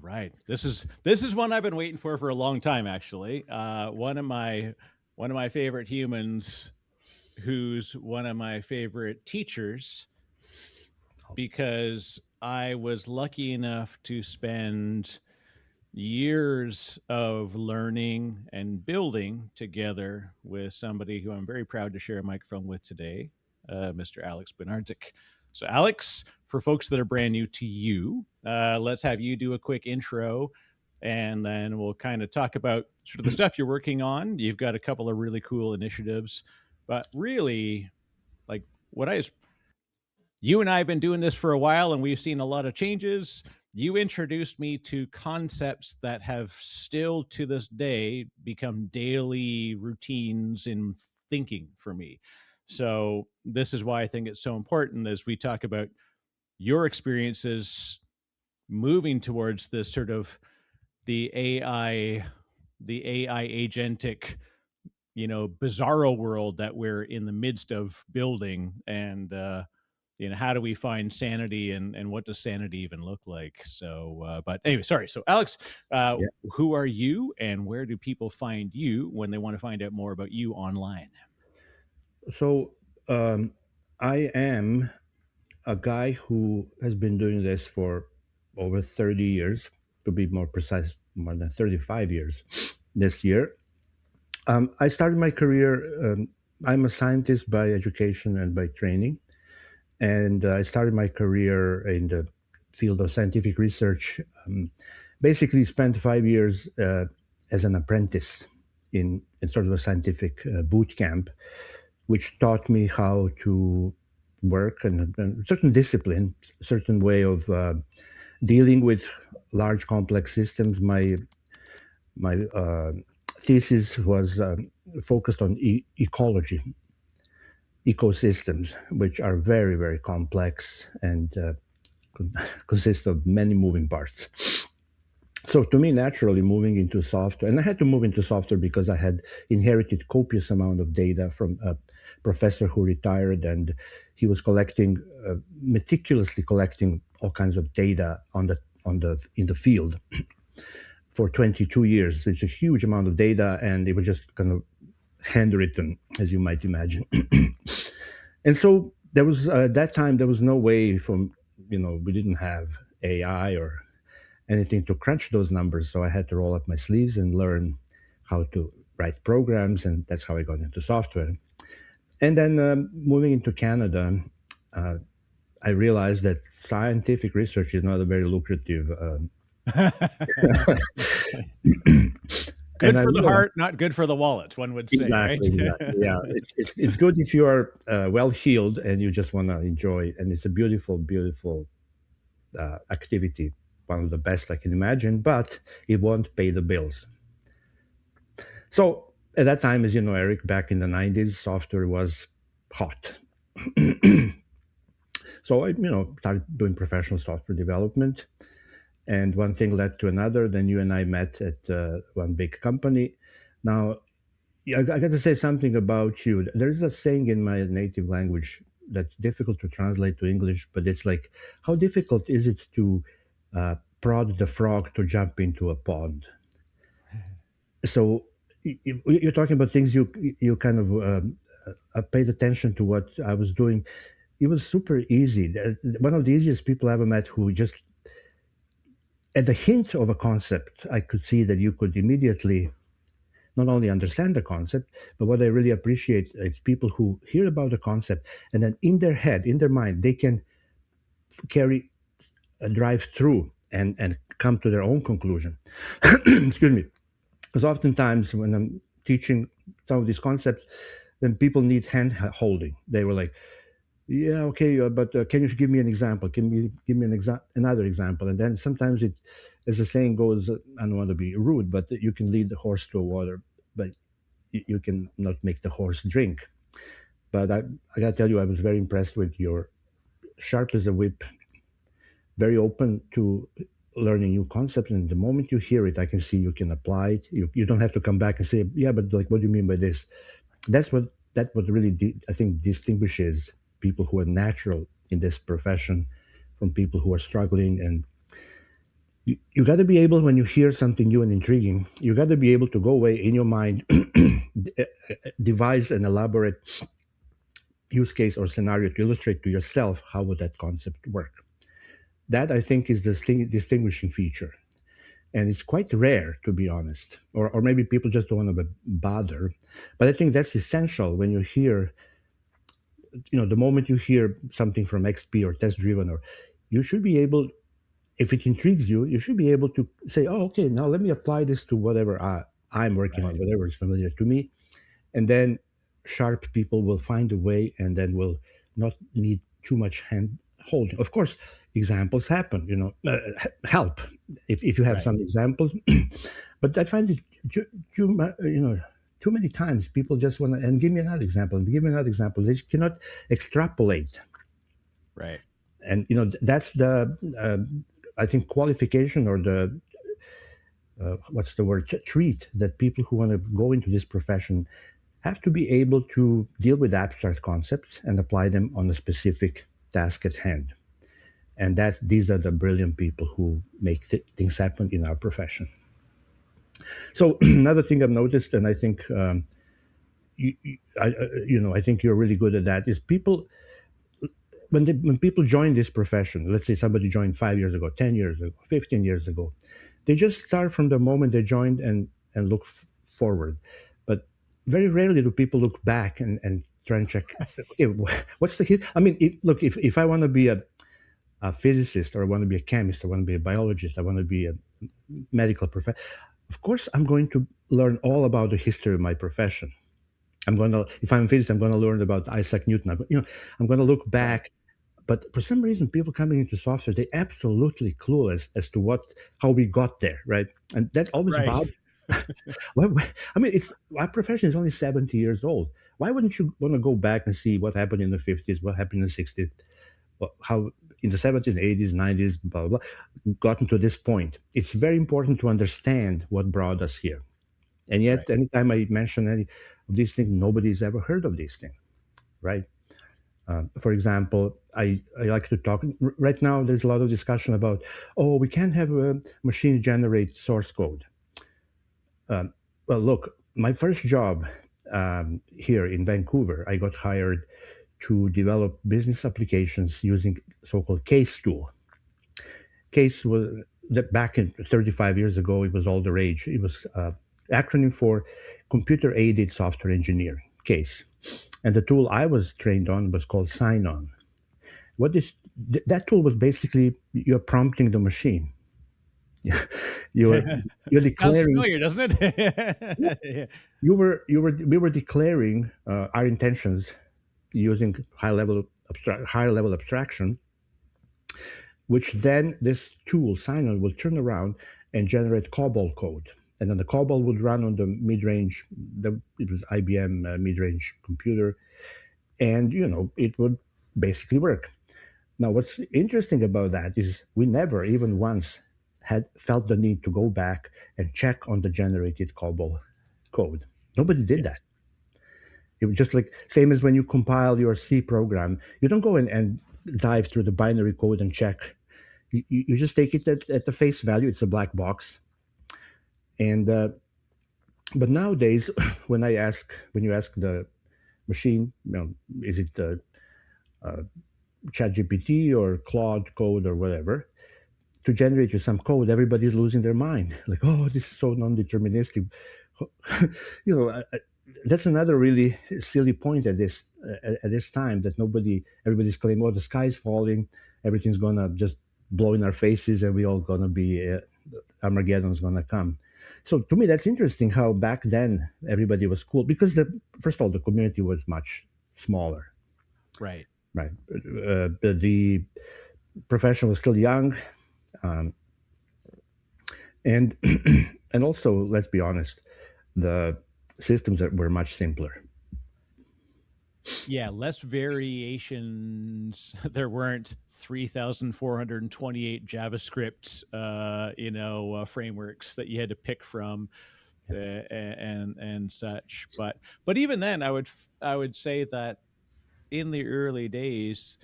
right. This is one I've been waiting for a long time, actually. One of my favorite humans, who's one of my favorite teachers, because I was lucky enough to spend years of learning and building together with somebody who I'm very proud to share a microphone with today, Mr. Alex Bunardzic. So, Alex, for folks that are brand new to you, let's have you do a quick intro, and then we'll kind of talk about sort of the stuff you're working on. You've got a couple of really cool initiatives, but really, like what I you and I have been doing this for a while, and we've seen a lot of changes. You introduced me to concepts that have still to this day become daily routines in thinking for me. So this is why I think it's so important as we talk about your experiences moving towards this sort of the AI, the AI agentic, bizarro world that we're in the midst of building. And how do we find sanity, and what does sanity even look like? So but anyway, sorry. So, Alex, Yeah. who are you, and where do people find you when they want to find out more about you online? So I am a guy who has been doing this for over 30 years, to be more precise, more than 35 years this year. I started my career, I'm a scientist by education and by training. And I started my career in the field of scientific research. Basically, spent 5 years as an apprentice in sort of a scientific boot camp, which taught me how to work and a certain discipline, certain way of dealing with large complex systems. My thesis was focused on ecology, ecosystems, which are very, very complex and consist of many moving parts. So to me, naturally, moving into software, and I had to move into software because I had inherited copious amount of data from a professor who retired, and he was meticulously collecting all kinds of data in the field for 22 years. So it's a huge amount of data, and it was just kind of handwritten, as you might imagine. And so there was at that time there was no way from we didn't have AI or anything to crunch those numbers. So I had to roll up my sleeves and learn how to write programs, and that's how I got into software. And then moving into Canada, uh, I realized that scientific research is not a very lucrative. And Good I for the realized heart, not good for the wallet, one would say, right? exactly. Yeah, it's good if you are well heeled and you just want to enjoy, and it's a beautiful, beautiful activity, one of the best I can imagine, but it won't pay the bills. So at that time, as you know, Eric, back in the 90s, software was hot. So I, started doing professional software development, and one thing led to another. Then you and I met at one big company. Now, I got to say something about you. There is a saying in my native language that's difficult to translate to English, but it's like, how difficult is it to prod the frog to jump into a pond? So you're talking about things you kind of paid attention to what I was doing. It was super easy. One of the easiest people I ever met, who just at the hint of a concept, I could see that you could immediately not only understand the concept, but what I really appreciate is people who hear about the concept and then in their head, in their mind, they can carry a drive through and come to their own conclusion. Excuse me. Because oftentimes when I'm teaching some of these concepts, then people need hand holding. They were like, "Yeah, okay, but can you give me an example? Can you give me another example?" And then sometimes it, as the saying goes, I don't want to be rude, but you can lead the horse to water, but you can not make the horse drink. But I gotta tell you, I was very impressed with your sharp as a whip, very open to learning new concepts. And the moment you hear it, I can see you can apply it. You don't have to come back and say, yeah, but like, what do you mean by this? That what really I think distinguishes people who are natural in this profession from people who are struggling. And You got to be able, when you hear something new and intriguing, you got to be able to go away in your mind, devise an elaborate use case or scenario to illustrate to yourself how would that concept work. That, I think, is the distinguishing feature, and it's quite rare, to be honest. Or maybe people just don't want to bother, but I think that's essential when you hear, the moment you hear something from XP or test driven, or you should be able, if it intrigues you, you should be able to say, oh, okay, now let me apply this to whatever I'm working on, Right. whatever is familiar to me. And then sharp people will find a way, and then will not need too much hand holding. Of course, examples happen, help if you have Right. some examples. But I find it too many times people just want to, and give me another example, and give me another example. They cannot extrapolate. Right. And that's the I think qualification, or the what's the word, treat, that people who want to go into this profession have to be able to deal with abstract concepts and apply them on a specific task at hand. And that these are the brilliant people who make things happen in our profession. So another thing I've noticed, and I think I think you're really good at that, is people, when people join this profession. Let's say somebody joined 5 years ago, 10 years ago, 15 years ago. They just start from the moment they joined, and look forward. But very rarely do people look back and try and check, okay, what's the hit. I mean, look, if I want to be a physicist, or I want to be a chemist, I want to be a biologist, I want to be a medical professor, of course I'm going to learn all about the history of my profession. I'm going to, if I'm a physicist, I'm going to learn about Isaac Newton. I'm going to look Right. back. But for some reason, people coming into software, they absolutely clueless as to how we got there, right? And that always Right. bothers. I mean, it's our profession is only 70 years old. Why wouldn't you want to go back and see what happened in the 50s, what happened in the 60s, how in the 70s, 80s, 90s, blah, blah, blah, gotten to this point? It's very important to understand what brought us here. And Right. yet, anytime I mention any of these things, nobody's ever heard of these things, right? For example, I like to talk right now. There's a lot of discussion about, oh, we can't have a machine generate source code. Um, well, look, my first job here in Vancouver, I got hired to develop business applications using so-called case tool. Case was that back in 35 years ago, it was all the rage. It was acronym for computer aided software engineering. Case, and the tool I was trained on was called Sign On. What is that tool was basically, you're prompting the machine. you're you're Sounds declaring, familiar, doesn't yeah, it? we were declaring our intentions using high level abstraction, which then this tool sign-on will turn around and generate COBOL code. And then the COBOL would run on the mid-range, it was IBM mid-range computer, and it would basically work. Now, what's interesting about that is we never even once had felt the need to go back and check on the generated COBOL code. Nobody did Yeah. that. It was just like same as when you compile your C program. You don't go in and dive through the binary code and check. You just take it at the face value. It's a black box. And but nowadays, when you ask the machine, is it uh, ChatGPT or Claude code or whatever, to generate you some code, everybody's losing their mind. Like, oh, this is so non-deterministic. That's another really silly point at this time, that everybody's claiming, oh, the sky's falling, everything's gonna just blow in our faces, and we all gonna be Armageddon's gonna come. So to me, that's interesting how back then everybody was cool, because first of all, the community was much smaller, Right. right? The profession was still young. Um, and and also, let's be honest, the systems that were much simpler. Yeah, less variations. There weren't 3,428 JavaScript, frameworks that you had to pick from, and such. But even then, I would say that in the early days,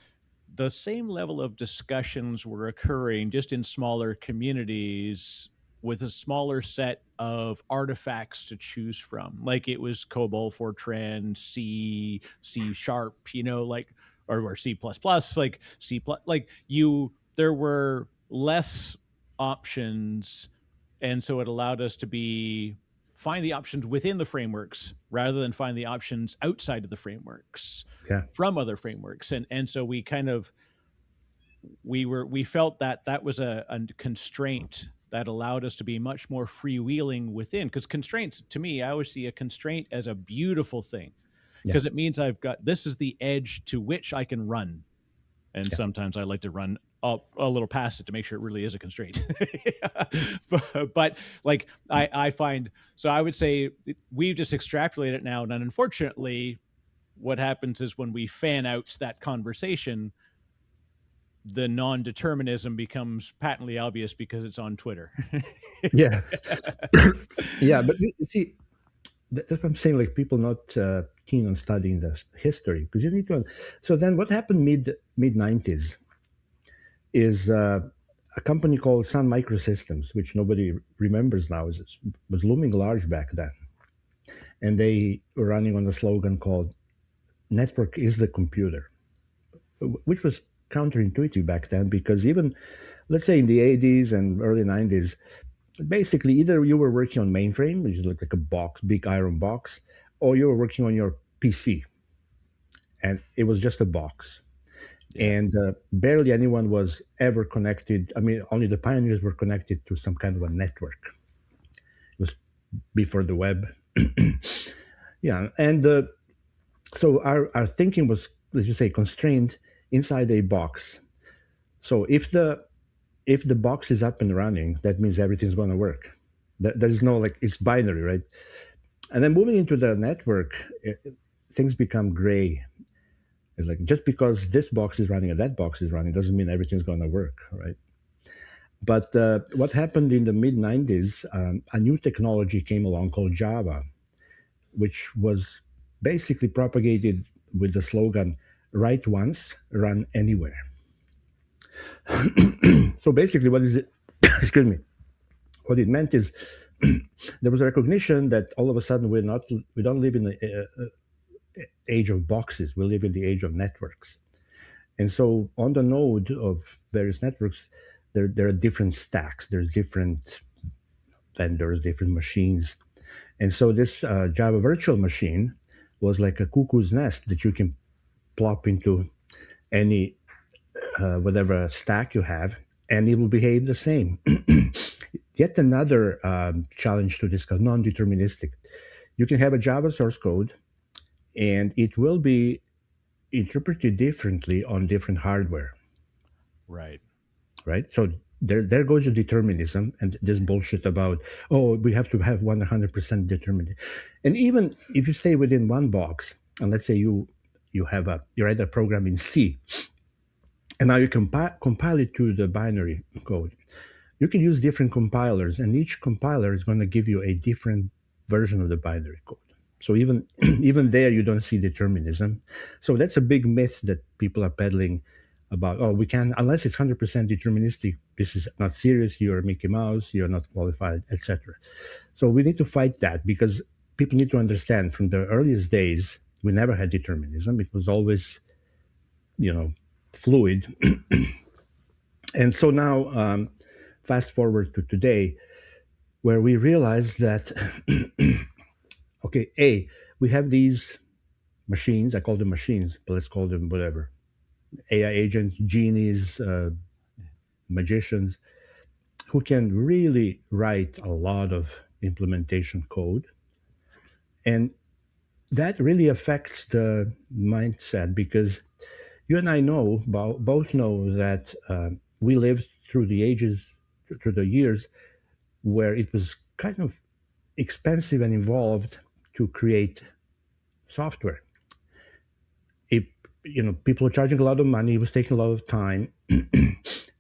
the same level of discussions were occurring just in smaller communities with a smaller set of artifacts to choose from. Like it was COBOL, Fortran, C, C sharp, like or C plus plus, like C plus, like there were less options, and so it allowed us to be find the options within the frameworks rather than find the options outside of the frameworks Yeah. from other frameworks. And so we kind of we felt that that was a constraint that allowed us to be much more freewheeling within, because constraints, to me, I always see a constraint as a beautiful thing, Yeah. because it means I've got, this is the edge to which I can run, and Yeah. sometimes I like to run up a little past it to make sure it really is a constraint. but like I find, so I would say we've just extrapolated it now, and unfortunately what happens is when we fan out that conversation, the non-determinism becomes patently obvious because it's on Twitter. Yeah. Yeah. But you see, that's what I'm saying. Like people not keen on studying the history because you need to. So then, what happened mid '90s is a company called Sun Microsystems, which nobody remembers now, was looming large back then, and they were running on a slogan called "Network is the computer," which was counterintuitive back then because even let's say in the 80s and early 90s, basically either you were working on mainframe, which looked like a box, big iron box, or you were working on your PC, and it was just a box. Yeah. And barely anyone was ever connected. I mean, only the pioneers were connected to some kind of a network. It was before the web. Yeah, and so our thinking was, let's just say, constrained inside a box. So if the box is up and running, that means everything's going to work. There's no, like, it's binary, right? And then moving into the network, things become gray. It's like just because this box is running and that box is running doesn't mean everything's going to work, right? But what happened in the mid 90s, a new technology came along called Java, which was basically propagated with the slogan write once, run anywhere. So basically, what is it? Excuse me. What it meant is there was a recognition that all of a sudden we don't live in the age of boxes. We live in the age of networks. And so on the node of various networks, there are different stacks. There's different vendors, different machines. And so this Java virtual machine was like a cuckoo's nest that you can plop into any whatever stack you have, and it will behave the same. Yet another challenge to this called non-deterministic. You can have a Java source code, and it will be interpreted differently on different hardware, Right. right? So there goes your determinism and this bullshit about, oh, we have to have 100% determinism. And even if you stay within one box, and let's say you write a program in C, and now you compile it to the binary code. You can use different compilers, and each compiler is going to give you a different version of the binary code. So even even there, you don't see determinism. So that's a big myth that people are peddling about. Oh, we can, unless it's 100% deterministic. This is not serious. You're Mickey Mouse. You're not qualified, etc. So we need to fight that because people need to understand. From the earliest days, we never had determinism. It was always, fluid. And so now, fast forward to today, where we realize that, okay, we have these machines. I call them machines, but let's call them whatever. AI agents, genies, magicians, who can really write a lot of implementation code. And that really affects the mindset because you and I know, both know that we lived through the ages, through the years where it was kind of expensive and involved to create software. It, people were charging a lot of money. It was taking a lot of time,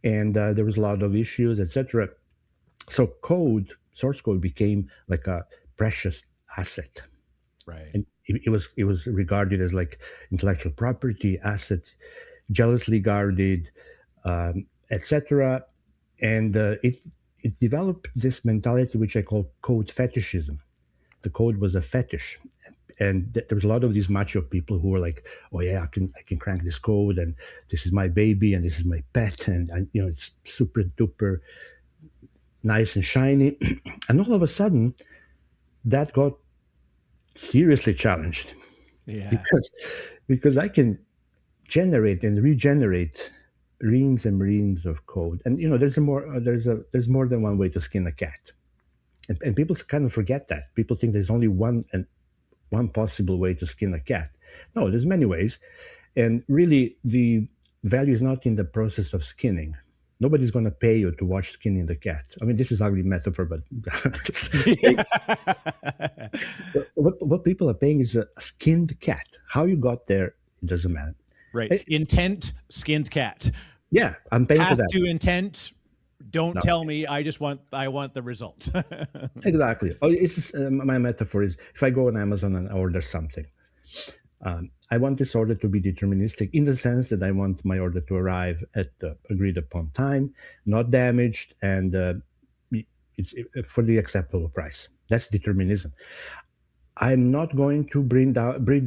and there was a lot of issues, etc. So source code, became like a precious asset, Right. and it was regarded as like intellectual property assets. jealously guarded, etc. And it developed this mentality which I call code fetishism. The code was a fetish, and there was a lot of these macho people who were like, "Oh yeah, I can crank this code, and this is my baby, and this is my pet, and it's super duper nice and shiny." And all of a sudden, that got seriously challenged Yeah. because I can generate and regenerate reams and reams of code, and there's more than one way to skin a cat, and people kind of forget that. People think there's only one possible way to skin a cat. No, there's many ways. And really, the value is not in the process of skinning. Nobody's going to pay you to watch skinning the cat. I mean, this is ugly metaphor, but Yeah. what people are paying is a skinned cat. How you got there, it doesn't matter. Right. Eh, Intent, skinned cat. yeah, I'm paying for Path that. to intent. Don't No, tell me. I want the result. exactly. Oh, it's just, my metaphor is if I go on Amazon and order something, I want this order to be deterministic in the sense that I want my order to arrive at the agreed upon time, not damaged, and it's for the acceptable price. That's determinism. I'm not going to breathe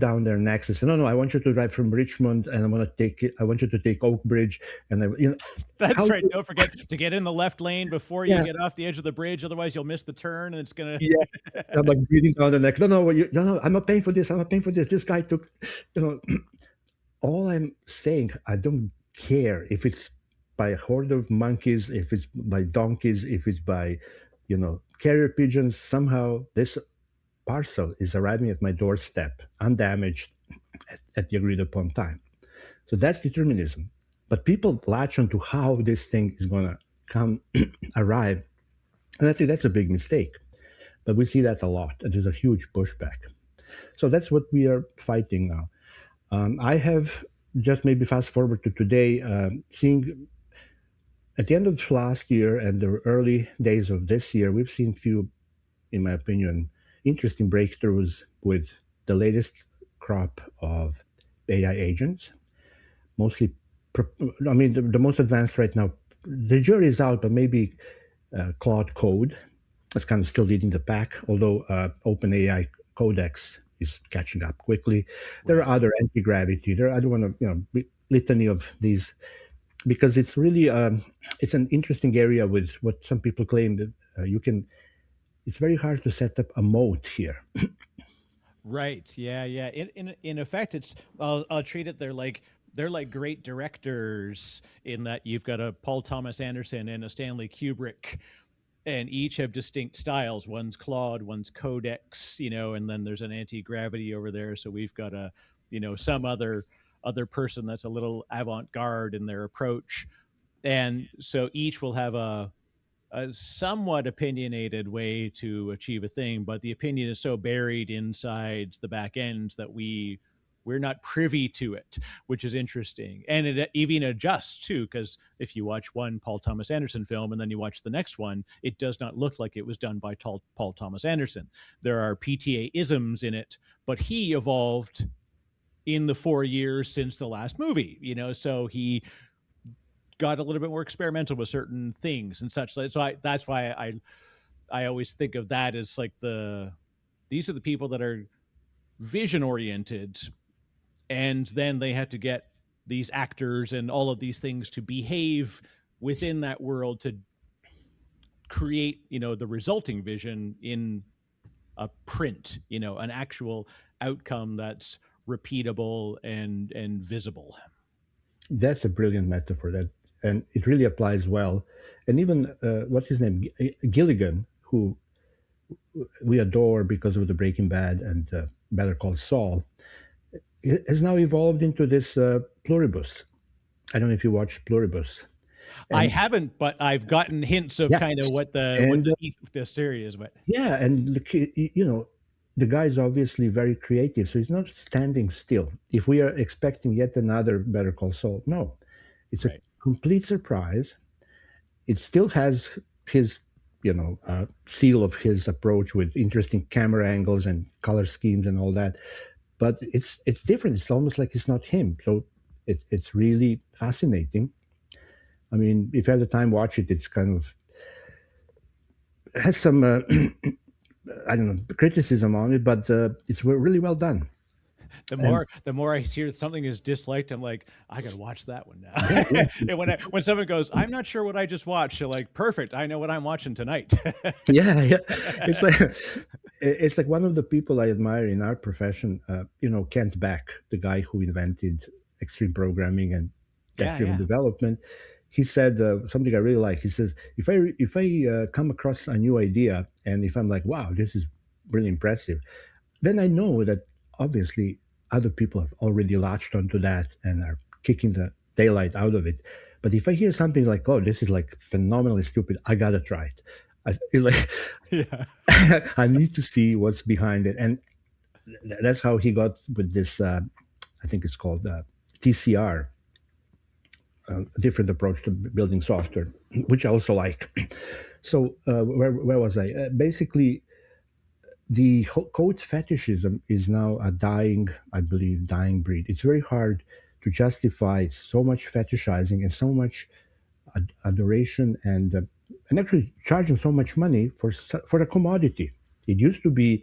down their necks and say, no, I want you to drive from Richmond, and I want you to take Oak Bridge, and That's how, right. Don't forget to get in the left lane before you yeah, get off the edge of the bridge. Otherwise, you'll miss the turn, and it's gonna. yeah. I'm like breathing down the neck. No, I'm not paying for this. I'm not paying for this. This guy took, you know, all I'm saying, I don't care if it's by a horde of monkeys, if it's by donkeys, if it's by, carrier pigeons. Somehow this parcel is arriving at my doorstep undamaged at the agreed upon time. So that's determinism. But people latch onto how this thing is going to come arrive. And I think that's a big mistake. But we see that a lot. And there's a huge pushback. So that's what we are fighting now. I have just maybe fast forward to today, seeing at the end of last year and the early days of this year, we've seen few, in my opinion, interesting breakthroughs with the latest crop of AI agents. Mostly, I mean, the most advanced right now. The jury is out, but maybe Claude Code is kind of still leading the pack. Although OpenAI Codex is catching up quickly. There Right. are other anti-gravity. I don't want to, litany of these because it's really it's an interesting area with what some people claim that you can. It's very hard to set up a moat here. Right. Yeah. Yeah. In effect, it's I'll treat it. They're like great directors in that you've got a Paul Thomas Anderson and a Stanley Kubrick, and each have distinct styles. One's Claude, one's Codex, and then there's an anti-gravity over there. So we've got some other person that's a little avant-garde in their approach, and so each will have a somewhat opinionated way to achieve a thing, but the opinion is so buried inside the back ends that we're not privy to it, which is interesting. And it even adjusts too, because if you watch one Paul Thomas Anderson film and then you watch the next one, it does not look like it was done by Paul Thomas Anderson. There are PTA isms in it, but he evolved in the 4 years since the last movie, so he got a little bit more experimental with certain things and such. So that's why I always think of that as like these are the people that are vision oriented, and then they had to get these actors and all of these things to behave within that world to create the resulting vision in a print, an actual outcome that's repeatable and visible. That's a brilliant metaphor. And it really applies well. And even what's his name, Gilligan, who we adore because of the Breaking Bad and Better Call Saul, has now evolved into this pluribus. I don't know if you watch pluribus, I and haven't, but I've gotten hints of yeah, kind of what and the theory is. But yeah, and the guy's obviously very creative, so he's not standing still. If we are expecting yet another Better Call Saul, no, it's a right, complete surprise. It still has his seal of his approach with interesting camera angles and color schemes and all that, but it's different. It's almost like it's not him. So It's really fascinating. I mean, if you have the time, watch it. It's kind of it has some I don't know criticism on it, but it's really well done. And The more I hear something is disliked, I'm like, I gotta watch that one now. yeah, yeah, And when someone goes, I'm not sure what I just watched, you're like, perfect, I know what I'm watching tonight. yeah, yeah. It's like it's like one of the people I admire in our profession. Kent Beck, the guy who invented extreme programming and Yeah, test-driven yeah. development. He said something I really like. He says, if I come across a new idea and if I'm like, wow, this is really impressive, then I know that obviously other people have already latched onto that and are kicking the daylight out of it. But if I hear something like, "Oh, this is like phenomenally stupid," I gotta try it. It's like Yeah. I need to see what's behind it, and that's how he got with this. I think it's called TCR, a different approach to building software, which I also like. So where was I? Basically, the code fetishism is now a dying, I believe, dying breed. It's very hard to justify so much fetishizing and so much adoration and actually charging so much money for a commodity. It used to be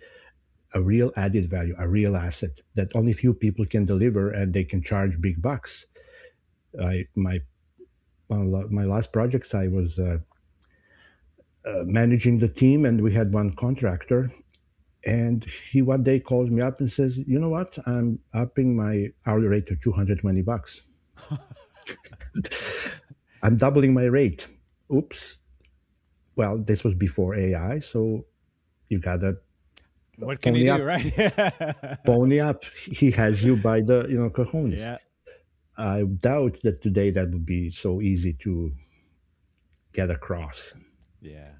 a real added value, a real asset that only few people can deliver, and they can charge big bucks. I my last projects, I was managing the team, and we had one contractor. And he one day calls me up and says, "You know what? I'm upping my hourly rate to $220. I'm doubling my rate." Oops. Well, this was before AI, so you gotta What can he pony do, up. right? Pony up. He has you by the cojones. Yeah, I doubt that today that would be so easy to get across. yeah,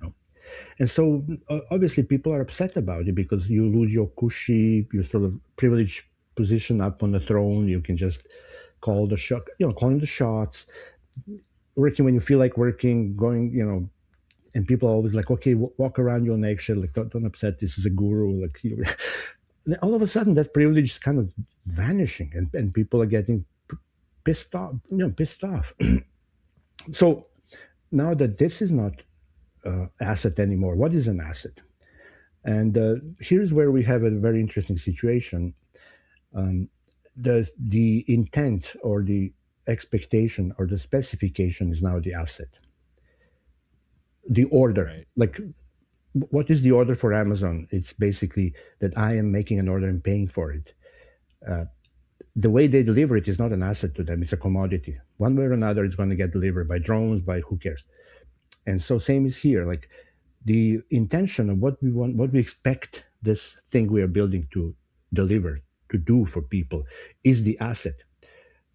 And so obviously people are upset about it because you lose your cushy, your sort of privileged position up on the throne. You can just call the shot, calling the shots, working when you feel like working, going, and people are always like, okay, walk around your eggshell, like don't upset. This is a guru, like then all of a sudden that privilege is kind of vanishing, and people are getting pissed off, pissed off. So now that this is not asset anymore, what is an asset? And here's where we have a very interesting situation. Um, the intent or the expectation or the specification is now the asset. The order, right, like what is the order for Amazon? It's basically that I am making an order and paying for it. Uh, the way they deliver it is not an asset to them; it's a commodity. One way or another, it's going to get delivered by drones, by who cares. And so, same is here. Like the intention of what we want, what we expect this thing we are building to deliver, to do for people, is the asset.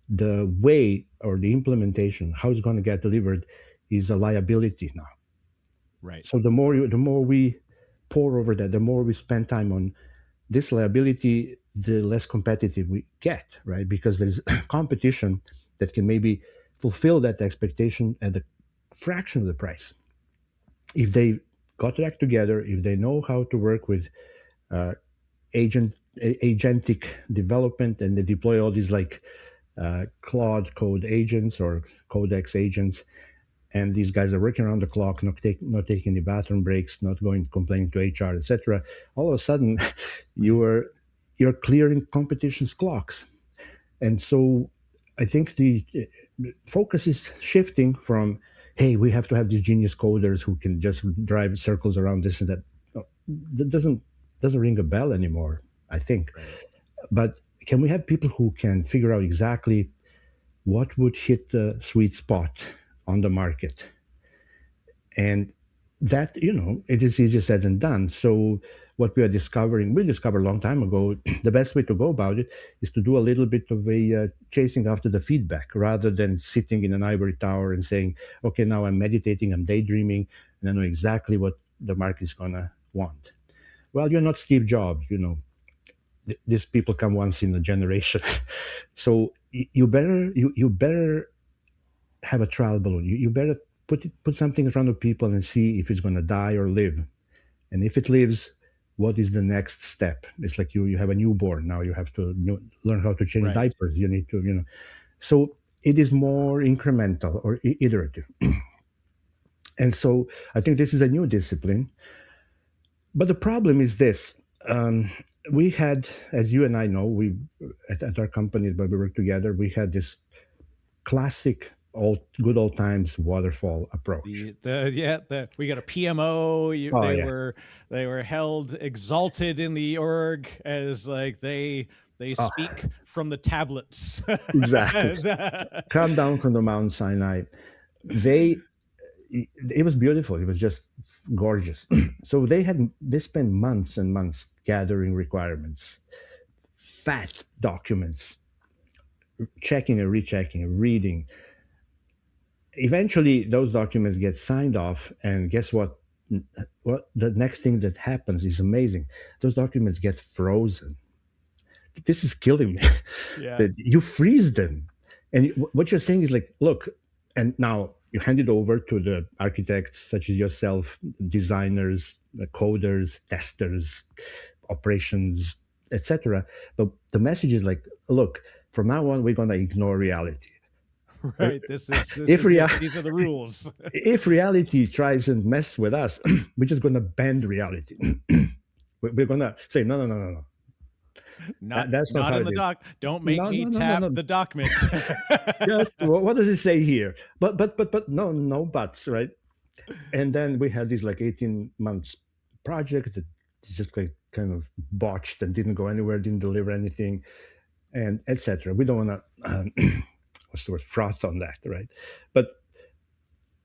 The way or the implementation, how it's going to get delivered, is a liability now. right, So the more we pour over that, the more we spend time on this liability, the less competitive we get, right? Because there's competition that can maybe fulfill that expectation at a fraction of the price. If they got their act together, if they know how to work with uh, agentic development, and they deploy all these like Claude code agents or Codex agents, and these guys are working around the clock, not taking any bathroom breaks, not going complaining to HR, etc. All of a sudden, you're clearing competition's clocks, and so I think the focus is shifting from, hey, we have to have these genius coders who can just drive circles around this and that. No, that doesn't ring a bell anymore, I think. right. But can we have people who can figure out exactly what would hit the sweet spot on the market? And that, it is easier said than done. So what we discovered a long time ago, the best way to go about it is to do a little bit of a chasing after the feedback rather than sitting in an ivory tower and saying, okay, now I'm meditating, I'm daydreaming, and I know exactly what the market is going to want. Well, you're not Steve Jobs. These people come once in a generation. So you better have a trial balloon. You better put something in front of people and see if it's going to die or live. And if it lives, what is the next step? It's like you have a newborn now. You have to learn how to change Right. diapers. You need to So it is more incremental or iterative. And so I think this is a new discipline. But the problem is this. Um, we had, as you and I know, we at our company where we work together, we had this classic good old times waterfall approach. The we got a PMO. Oh They yeah. were held exalted in the org as like they Oh, speak from the tablets. exactly. Come down from the Mount Sinai. They it was beautiful. It was just gorgeous. So they spent months and months gathering requirements, fat documents, checking and rechecking, reading. Eventually, those documents get signed off, and guess what? What the next thing that happens is amazing. Those documents get frozen. This is killing me. Yeah. That you freeze them, and what you're saying is like, look, and now you hand it over to the architects such as yourself, designers, coders, testers, operations, etc. But the message is like, look, from now on we're going to ignore reality. Right. This If is it. rea- These are the rules. if reality tries and mess with us, we're just going to bend reality. We're going to say, no, no, no, no, no. That's not Not how in it the is. doc. Don't make No, me no, no, no, tap no. the document. Just what does it say here? But no, no buts, right? And then we had this like 18 months project that just like kind of botched and didn't go anywhere, didn't deliver anything, and etc. We don't want to what's the word, froth on that, right? But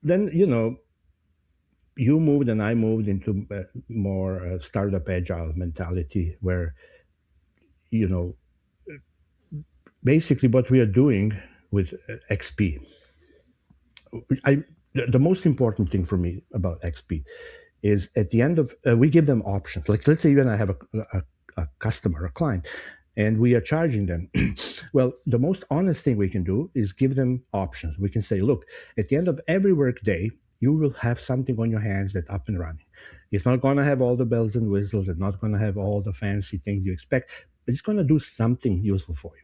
then you moved and I moved into more startup agile mentality, where you know basically what we are doing with XP. The most important thing for me about XP is at the end of we give them options. Like let's say you and I have a customer, a client, and we are charging them. Well, the most honest thing we can do is give them options. We can say, look, at the end of every work day, you will have something on your hands that's up and running. It's not going to have all the bells and whistles. It's not going to have all the fancy things you expect, but it's going to do something useful for you.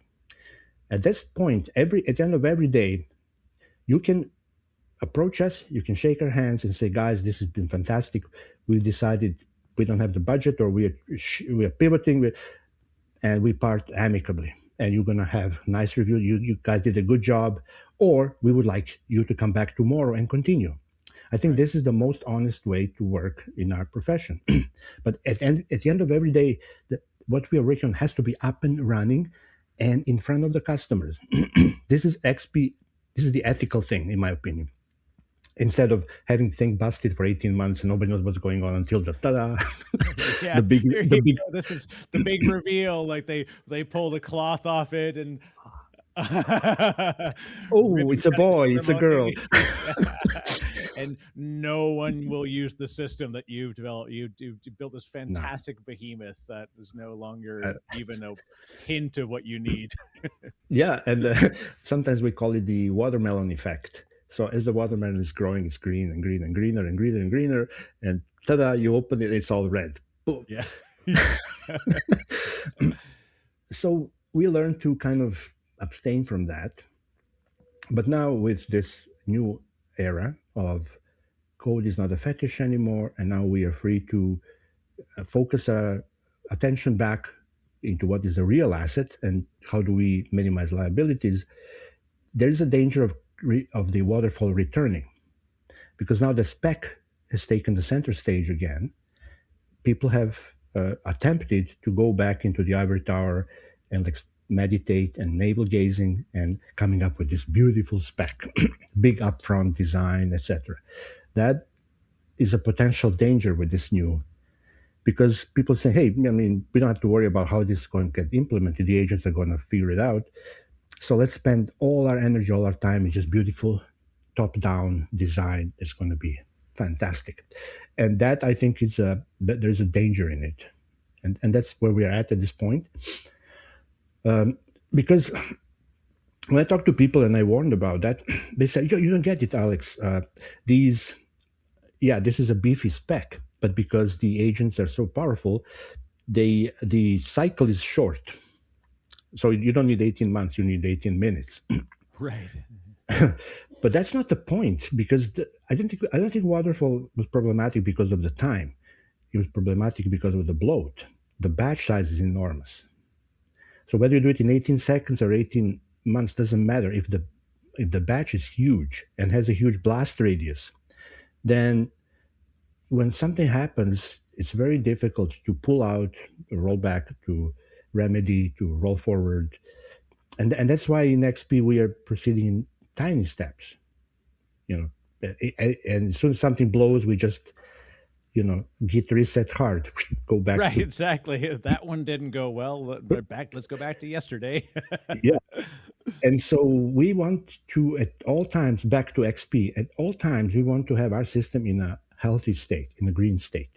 At this point, at the end of every day, you can approach us, you can shake our hands and say, guys, this has been fantastic. We've decided we don't have the budget, or we are pivoting, and we part amicably. And you're going to have nice review. You guys did a good job, or we would like you to come back tomorrow and continue. I think Right. this is the most honest way to work in our profession. But at the end of every day, what we are working on has to be up and running and in front of the customers. This is XP. This is the ethical thing, in my opinion, instead of having the thing busted for 18 months and nobody knows what's going on until the ta-da, Yeah. the big Here the you big go. This is the big reveal. Like they pull the cloth off it and oh, ribbon it's a cutting boy, it's a girl. ceremony. And no one will use the system that you've developed. You built this No. fantastic behemoth that is no longer even a hint of what you need. Yeah, and sometimes we call it the watermelon effect. So as the watermelon is growing, it's green and green and greener and greener and greener, and ta-da! You open it, it's all red. Boom. Yeah. So we learn to kind of abstain from that. But now with this new era of code is not a fetish anymore, and now we are free to focus our attention back into what is a real asset and how do we minimize liabilities. There is a danger of the waterfall returning, because now the spec has taken the center stage again. People have attempted to go back into the ivory tower and like meditate and navel gazing and coming up with this beautiful spec, big upfront design, etc. That is a potential danger with this new, because people say, hey, I mean, we don't have to worry about how this is going to get implemented. The agents are going to figure it out. So let's spend all our energy, all our time in just beautiful top-down design. It's going to be fantastic. And that, I think, there's a danger in it. And that's where we're at this point. Because when I talk to people and I warned about that, they say, you don't get it, Alex. This is a beefy spec, but because the agents are so powerful, the cycle is short. So you don't need 18 months, you need 18 minutes. Right. But that's not the point, because I don't think Waterfall was problematic because of the time. It was problematic because of the bloat. The batch size is enormous. So whether you do it in 18 seconds or 18 months doesn't matter. If the batch is huge and has a huge blast radius, then when something happens, it's very difficult to pull out, to roll back, to remedy, to roll forward. And that's why in XP we are proceeding in tiny steps. You know, and as soon as something blows, we just git reset hard, go back Right, to exactly. That one didn't go well. Let's go back to yesterday. yeah. And so we want to, at all times, back to XP, at all times we want to have our system in a healthy state, in a green state.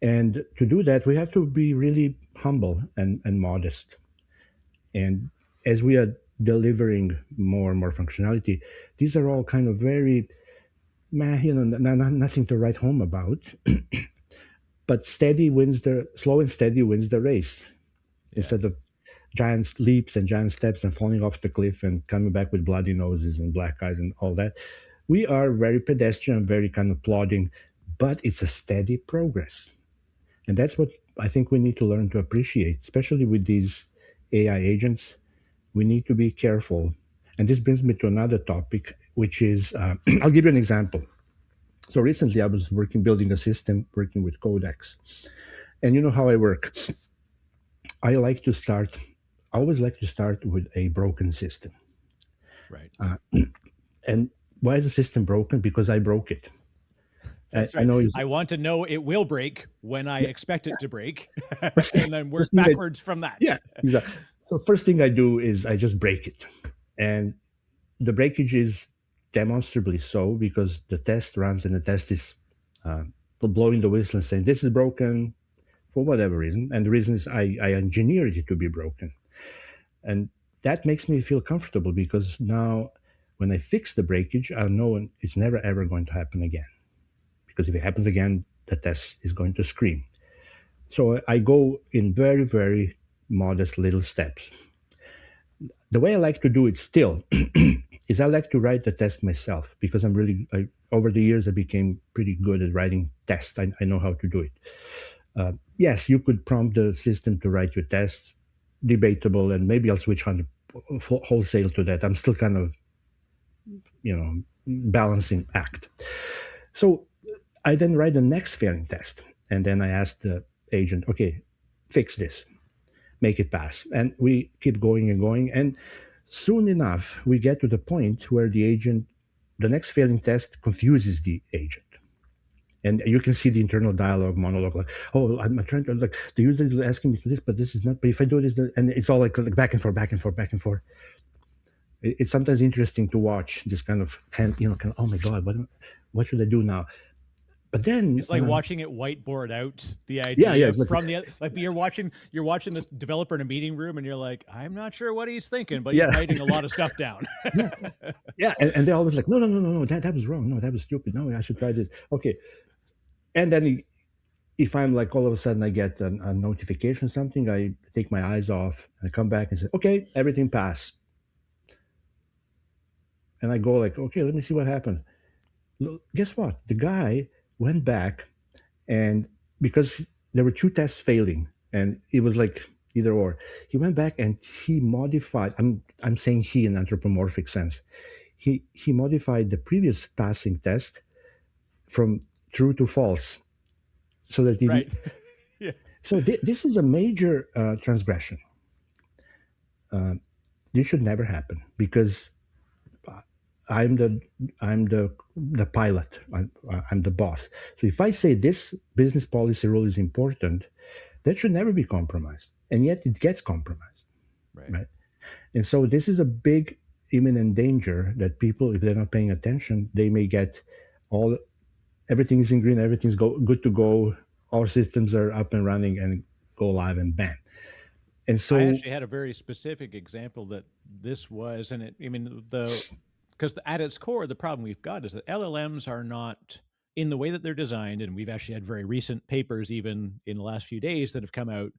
And to do that, we have to be really humble and modest. And as we are delivering more and more functionality, these are all kind of very, nothing to write home about. But slow and steady wins the race. Yeah. Instead of giant leaps and giant steps and falling off the cliff and coming back with bloody noses and black eyes and all that. We are very pedestrian, very kind of plodding, but it's a steady progress. And that's what I think we need to learn to appreciate, especially with these AI agents. We need to be careful. And this brings me to another topic, which is I'll give you an example. So recently I was building a system working with codecs. And you know how I work. I like to start, I always like to start with a broken system. Right. Uh, and why is the system broken? Because I broke it. That's I right. know it's I want to know it will break when I yeah, expect it to break, first, and then first work thing backwards from that. yeah, exactly. So first thing I do is I just break it. And the breakage is demonstrably so because the test runs and the test is uh, blowing the whistle and saying this is broken for whatever reason. And the reason is I engineered it to be broken. And that makes me feel comfortable because now when I fix the breakage, I'll know it's never ever going to happen again. Because if it happens again, the test is going to scream. So I go in very, very modest little steps. The way I like to do it still is I like to write the test myself because over the years, I became pretty good at writing tests. I know how to do it. Yes, you could prompt the system to write your tests, debatable, and maybe I'll switch on wholesale to that. I'm still kind of, balancing act. So I then write the next failing test, and then I ask the agent, okay, fix this, make it pass, and we keep going and going, and soon enough we get to the point where the next failing test confuses the agent. And you can see the internal dialogue monologue, like, "Oh, I'm trying to like the user is asking me for this, but this is not. But if I do this, and it's all like back and forth, back and forth, back and forth. It's sometimes interesting to watch this kind of, oh my god, what should I do now? But then, It's like watching it whiteboard out the yeah, idea it's like, from the like you're watching this developer in a meeting room, and you're like, I'm not sure what he's thinking, but he's yeah, writing a lot of stuff down. yeah, yeah, and they're always like, no, no, no, no, no, that was wrong. No, that was stupid. No, I should try this. Okay, and then if I'm like all of a sudden I get a notification, something, I take my eyes off and I come back and say, okay, everything passed. And I go like, okay, let me see what happened. Look, guess what? The guy went back and because there were two tests failing and it was like either or, he went back and he modified. I'm saying he in anthropomorphic sense. He modified the previous passing test from true to false, so that Right. Yeah. this is a major transgression. Uh, this should never happen because I'm the I'm the pilot. I'm the boss. So if I say this business policy rule is important, that should never be compromised, and yet it gets compromised, Right. right? And so this is a big imminent danger that people, if they're not paying attention, they may get all everything is in green, everything's good to go, our systems are up and running, and go live and bam. And I so actually had a very specific example that this was, and I mean, because at its core, the problem we've got is that LLMs are not in the way that they're designed, and we've actually had very recent papers, even in the last few days, that have come out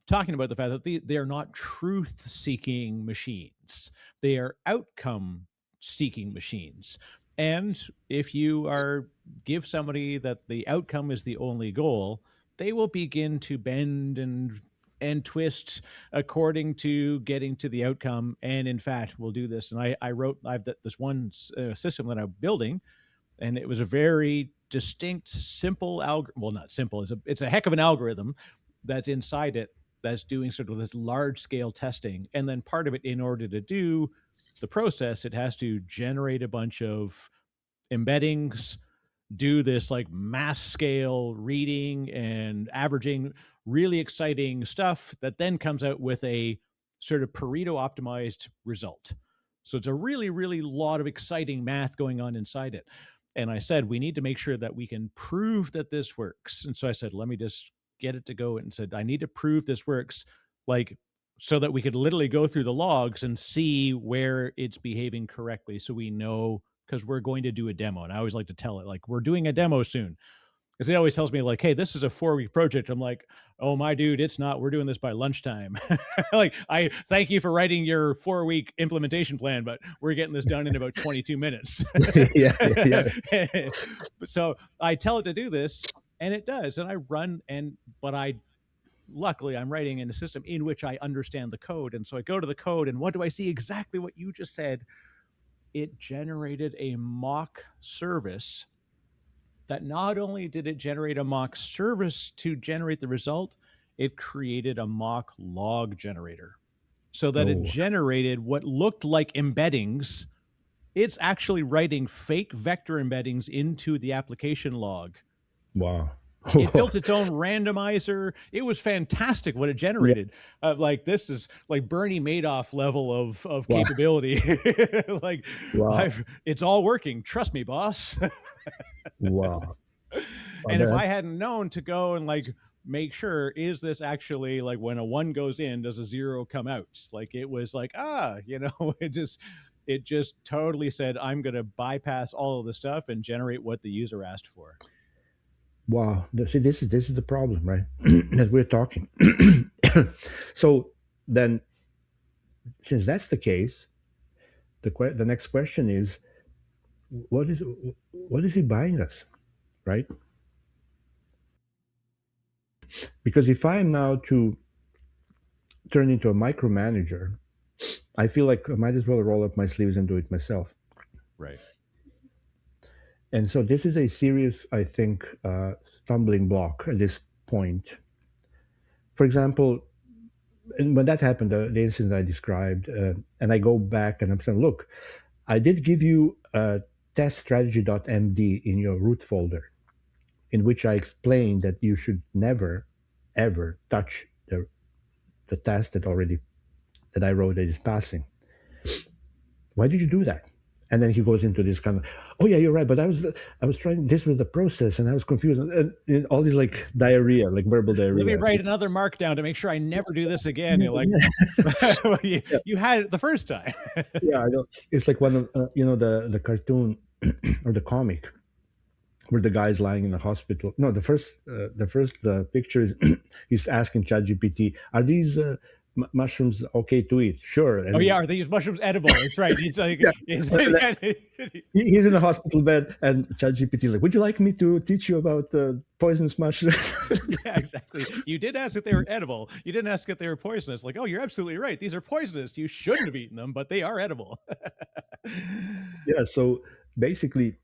talking about the fact that they are not truth-seeking machines. They are outcome-seeking machines. And if you give somebody that the outcome is the only goal, they will begin to bend and twist according to getting to the outcome. And in fact, we'll do this. And I've this one system that I'm building, and it was a very distinct, simple algorithm. Well, not simple. It's a heck of an algorithm that's inside it that's doing sort of this large scale testing. And then part of it, in order to do the process, it has to generate a bunch of embeddings, do this like mass scale reading and averaging, really exciting stuff that then comes out with a sort of Pareto optimized result. So it's a really, really lot of exciting math going on inside it. And I said, we need to make sure that we can prove that this works. And so I said, let me just get it to go, and said, I need to prove this works, like, so that we could literally go through the logs and see where it's behaving correctly. So we know, because we're going to do a demo. And I always like to tell it, like, we're doing a demo soon. Because it always tells me, like, hey, this is a 4-week project. I'm like, oh, my dude, it's not. We're doing this by lunchtime. Like, I thank you for writing your 4-week implementation plan, but we're getting this done in about 22 minutes. Yeah, yeah. So I tell it to do this, and it does. And I run, but luckily I'm writing in a system in which I understand the code. And so I go to the code, and what do I see? Exactly what you just said. It generated a mock service that not only did it generate a mock service to generate the result, it created a mock log generator so that it Oh, generated what looked like embeddings. It's actually writing fake vector embeddings into the application log. wow. It built its own randomizer. It was fantastic what it Yeah, generated. Like, this is like Bernie Madoff level of wow, capability. Like, wow, it's all working. Trust me, boss. wow. Wow, And if I that, hadn't known to go and like make sure, is this actually, like, when a 1 goes in, does a 0 come out? Like, it was like, it just totally said, I'm going to bypass all of the stuff and generate what the user asked for. wow. See, this is the problem, right? That we're talking. So then, since that's the case, the next question is, what is what is he buying us, right? Because if I am now to turn into a micromanager, I feel like I might as well roll up my sleeves and do it myself. Right. And so this is a serious, I think, stumbling block at this point. For example, and when that happened, the incident I described, and I go back and I'm saying, look, I did give you teststrategy.md in your root folder, in which I explained that you should never, ever touch the test that I wrote that is passing. Why did you do that? And then he goes into this kind of, oh yeah, you're right, but I was trying, this was the process, and I was confused, and all this like diarrhea, like verbal Let me diarrhea. write another markdown to make sure I never do this again. You're like, Yeah, you had it the first time. yeah, I know. It's like one of the cartoon or the comic where the guy's lying in the hospital. No, the first picture is he's asking ChatGPT, "Are these mushrooms okay to eat?" Sure, Oh yeah, and are these mushrooms edible? It's right. It's like, yeah, he's in the hospital bed, and ChatGPT is like, "Would you like me to teach you about poisonous mushrooms?" yeah, exactly. You did ask if they were edible. You didn't ask if they were poisonous. Like, oh, you're absolutely right. These are poisonous. You shouldn't have eaten them, but they are edible. Yeah. So basically,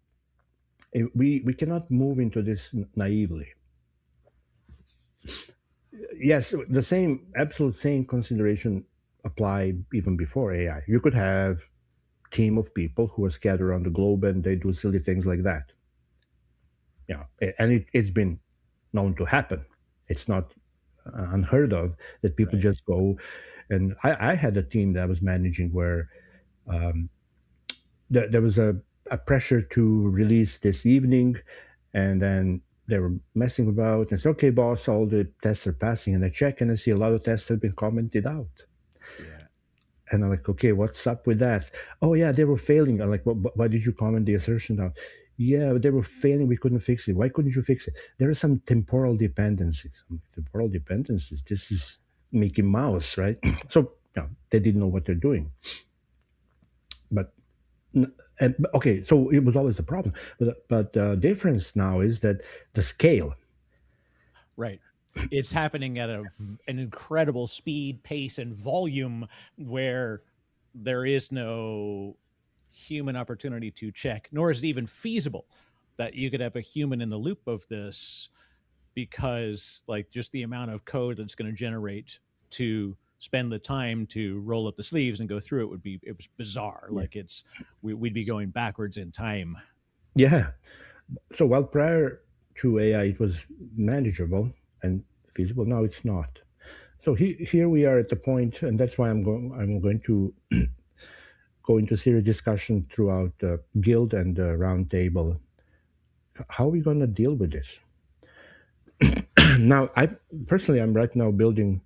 we cannot move into this naively. Yes, the same absolute same consideration apply even before AI. You could have team of people who are scattered around the globe and they do silly things like that. Yeah, and it's been known to happen. It's not unheard of that people Right. just go. And I had a team that I was managing where um, there was a pressure to release this evening, and then they were messing about and said, "Okay, boss, all the tests are passing." And I check and I see a lot of tests have been commented out. Yeah. And I'm like, okay, what's up with that? Oh yeah, they were failing. I'm like, why did you comment the assertion out? Yeah, they were failing. We couldn't fix it. Why couldn't you fix it? There are some temporal dependencies. Temporal dependencies. This is Mickey Mouse, right? So they didn't know what they're doing. But okay, so it was always a problem. But the difference now is that the scale. Right. It's happening at an incredible speed, pace, and volume where there is no human opportunity to check, nor is it even feasible that you could have a human in the loop of this, because like just the amount of code that's going to generate to spend the time to roll up the sleeves and go through it it was bizarre. Yeah. Like we'd be going backwards in time. Yeah. So while prior to AI it was manageable and feasible, now it's not. So here we are at the point, and that's why I'm going to go into serious discussion throughout Guild and Roundtable. How are we going to deal with this? Now, I'm right now building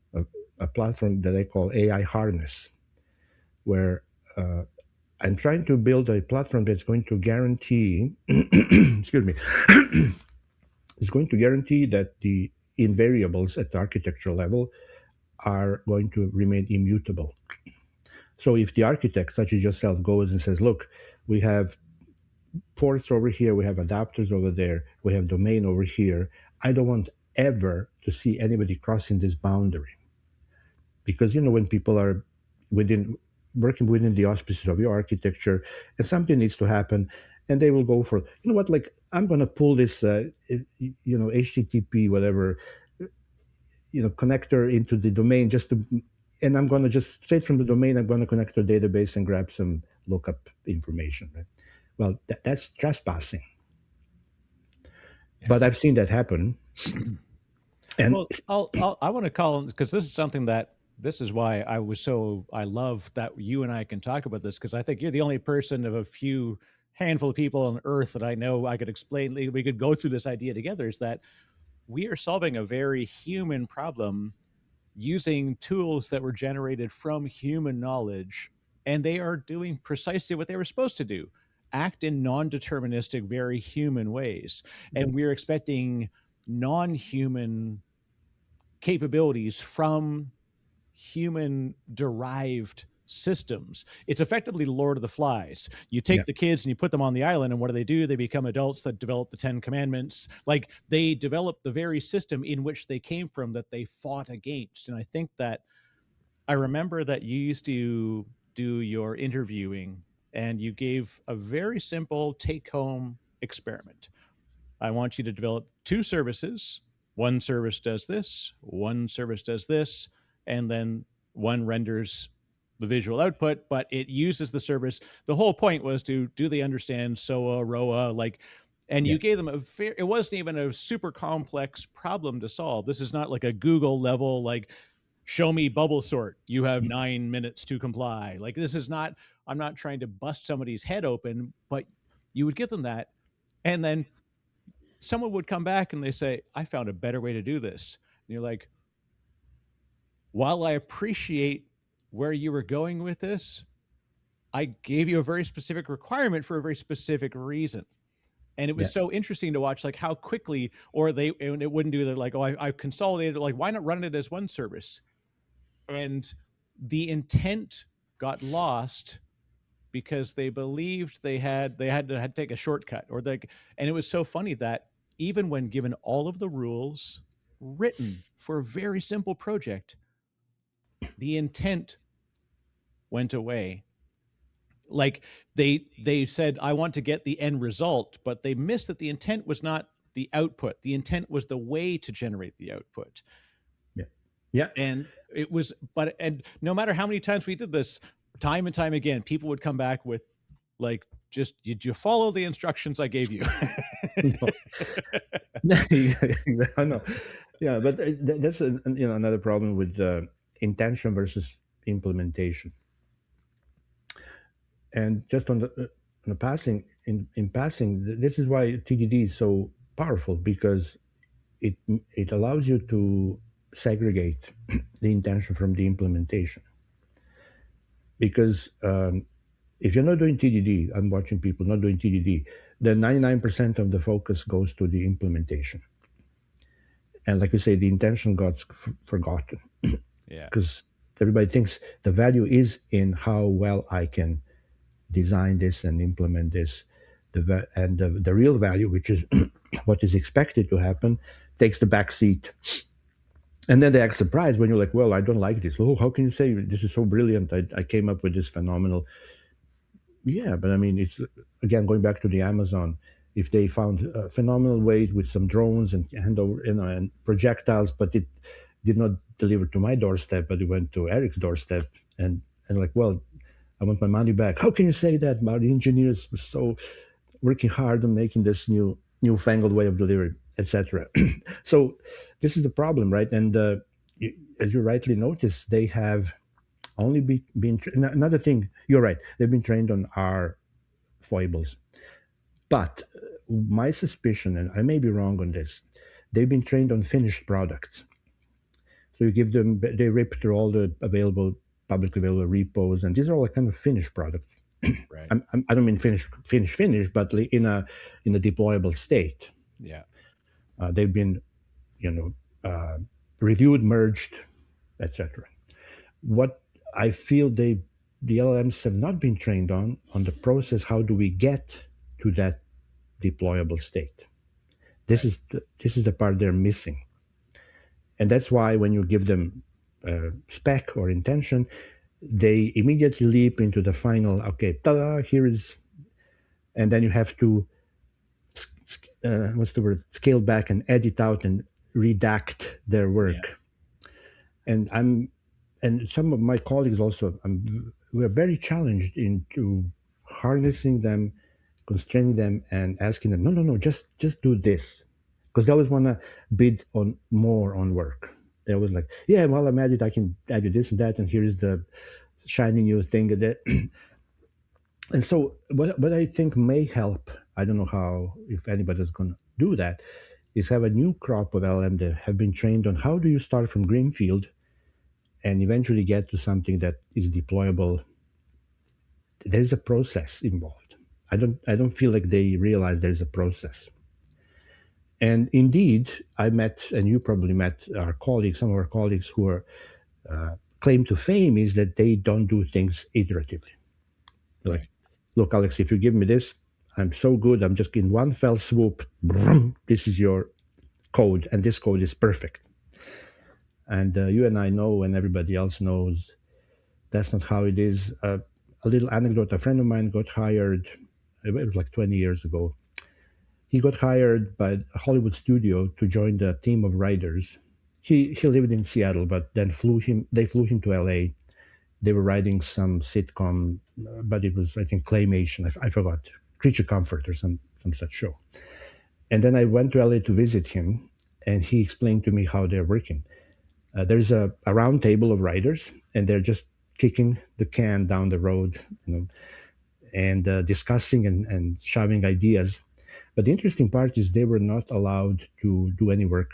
a platform that I call AI Harness, where I'm trying to build a platform that's going to guarantee, excuse me, is going to guarantee that the invariables at the architecture level are going to remain immutable. So if the architect, such as yourself, goes and says, look, we have ports over here, we have adapters over there, we have domain over here, I don't want ever to see anybody crossing this boundary. Because, when people are within working within the auspices of your architecture and something needs to happen, and they will go for, what, like, I'm going to pull this, HTTP, whatever, connector into the domain and I'm going to just straight from the domain, I'm going to connect to a database and grab some lookup information. Right? Well, that's trespassing. Yeah. But I've seen that happen. And Well, I want to call, because this is something that this is why I love that you and I can talk about this, because I think you're the only person of a few handful of people on earth that I know I could explain. We could go through this idea together. Is that we are solving a very human problem using tools that were generated from human knowledge, and they are doing precisely what they were supposed to do: act in non-deterministic, very human ways. And we're expecting non-human capabilities from human derived systems. It's effectively Lord of the Flies. You yeah, take the kids and you put them on the island, and what do? They become adults that develop the Ten Commandments. Like, they develop the very system in which they came from, that they fought against. And I think that I remember that you used to do your interviewing, and you gave a very simple take home experiment. I want you to develop two services. One service does this, one service does this, and then one renders the visual output, but it uses the service. The whole point was to, do they understand SOA, ROA, like, and yeah, you gave them it wasn't even a super complex problem to solve. This is not like a Google level, like, show me bubble sort. You have 9 minutes to comply. Like, this is not, I'm not trying to bust somebody's head open, but you would give them that. And then someone would come back and they say, I found a better way to do this. And you're like, while I appreciate where you were going with this, I gave you a very specific requirement for a very specific reason. And it yeah, was so interesting to watch, like, how quickly, or and it wouldn't do that, like, oh, I consolidated, like, why not run it as one service? And the intent got lost because they believed they had to take a shortcut, or like, and it was so funny that even when given all of the rules written for a very simple project, the intent went away. Like, they said, I want to get the end result, but they missed that the intent was not the output. The intent was the way to generate the output. yeah, yeah. And it was, but and no matter how many times we did this, time and time again, people would come back with, like, just, did you follow the instructions I gave you? No. I know. Yeah, but that's another problem with intention versus implementation. And just on the passing in passing, this is why TDD is so powerful, because it allows you to segregate the intention from the implementation. Because if you're not doing TDD, I'm watching people not doing TDD, then 99% of the focus goes to the implementation. And like we say, the intention got forgotten. Yeah. because everybody thinks the value is in how well I can design this and implement this. The real value, which is what is expected to happen, takes the back seat. And then they act surprised when you're like, well, I don't like this. Oh, how can you say this is so brilliant? I came up with this phenomenal. Yeah, but I mean, it's again going back to the Amazon. If they found a phenomenal way with some drones and hand over, and projectiles, but it did not deliver to my doorstep, but it went to Eric's doorstep, and like, well, I want my money back. How can you say that? My engineers were so working hard on making this newfangled way of delivery, etc. So this is the problem, right? And as you rightly notice, they have only another thing. You're right. They've been trained on our foibles, but my suspicion, and I may be wrong on this, they've been trained on finished products. So you give them, they rip through all the available, publicly available repos, and these are all kind of finished products. Right. I don't mean finish, but in a deployable state. Yeah. They've been, you know, reviewed, merged, etc. What I feel the LLMs have not been trained on the process. How do we get to that deployable state? Right. This is the part they're missing, and that's why when you give them spec or intention, they immediately leap into the final. Okay, ta-da! Here is, and then you have to what's the word? Scale back and edit out and redact their Yeah. work. And some of my colleagues also, we're very challenged into harnessing them, constraining them, and asking them, no, just do this, because they always want to bid on more on work. They always like, yeah, well, I'm at it, I can add you this and that, and here's the shiny new thing that. And so, what I think may help, I don't know how, if anybody's going to do that, is have a new crop of LM that have been trained on how do you start from greenfield and eventually get to something that is deployable. There's a process involved. I don't feel like they realize there's a process. And indeed, I met, and you probably met our colleagues, some of our colleagues who are claim to fame is that they don't do things iteratively. They're like, Right. look, Alex, if you give me this, I'm so good. I'm just in one fell swoop. Brum, this is your code, and this code is perfect. And you and I know, and everybody else knows, that's not how it is. A little anecdote: a friend of mine got hired. It was like 20 years ago. He got hired by a Hollywood studio to join the team of writers. He lived in Seattle, but then they flew him to LA. They were writing some sitcom, but it was, I think, claymation. I forgot, Creature Comfort or some such show. And then I went to LA to visit him, and he explained to me how they're working. There's a round table of writers, and they're just kicking the can down the road, and discussing and shoving ideas. But the interesting part is they were not allowed to do any work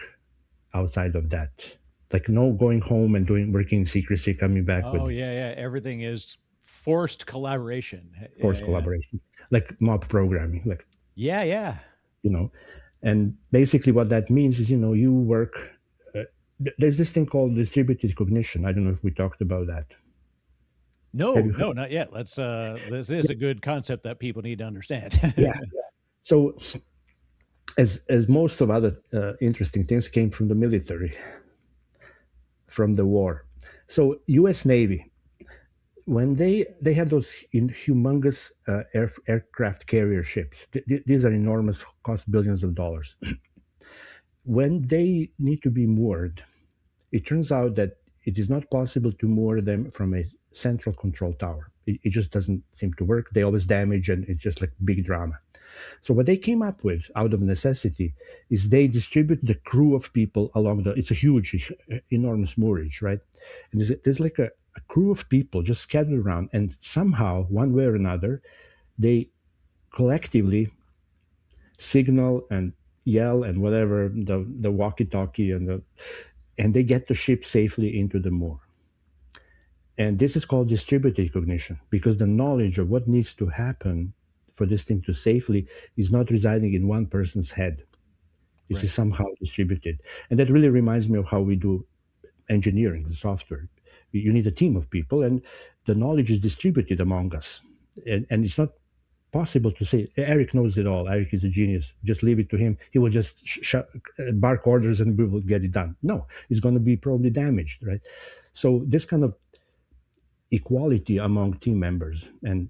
outside of that. Like no going home and doing working in secrecy, coming back Oh with yeah, yeah. Everything is forced collaboration. Yeah, forced yeah. collaboration, like mob programming, like Yeah, yeah. you know. And basically, what that means is, you work. There's this thing called distributed cognition. I don't know if we talked about that. Have No, you no, heard? not yet. Let's this is a good concept that people need to understand. Yeah. So, as most of other interesting things came from the military, from the war. So, U.S. Navy, when they have those humongous aircraft carrier ships, these are enormous, cost billions of dollars. When they need to be moored, it turns out that it is not possible to moor them from a central control tower. It just doesn't seem to work. They always damage, and it's just like big drama. So what they came up with, out of necessity, is they distribute the crew of people along the. It's a huge, enormous moorage, right? And there's like a crew of people just scattered around, and somehow, one way or another, they collectively signal and yell and whatever, the walkie-talkie and they get the ship safely into the moor. And this is called distributed cognition, because the knowledge of what needs to happen for this thing to safely is not residing in one person's head. This is Right. somehow distributed. And that really reminds me of how we do engineering the software. You need a team of people, and the knowledge is distributed among us. And it's not possible to say Eric knows it all. Eric is a genius. Just leave it to him. He will just bark orders and we will get it done. No, it's going to be probably damaged, right? So this kind of equality among team members, and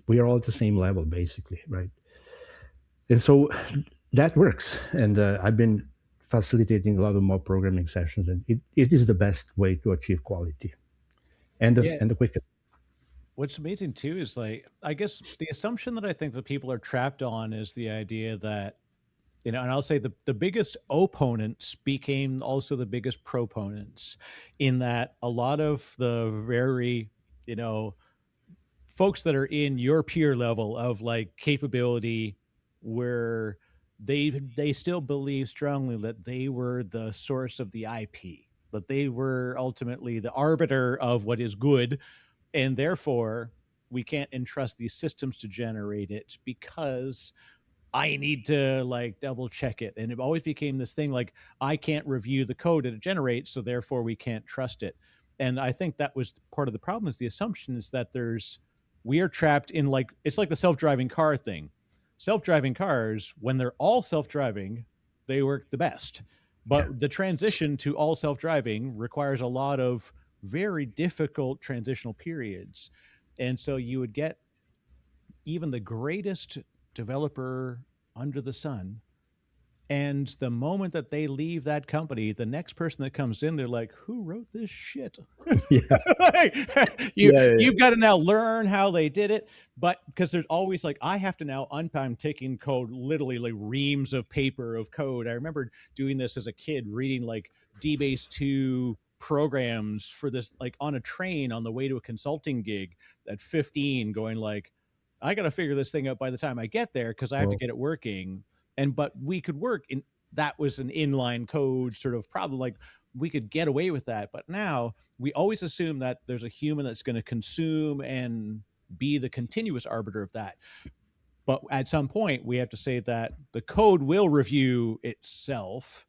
we are all at the same level, basically, right? And so that works. And I've been facilitating a lot of more programming sessions, and it is the best way to achieve quality Yeah. and the quickest. What's amazing too is like, I guess the assumption that I think that people are trapped on is the idea that, and I'll say the biggest opponents became also the biggest proponents, in that a lot of the very, you know, folks that are in your peer level of like capability, where they still believe strongly that they were the source of the IP, that they were ultimately the arbiter of what is good, and therefore we can't entrust these systems to generate it because I need to like double check it. And it always became this thing like, I can't review the code that it generates, so therefore we can't trust it. And I think that was part of the problem, is the assumption is that we are trapped in like, it's like the self-driving car thing. Self-driving cars, when they're all self-driving, they work the best. Yeah. But the transition to all self-driving requires a lot of very difficult transitional periods. And so you would get even the greatest developer under the sun, and the moment that they leave that company, the next person that comes in, they're like, who wrote this shit? Yeah. Like, Yeah. Yeah. you've got to now learn how they did it. But because there's always like, I have to now I'm taking code, literally like reams of paper of code. I remember doing this as a kid, reading like DBase 2 programs for this, like on a train on the way to a consulting gig at 15, going like, I got to figure this thing out by the time I get there because I have to Well, get it working. And but we could work in, that was an inline code sort of problem, like we could get away with that. But now we always assume that there's a human that's going to consume and be the continuous arbiter of that. But at some point we have to say that the code will review itself,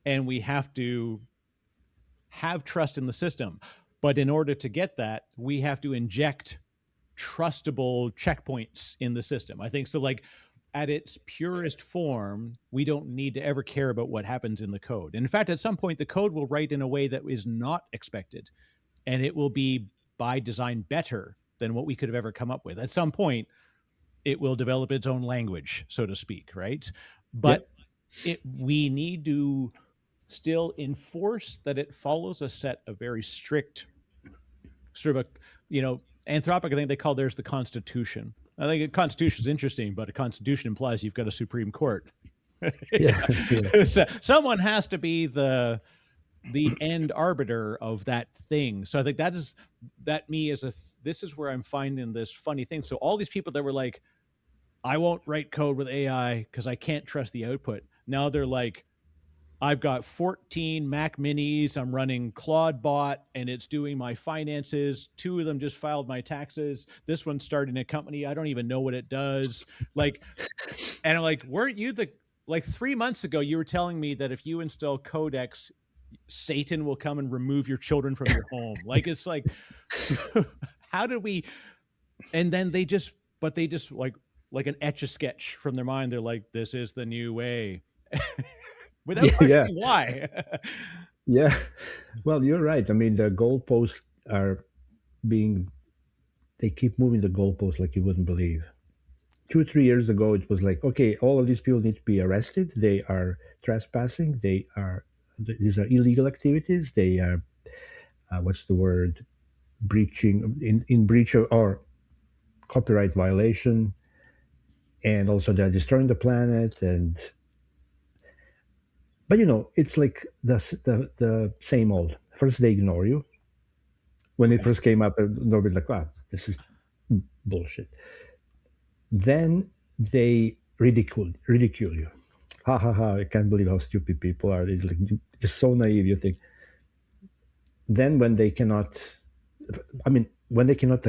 and we have to have trust in the system. But in order to get that, we have to inject trustable checkpoints in the system, I think. So like, at its purest form, we don't need to ever care about what happens in the code. And in fact, at some point, the code will write in a way that is not expected, and it will be by design better than what we could have ever come up with. At some point, it will develop its own language, so to speak, right? yeah. But we need to still enforce that it follows a set of very strict sort of a, Anthropic, I think they call theirs the Constitution. I think a Constitution is interesting, but a Constitution implies you've got a Supreme Court. Yeah. Yeah. So someone has to be the end arbiter of that thing. So I think that me as this is where I'm finding this funny thing. So all these people that were like, I won't write code with AI because I can't trust the output. Now they're like, I've got 14 Mac Minis. I'm running Claude Bot, and it's doing my finances. 2 of them just filed my taxes. This one's starting a company. I don't even know what it does. Like, and I'm like, weren't you like 3 months ago, you were telling me that if you install Codex, Satan will come and remove your children from your home. Like, it's like, how did we? And then they just like an etch a sketch from their mind. They're like, this is the new way. Without Yeah. Yeah. questioning why. Yeah. Well, you're right. I mean, the goalposts are being, they keep moving the goalposts like you wouldn't believe. 2 or 3 years ago, it was like, okay, all of these people need to be arrested. They are trespassing. These are illegal activities. They are, what's the word? Breaching, in breach of, or copyright violation. And also they're destroying the planet. But it's like the same old. First, they ignore you. When it Right. first came up, nobody's like, wow, this is bullshit. Then they ridicule you. Ha ha ha! I can't believe how stupid people are. It's like just so naive. You think. Then when they cannot, I mean, when they cannot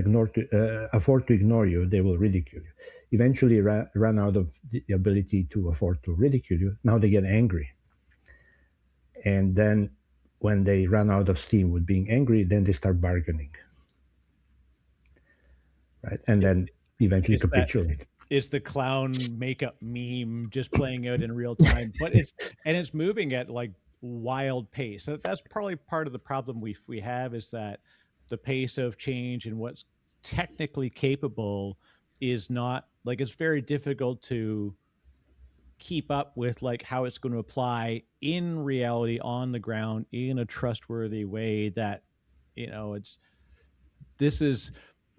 afford to ignore you, they will ridicule you. Eventually, run out of the ability to afford to ridicule you. Now they get angry, and then when they run out of steam with being angry, then they start bargaining, right? And It, then eventually it's that capitulate. it's the clown makeup meme just playing out in real time, but it's moving at like wild pace. That's probably part of the problem we have is that the pace of change and what's technically capable is not like it's very difficult to keep up with like how it's going to apply in reality on the ground in a trustworthy way that it's this is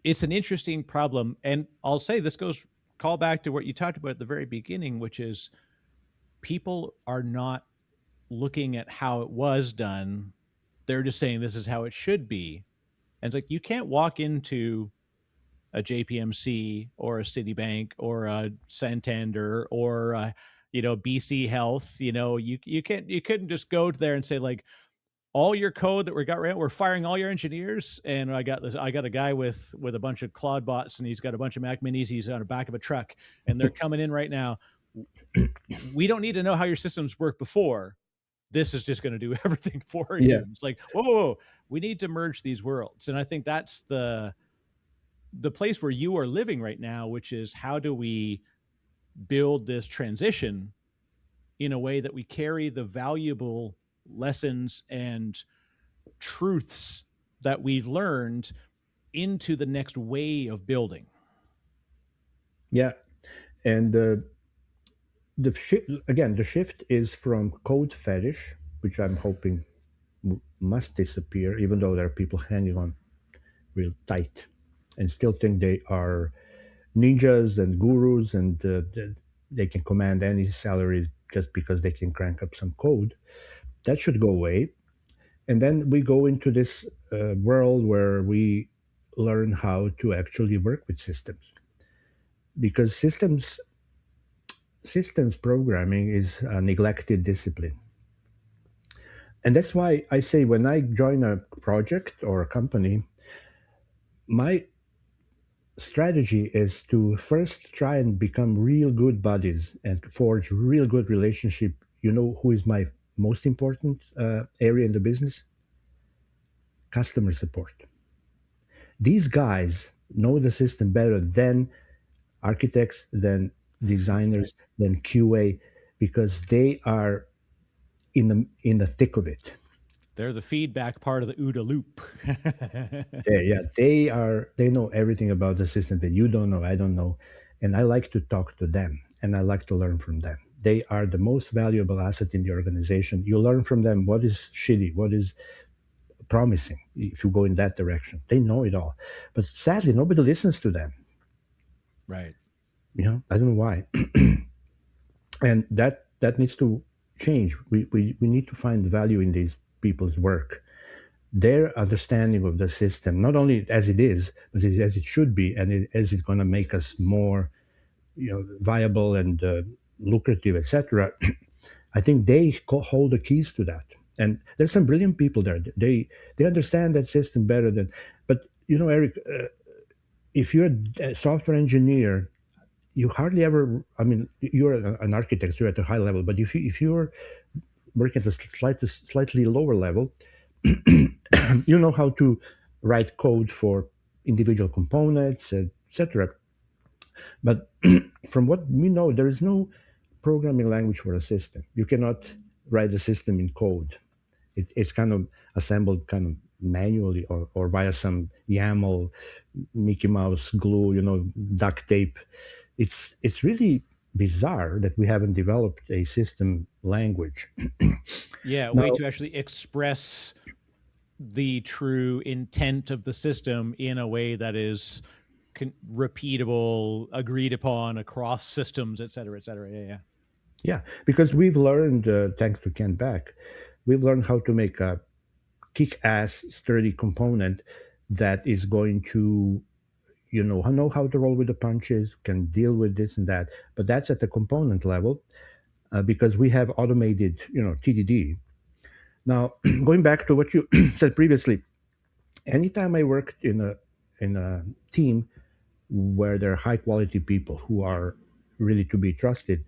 it's an interesting problem. And I'll say this goes call back to what you talked about at the very beginning, which is people are not looking at how it was done. They're just saying this is how it should be. And it's like you can't walk into a JPMC or a Citibank or a Santander or BC Health. You couldn't just go there and say like all your code that we got right now, we're firing all your engineers. And I got a guy with a bunch of Claude bots, and he's got a bunch of Mac Minis. He's on the back of a truck, and they're coming in right now. We don't need to know how your systems work before. This is just going to do everything for Yeah, you. It's like, whoa, whoa, whoa, we need to merge these worlds. And I think that's the place where you are living right now, which is how do we build this transition in a way that we carry the valuable lessons and truths that we've learned into the next way of building. yeah. And again, the shift is from code fetish, which I'm hoping must disappear, even though there are people hanging on real tight and still think they are ninjas and gurus, and they can command any salary just because they can crank up some code. That should go away. And then we go into this world where we learn how to actually work with systems, because systems programming is a neglected discipline. And that's why I say when I join a project or a company, my strategy is to first try and become real good buddies and forge real good relationship. You know who is my most important area in the business? Customer support. These guys know the system better than architects, than Right. designers, than QA, because they are in the thick of it. They're the feedback part of the OODA loop. Yeah, they know everything about the system that you don't know, I don't know, and I like to talk to them and I like to learn from them. They are the most valuable asset in the organization. You learn from them what is shitty, what is promising. If you go in that direction, they know it all, but sadly nobody listens to them. Right. I don't know why. And that needs to change. We need to find value in these people's work, their understanding of the system, not only as it is, but as it should be, and as it's going to make us more, viable and lucrative, etc. I think they hold the keys to that. And there's some brilliant people there. They understand that system better than. But Eric, if you're a software engineer, you hardly ever. I mean, you're an architect, so you're at a high level. But if you're working at a slightly lower level, you know how to write code for individual components, etc. But from what we know, there is no programming language for a system. You cannot write a system in code. It's kind of assembled kind of manually, or via some YAML, Mickey Mouse glue, duct tape. It's really bizarre that we haven't developed a system language. Yeah, a way Now, to actually express the true intent of the system in a way that is repeatable, agreed upon across systems, et cetera, et cetera. Yeah, yeah. yeah, because we've learned, thanks to Ken Beck, we've learned how to make a kick-ass, sturdy component that is going to, know how to roll with the punches, can deal with this and that. But that's at the component level, because we have automated, TDD. Now, going back to what you said previously, anytime I worked in a team where there are high quality people who are really to be trusted,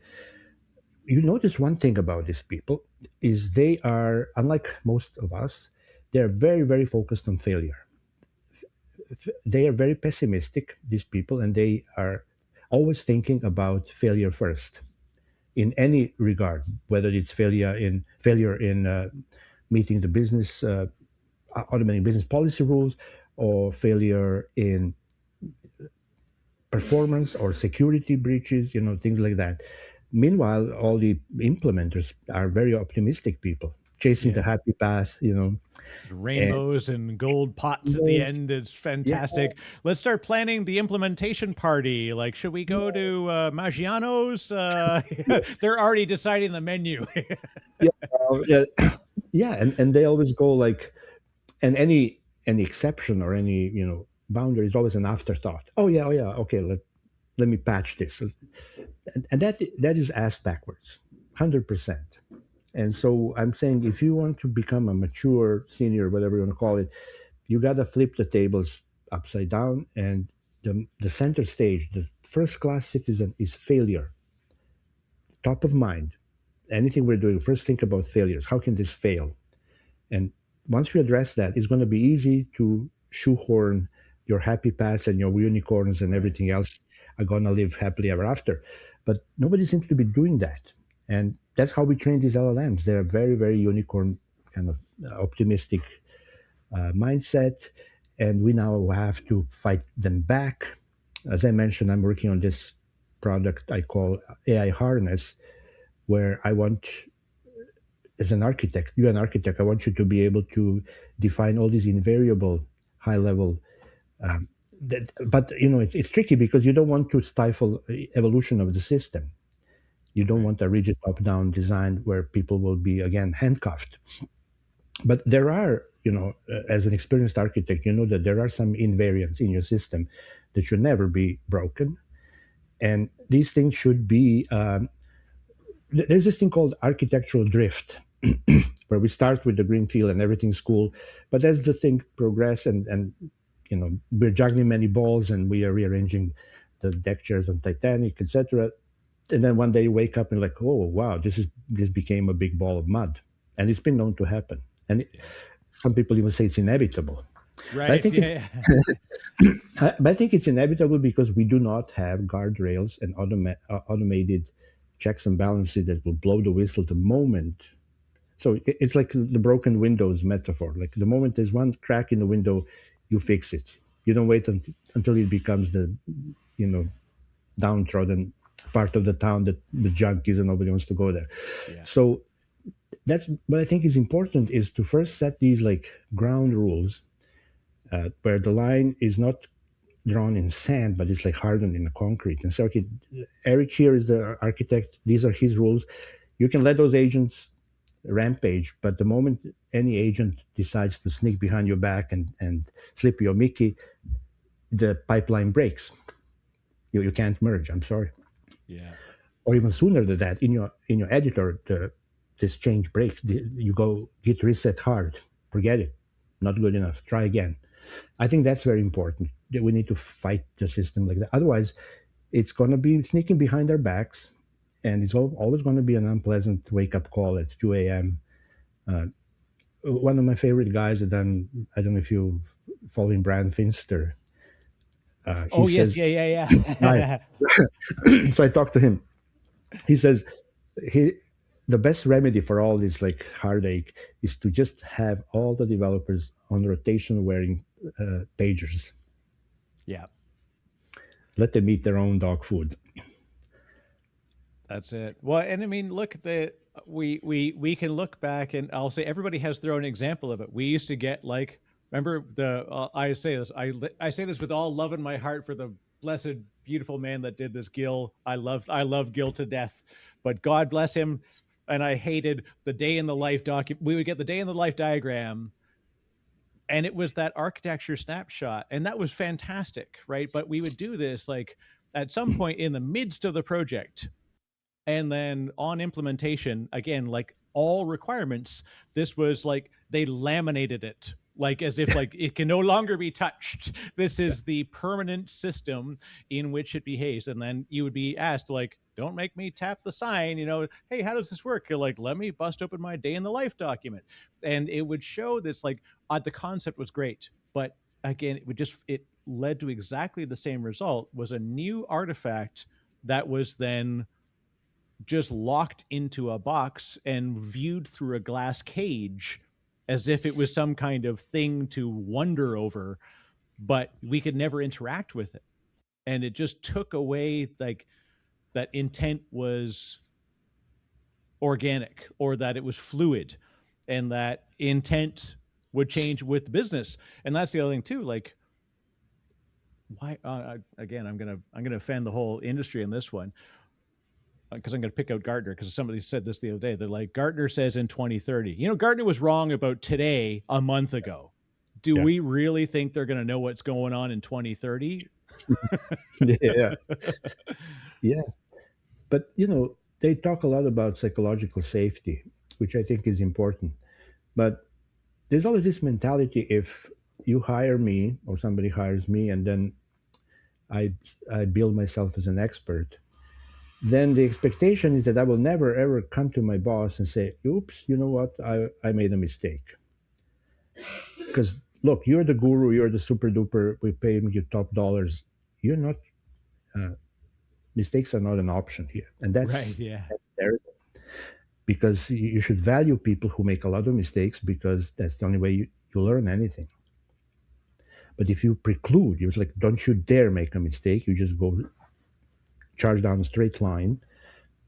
you notice one thing about these people is they are, unlike most of us, they are very, very focused on failure. They are very pessimistic, these people, and they are always thinking about failure first in any regard, whether it's failure in meeting the business automating business policy rules, or failure in performance or security breaches, things like that. Meanwhile, all the implementers are very optimistic people, chasing the Yeah. happy path, It's and rainbows and gold pots at the those, end. It's yeah, fantastic. Let's start planning the implementation party. Like, should we go to Maggiano's? They're already deciding the menu. yeah, yeah, yeah, and they always go like, and any exception or any boundary is always an afterthought. Oh yeah, okay, let me patch this, and that is ass backwards, 100%. And so I'm saying, if you want to become a mature senior, whatever you want to call it, you got to flip the tables upside down. And the center stage, the first class citizen, is failure, top of mind. Anything we're doing, first think about failures. How can this fail? And once we address that, it's going to be easy to shoehorn your happy paths and your unicorns and Right. everything else are going to live happily ever after. But nobody seems to be doing that. And that's how we train these LLMs. They're very, very unicorn kind of optimistic mindset. And we now have to fight them back. As I mentioned, I'm working on this product I call AI Harness, where I want, as an architect, you're an architect, I want you to be able to define all these invariable high level. But it's tricky because you don't want to stifle evolution of the system. You don't Right. want a rigid top down design where people will be again handcuffed. But there are, as an experienced architect, you know that there are some invariants in your system that should never be broken. And these things should be, there's this thing called architectural drift, where we start with the green field and everything's cool. But as the thing progress and we're juggling many balls and we are rearranging the deck chairs on Titanic, etc. And then one day you wake up and like, oh wow, this became a big ball of mud, and it's been known to happen. And Yeah. some people even say it's inevitable. But I Right. think it, Yeah. but I think it's inevitable because we do not have guardrails and automated checks and balances that will blow the whistle the moment. So it's like the broken windows metaphor. Like the moment there's one crack in the window, you fix it. You don't wait until it becomes the you know downtrodden part of the town that the junk is and nobody wants to go there. Yeah. So that's what I think is important, is to first set these like ground rules, where the line is not drawn in sand, but it's like hardened in the concrete. And so, okay, Eric here is the architect. These are his rules. You can let those agents rampage, but the moment any agent decides to sneak behind your back and slip your Mickey, the pipeline breaks. You can't merge. I'm sorry. Yeah. Or even sooner than that, in your editor, this change breaks. You go git reset hard. Forget it. Not good enough. Try again. I think that's very important. That we need to fight the system like that. Otherwise, it's going to be sneaking behind our backs, and it's always going to be an unpleasant wake up call at 2 a.m. Uh, One of my favorite guys that I don't know if you following Brian Finster. He Oh yes. says, Yeah. Yeah. right. Yeah. So I talked to him. He says he the best remedy for all this like heartache is to just have all the developers on rotation wearing pagers. Yeah. Let them eat their own dog food. That's it. Well, and I mean, look, the we can look back, and I'll say everybody has their own example of it. We used to get like, remember the I say this, I say this with all love in my heart for the blessed, beautiful man that did this, Gil. I love Gil to death, but God bless him. And I hated the day in the life We would get the day in the life diagram, and it was that architecture snapshot, and that was fantastic, right? But we would do this like at some point in the midst of the project, and then on implementation, again, like all requirements, this was like they laminated it like as if like it can no longer be touched. This Yeah. is the permanent system in which it behaves. And then you would be asked like, don't make me tap the sign, hey, how does this work? You're like, let me bust open my day in the life document. And it would show this, like, the concept was great, but again, it led to exactly the same result, was a new artifact that was then just locked into a box and viewed through a glass cage as if it was some kind of thing to wonder over, but we could never interact with it. And it just took away, like, that intent was organic, or that it was fluid, and that intent would change with business. And that's the other thing too, like, why again, I'm gonna offend the whole industry in this one, because I'm going to pick out Gartner, because somebody said this the other day. They're like, Gartner says in 2030. Gartner was wrong about today a month ago. Do Yeah. we really think they're going to know what's going on in 2030? Yeah. Yeah. But, they talk a lot about psychological safety, which I think is important. But there's always this mentality: if you hire me or somebody hires me, and then I, I build myself as an expert, then the expectation is that I will never ever come to my boss and say, oops, you know what, I made a mistake. Because look, you're the guru, you're the super duper, we pay you top dollars. You're not, uh, mistakes are not an option here. And Right. that's, Yeah. that's terrible, because you should value people who make a lot of mistakes, because that's the only way you learn anything. But if you preclude, you're like, don't you dare make a mistake, you just go charge down a straight line,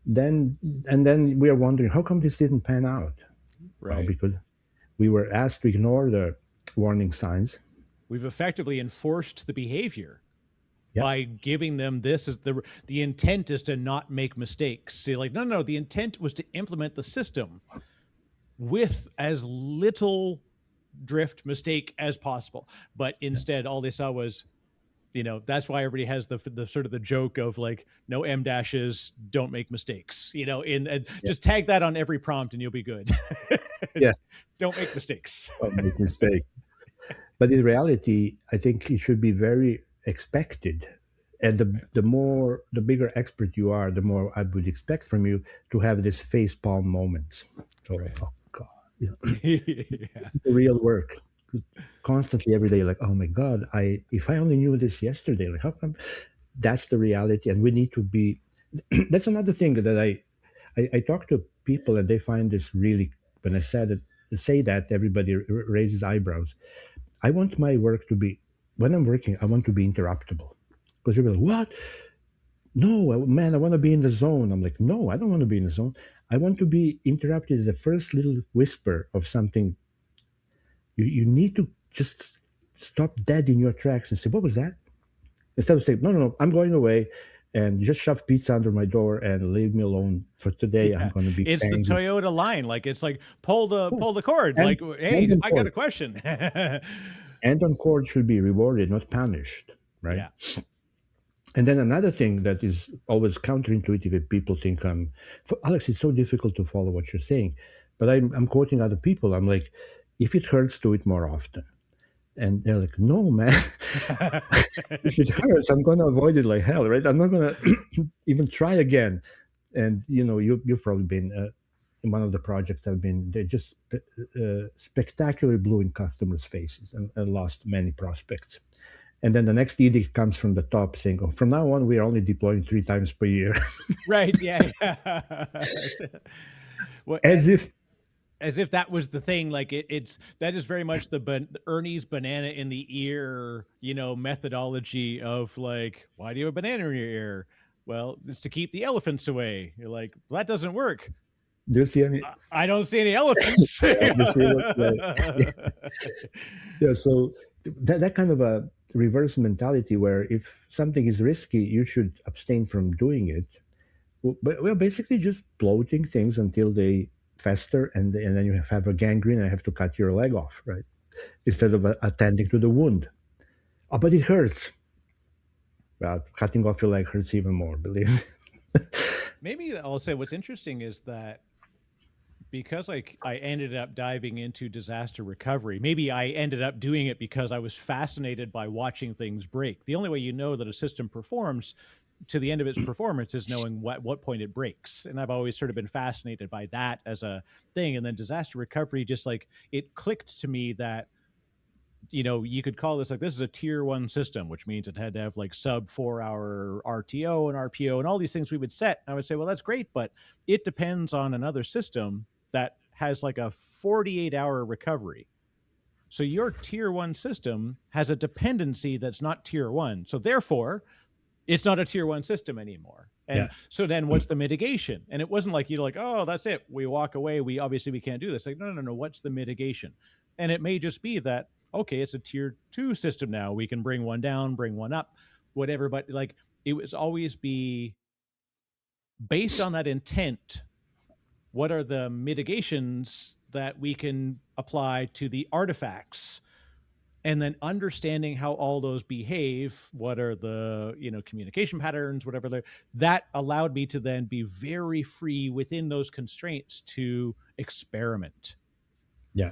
then and then we are wondering how come this didn't pan out. Well, Right. because we were asked to ignore the warning signs. We've effectively enforced the behavior Yeah, by giving them this as the intent is to not make mistakes. See, like, no, the intent was to implement the system with as little drift mistake as possible. But instead, all they saw was, that's why everybody has the sort of the joke of, like, no M dashes, don't make mistakes, and yeah, just tag that on every prompt and you'll be good. yeah. Don't make mistakes. Don't make mistake. But in reality, I think it should be very expected. And the bigger expert you are, the more I would expect from you to have this face palm moments. So, Right. oh God, Yeah. the real work, constantly every day. Like, oh my God, if I only knew this yesterday, like how come? That's the reality, and we need to be. That's another thing that I talk to people, and they find this really. When I say that, everybody raises eyebrows. I want my work to be, when I'm working, I want to be interruptible. Because you're like, what? No, man, I want to be in the zone. I'm like, no, I don't want to be in the zone. I want to be interrupted at the first little whisper of something. You need to just stop dead in your tracks and say, what was that? Instead of saying, no, no, no, I'm going away, and just shove pizza under my door and leave me alone for today. I'm Yeah. going to be It's the angry. Toyota line. Like, it's like, pull the Yeah. pull the cord. And, Like, and hey, on I got court. a question. And on court should be rewarded, not punished, right? Yeah. And then another thing that is always counterintuitive, if people think Alex, it's so difficult to follow what you're saying. But I'm quoting other people. I'm like, if it hurts, do it more often. And they're like, no, man, if it hurts, I'm going to avoid it like hell, right? I'm not going to even try again. And, you've probably been in one of the projects I've been, they just spectacularly blew in customers' faces and lost many prospects. And then the next edict comes from the top saying, oh, from now on, we are only deploying 3 times per year. Right. Yeah. Yeah. Well, As if, as if that was the thing. Like, that is very much the Ernie's banana in the ear, methodology of, like, why do you have a banana in your ear? Well, it's to keep the elephants away. You're like, well, that doesn't work. do you see any? I don't see any elephants. Yeah, do you see what, yeah, yeah. So that kind of a reverse mentality where if something is risky, you should abstain from doing it. But we're basically just bloating things until they fester, and then you have a gangrene and have to cut your leg off, right? Instead of attending to the wound. Oh, but it hurts. Well, cutting off your leg hurts even more, believe me. Maybe I'll say what's interesting is that, because I ended up diving into disaster recovery. Maybe I ended up doing it because I was fascinated by watching things break. The only way you know that a system performs to the end of its performance is knowing what point it breaks. And I've always sort of been fascinated by that as a thing. And then disaster recovery, just like it clicked to me that, you could call this like, this is a tier one system, which means it had to have like sub 4 hour RTO and RPO and all these things we would set. And I would say, well, that's great, but it depends on another system that has like a 48-hour recovery. So your tier one system has a dependency that's not tier one. So therefore, it's not a tier one system anymore. And Yeah. so then what's the mitigation? And it wasn't like you're like, oh, that's it. We walk away. We can't do this. Like, no. What's the mitigation? And it may just be that, okay, it's a tier two system now. We can bring one down, bring one up, whatever. But like, it was always be based on that intent. What are the mitigations that we can apply to the artifacts? And then understanding how all those behave, what are the communication patterns, whatever, that allowed me to then be very free within those constraints to experiment. Yeah.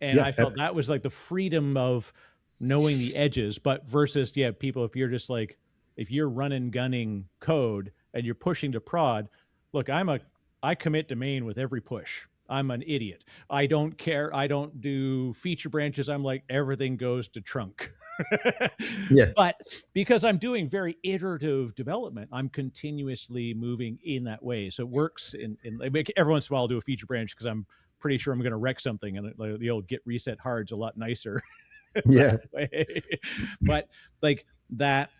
And Yeah. I felt that was like the freedom of knowing the edges. But versus people, if you're just like, if you're running gunning code and you're pushing to prod, look, I commit to main with every push. I'm an idiot. I don't care. I don't do feature branches. I'm like, everything goes to trunk. Yeah. But because I'm doing very iterative development, I'm continuously moving in that way. So it works like, every once in a while I'll do a feature branch because I'm pretty sure I'm going to wreck something, and the old git reset hard's a lot nicer Yeah. that way. But like that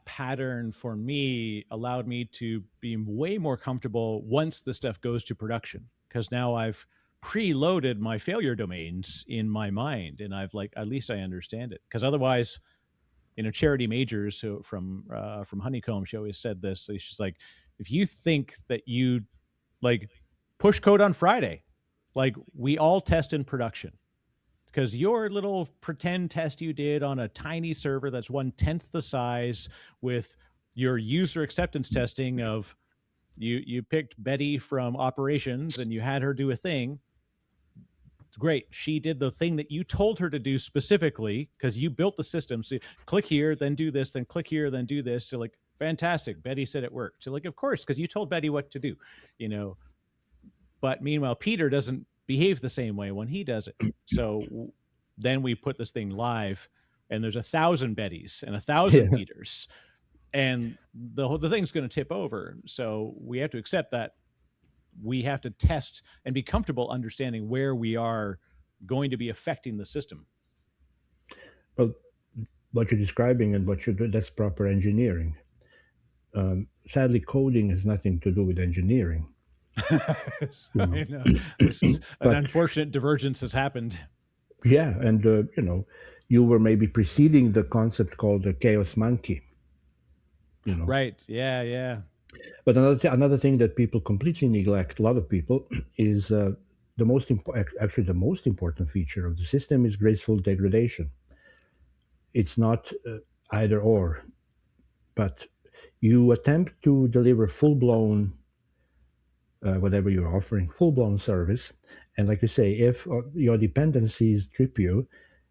pattern for me allowed me to be way more comfortable once the stuff goes to production, because now I've preloaded my failure domains in my mind, and I've like, at least I understand it. Because otherwise, Charity Majors, who from Honeycomb, she always said this. She's like, if you think that you like push code on Friday, like we all test in production, because your little pretend test you did on a tiny server that's 1/10 the size, with your user acceptance testing of you picked Betty from operations and you had her do a thing. Great. She did the thing that you told her to do specifically because you built the system. So click here, then do this, then click here, then do this. So like, fantastic. Betty said it worked. So like, of course, because you told Betty what to do, But meanwhile, Peter doesn't behave the same way when he does it. So then we put this thing live, and there's 1,000 Bettys and 1,000 Yeah. Peters, and the thing's going to tip over. So we have to accept that we have to test and be comfortable understanding where we are going to be affecting the system. Well, what you're describing and what you do, that's proper engineering. Sadly, coding has nothing to do with engineering. So, I know this is an But unfortunate divergence has happened. yeah, and you were maybe preceding the concept called the chaos monkey. Right. Yeah. But another thing that people completely neglect, a lot of people, is actually the most important feature of the system is graceful degradation. It's not either or, but you attempt to deliver full blown whatever you're offering, full blown service. And like you say, if your dependencies trip you,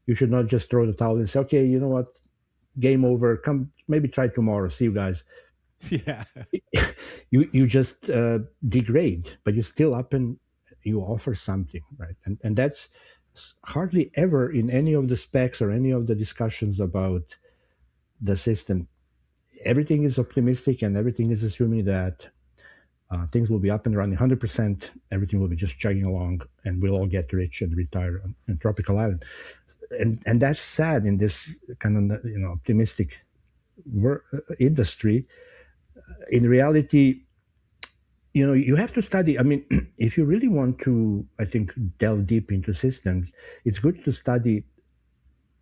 you should not just throw the towel and say, okay, you know what, game over. Come, maybe try tomorrow. See you guys. Yeah. You just degrade, but you're still up and you offer something, right? And that's hardly ever in any of the specs or any of the discussions about the system. Everything is optimistic and everything is assuming that things will be up and running 100%. Everything will be just chugging along, and we'll all get rich and retire on tropical island. And that's sad in this kind of optimistic industry. In reality, you have to study. I mean, if you really want to, I think, delve deep into systems, it's good to study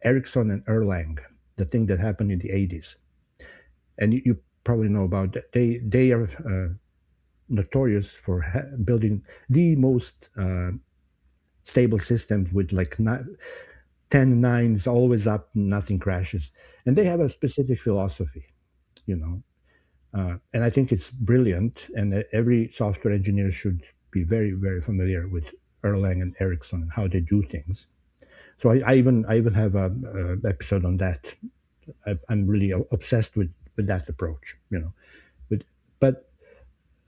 Ericsson and Erlang, the thing that happened in the 80s. And you probably know about that. They are notorious for building the most stable systems with like 10 nines, always up, nothing crashes. And they have a specific philosophy, and I think it's brilliant. And every software engineer should be very, very familiar with Erlang and Ericsson and how they do things. So I even have a episode on that. I'm really obsessed with with that approach. With, but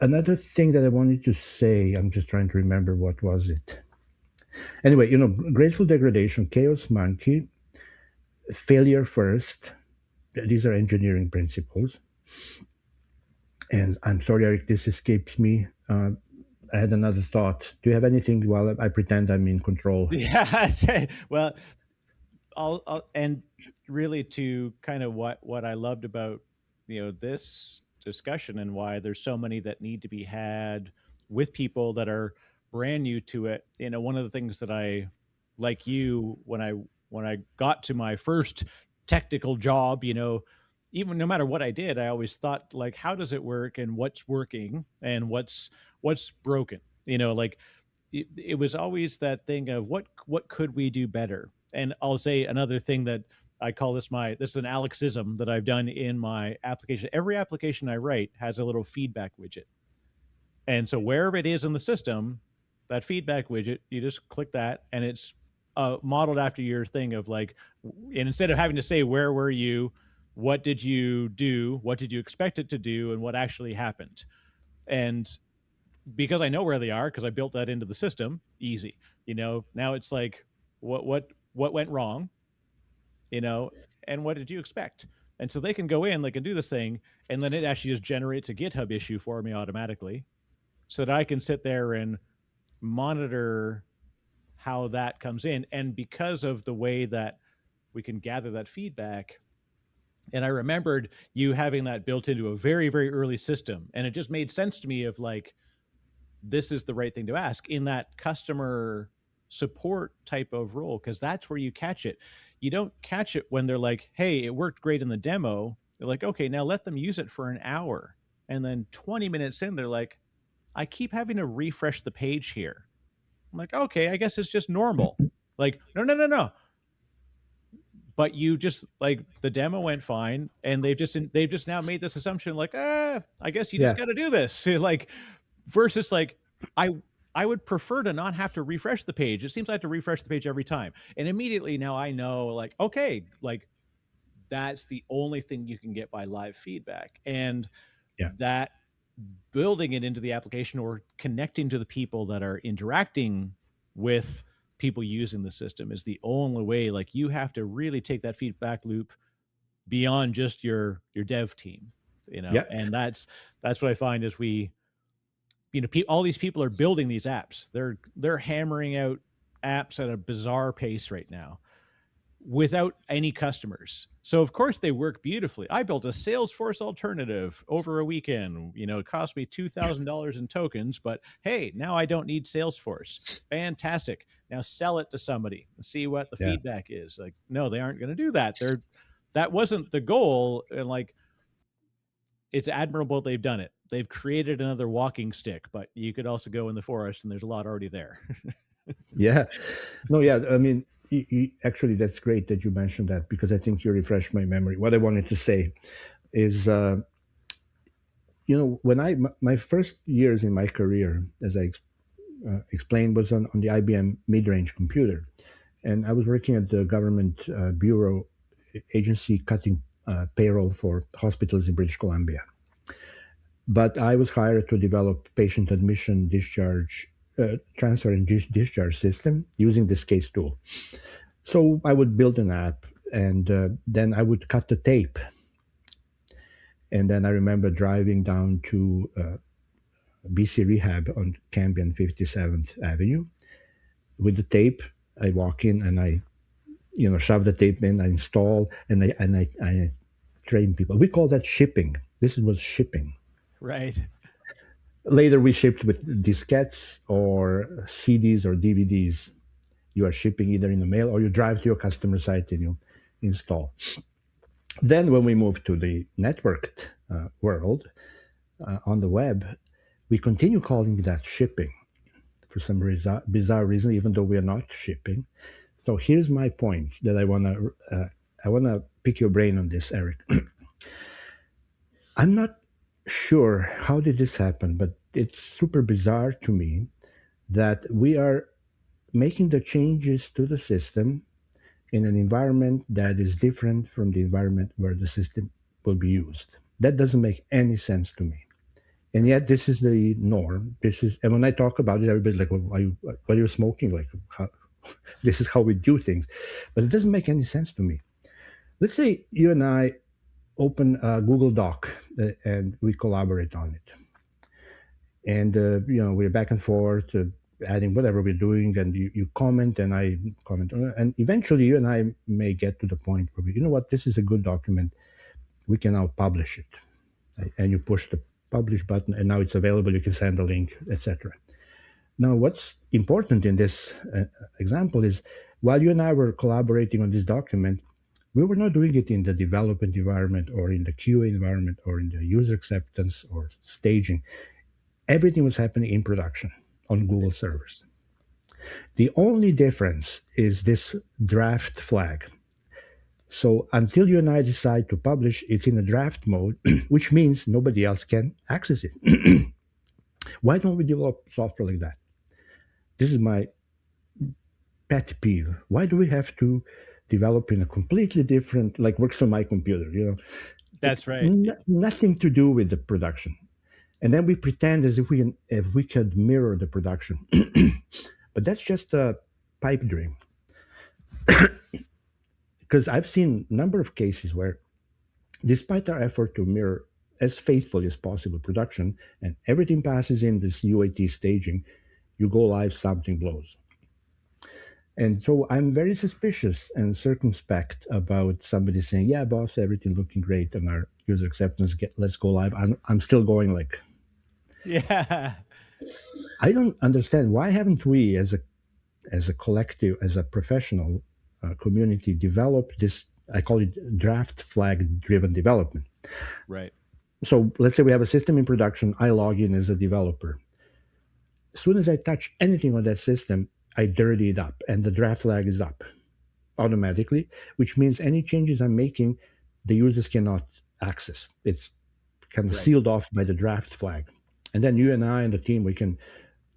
another thing that I wanted to say, I'm just trying to remember what was it. Anyway, graceful degradation, chaos monkey, failure first. These are engineering principles. And I'm sorry, Eric, this escapes me. I had another thought. Do you have anything while I pretend I'm in control? Yeah. Well, and really to kind of what I loved about this discussion and why there's so many that need to be had with people that are brand new to it. One of the things that I like you when I got to my first technical job, even no matter what I did, I always thought like, how does it work and what's working and what's broken. Like it was always that thing of what could we do better. And I'll say another thing that I call this is an Alexism that I've done in my application. Every application I write has a little feedback widget, and so wherever it is in the system, that feedback widget, you just click that, and it's modeled after your thing of like, and instead of having to say where were you, what did you do, what did you expect it to do, and what actually happened. And because I know where they are because I built that into the system, easy. Now it's like what went wrong, you know, and what did you expect? And so they can go in, they can do this thing, and then it actually just generates a GitHub issue for me automatically so that I can sit there and monitor how that comes in. And because of the way that we can gather that feedback, and I remembered you having that built into a very, very early system. And it just made sense to me of like, this is the right thing to ask in that customer support type of role, because that's where you catch it. You don't catch it when they're like, hey, it worked great in the demo. They're like, okay, now let them use it for an hour. And then 20 minutes in, they're like, I keep having to refresh the page here. I'm like, okay, I guess it's just normal. Like, no, no, no, no. But you just like the demo went fine, and they've just now made this assumption like, I guess you just Yeah, got to do this. Like versus like I I would prefer to not have to refresh the page. It seems I have to refresh the page every time. And immediately now I know like, okay, like that's the only thing you can get by live feedback. And yeah, that building it into the application or connecting to the people that are interacting with people using the system is the only way. Like you have to really take that feedback loop beyond just your dev team, yeah, and that's what I find is all these people are building these apps. They're hammering out apps at a bizarre pace right now without any customers. So of course they work beautifully. I built a Salesforce alternative over a weekend. It cost me $2,000 in tokens, but hey, now I don't need Salesforce. Fantastic. Now sell it to somebody and see what the yeah. feedback is. Like, no, they aren't going to do that. That wasn't the goal. And like, it's admirable they've done it. They've created another walking stick, but you could also go in the forest and there's a lot already there. Yeah. No, yeah. I mean, actually, that's great that you mentioned that because I think you refreshed my memory. What I wanted to say is, when my first years in my career, as I explained, was on the IBM mid-range computer, and I was working at the government bureau agency cutting payroll for hospitals in British Columbia. But I was hired to develop patient admission, discharge, transfer, and discharge system using this case tool. So I would build an app, and then I would cut the tape. And then I remember driving down to BC Rehab on Cambion 57th Avenue with the tape. I walk in and I, shove the tape in, I install, and I train people. We call that shipping. This was shipping. Right. Later, we shipped with diskettes or CDs or DVDs. You are shipping either in the mail or you drive to your customer site and you install. Then, when we moved to the networked world on the web, we continue calling that shipping for some bizarre reason, even though we are not shipping. So here's my point that I wanna pick your brain on this, Eric. I'm not sure how did this happen, but it's super bizarre to me that we are making the changes to the system in an environment that is different from the environment where the system will be used. That doesn't make any sense to me. And yet, this is the norm. This is, and when I talk about it, everybody's like, well, what are you smoking? Like, how, this is how we do things. But it doesn't make any sense to me. Let's say you and I open a Google Doc and we collaborate on it. And, we're back and forth, adding whatever we're doing, and you comment and I comment. And eventually, you and I may get to the point where you know what, this is a good document. We can now publish it. Right? And you push the publish button, and now it's available. You can send a link, etc. Now, what's important in this example is while you and I were collaborating on this document, we were not doing it in the development environment or in the QA environment or in the user acceptance or staging. Everything was happening in production on Google servers. The only difference is this draft flag. So until you and I decide to publish, it's in a draft mode, which means nobody else can access it. Why don't we develop software like that? This is my pet peeve. Why do we have to develop in a completely different, like works on my computer, That's right. nothing to do with the production. And then we pretend as if we could mirror the production. But that's just a pipe dream. Because I've seen a number of cases where, despite our effort to mirror as faithfully as possible production, and everything passes in this UAT staging, you go live, something blows. And so I'm very suspicious and circumspect about somebody saying, "Yeah, boss, everything looking great, and our user acceptance, let's go live." I'm still going like, Yeah. I don't understand why haven't we, as a collective, as a professional community, developed this? I call it draft flag driven development. Right. So let's say we have a system in production. I log in as a developer. As soon as I touch anything on that system, I dirty it up, and the draft flag is up automatically, which means any changes I'm making, the users cannot access. It's kind of Right. sealed off by the draft flag. And then you and I and the team, we can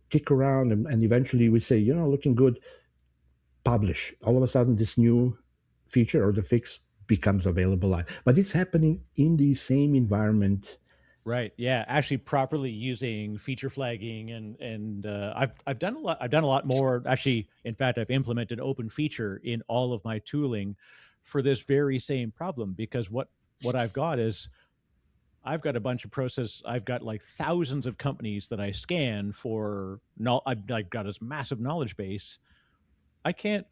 kick around and eventually we say, looking good, publish. All of a sudden, this new feature or the fix becomes available live. But it's happening in the same environment. Right. Yeah. Actually, properly using feature flagging and I've done a lot. I've done a lot more. Actually, in fact, I've implemented open feature in all of my tooling for this very same problem. Because what I've got is I've got a bunch of process. I've got like thousands of companies that I scan for. No, I've got this massive knowledge base. I can't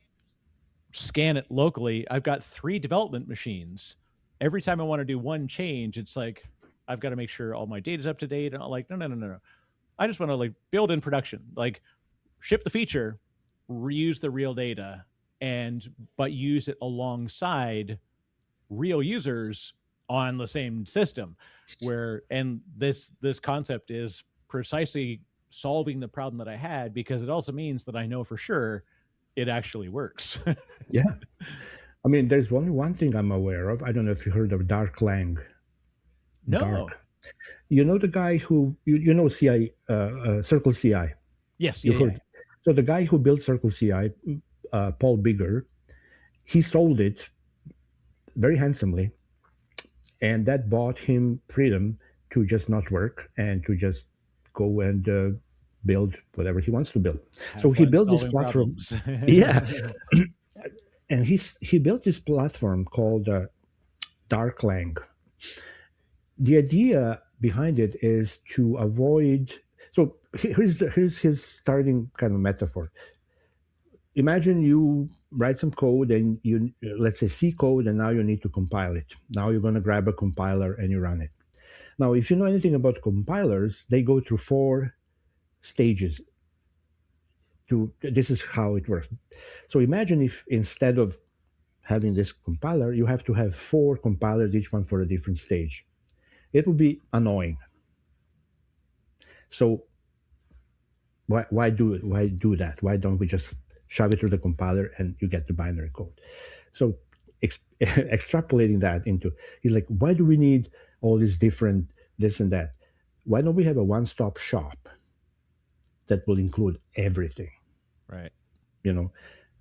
scan it locally. I've got 3 development machines. Every time I want to do one change, it's like I've got to make sure all my data's up to date. And I'm like, no. I just want to like build in production, like ship the feature, reuse the real data, and but use it alongside real users on the same system. Where and this concept is precisely solving the problem that I had because it also means that I know for sure it actually works. Yeah. I mean, there's only one thing I'm aware of. I don't know if you heard of Dark Lang. No. Dark. You know the guy who, CI, Circle CI. Yes. You Yeah. Yeah. heard. So the guy who built Circle CI, Paul Bigger, he sold it very handsomely, and that bought him freedom to just not work and to just go and build whatever he wants to build. Have So he fun built this solving platform. problems. Yeah, and he built this platform called Darklang. The idea behind it is to avoid. So here's his starting kind of metaphor. Imagine you write some code and you, let's say, C code, and now you need to compile it. Now you're going to grab a compiler and you run it. Now, if you know anything about compilers, they go through 4 stages. This is how it works. So imagine if instead of having this compiler, you have to have 4 compilers, each one for a different stage. It would be annoying. So why do that? Why don't we just shove it through the compiler and you get the binary code? So extrapolating that into, he's like, why do we need all these different this and that? Why don't we have a one-stop shop that will include everything? Right. You know,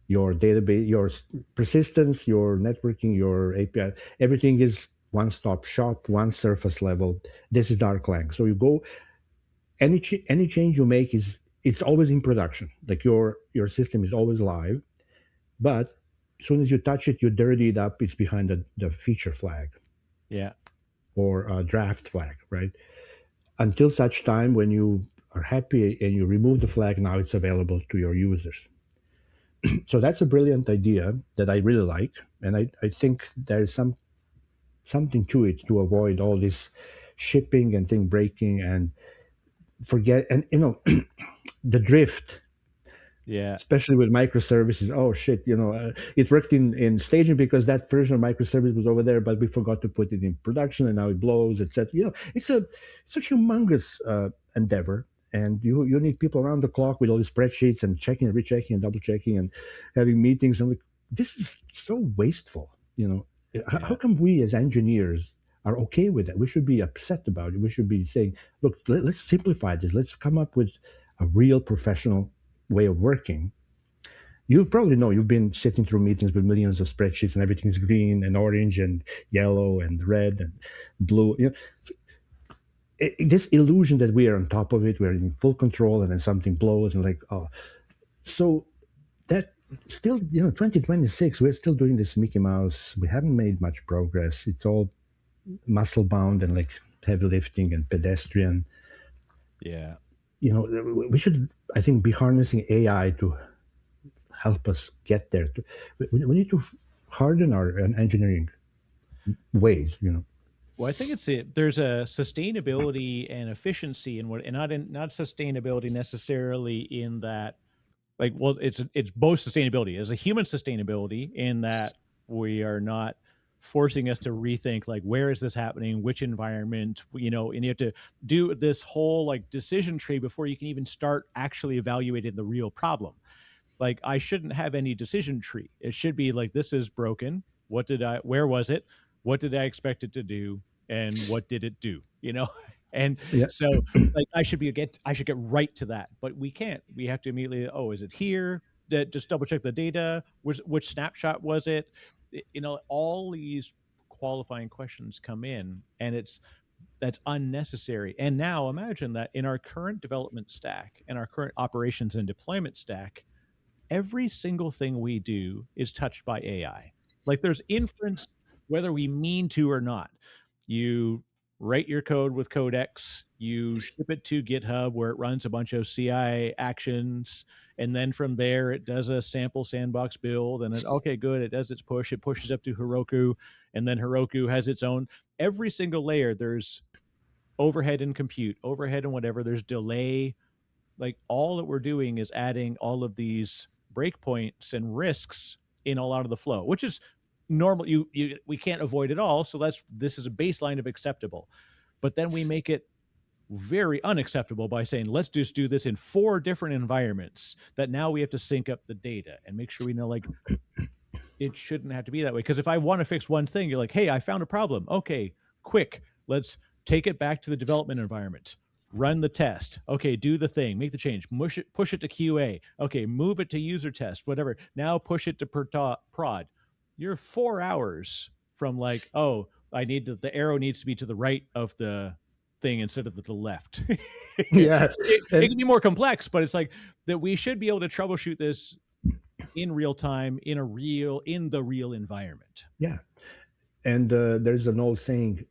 your database, your persistence, your networking, your API, everything is one-stop shop, one surface level. This is dark lang. So you go, any change you make is, it's always in production. Like your system is always live, but as soon as you touch it, you dirty it up. It's behind the feature flag Yeah. or a draft flag, right? Until such time when you are happy and you remove the flag, now it's available to your users. So that's a brilliant idea that I really like, and I think there's something to it to avoid all this shipping and thing breaking and forget, and the drift, Yeah. especially with microservices. Oh shit, it worked in staging because that version of microservice was over there, but we forgot to put it in production, and now it blows, etc. It's a humongous endeavor, and you need people around the clock with all the spreadsheets and checking and rechecking and double checking and having meetings, and like, this is so wasteful. How Yeah. come we as engineers are okay with that? We should be upset about it. We should be saying, look, let's simplify this. Let's come up with a real professional way of working. You probably know, you've been sitting through meetings with millions of spreadsheets and everything's green and orange and yellow and red and blue. This illusion that we are on top of it, we're in full control, and then something blows and like, oh, so that still, 2026, we're still doing this Mickey Mouse. We haven't made much progress. It's all muscle bound and like heavy lifting and pedestrian. Yeah. We should, I think, be harnessing AI to help us get there. We need to harden our engineering ways. Well, I think there's a sustainability and efficiency in what, and not sustainability necessarily in that, like, well, it's both sustainability as a human sustainability in that we are not forcing us to rethink, like, where is this happening, which environment, and you have to do this whole like decision tree before you can even start actually evaluating the real problem. Like, I shouldn't have any decision tree. It should be like, this is broken. Where was it? What did I expect it to do? And what did it do? And Yeah, so, like, I should get right to that, but we can't. We have to immediately, oh, is it here? Just double check the data. Which snapshot was it? All these qualifying questions come in, and that's unnecessary. And now imagine that in our current development stack and our current operations and deployment stack, every single thing we do is touched by AI. Like, there's inference whether we mean to or not. You write your code with Codex, you ship it to GitHub where it runs a bunch of CI actions, and then from there it does a sample sandbox build, and then, okay, good, it does its push, it pushes up to Heroku, and then Heroku has its own. Every single layer, there's overhead and compute, overhead and whatever, there's delay. Like, all that we're doing is adding all of these breakpoints and risks in a lot of the flow, which is normal. We can't avoid it all. So this is a baseline of acceptable. But then we make it very unacceptable by saying, let's just do this in 4 different environments that now we have to sync up the data and make sure we know, like, it shouldn't have to be that way. Because if I want to fix one thing, you're like, hey, I found a problem. Okay, quick, let's take it back to the development environment, run the test. Okay, do the thing, make the change, push it to QA. Okay, move it to user test, whatever. Now push it to prod. You're 4 hours from, like, oh, the arrow needs to be to the right of the thing instead of the left. yeah, It and can be more complex, but it's like that we should be able to troubleshoot this in real time, in the real environment. yeah, and there's an old saying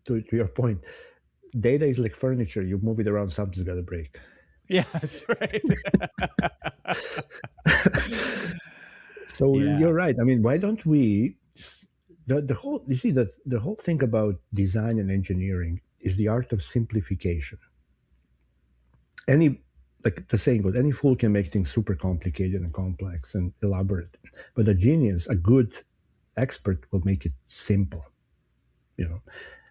to your point. Data is like furniture. You move it around, something's got to break. Yeah, that's right. So Yeah. you're right. I mean, why don't we? The whole, you see, the whole thing about design and engineering is the art of simplification. Any, like the saying goes, any fool can make things super complicated and complex and elaborate, but a genius, a good expert, will make it simple. You know.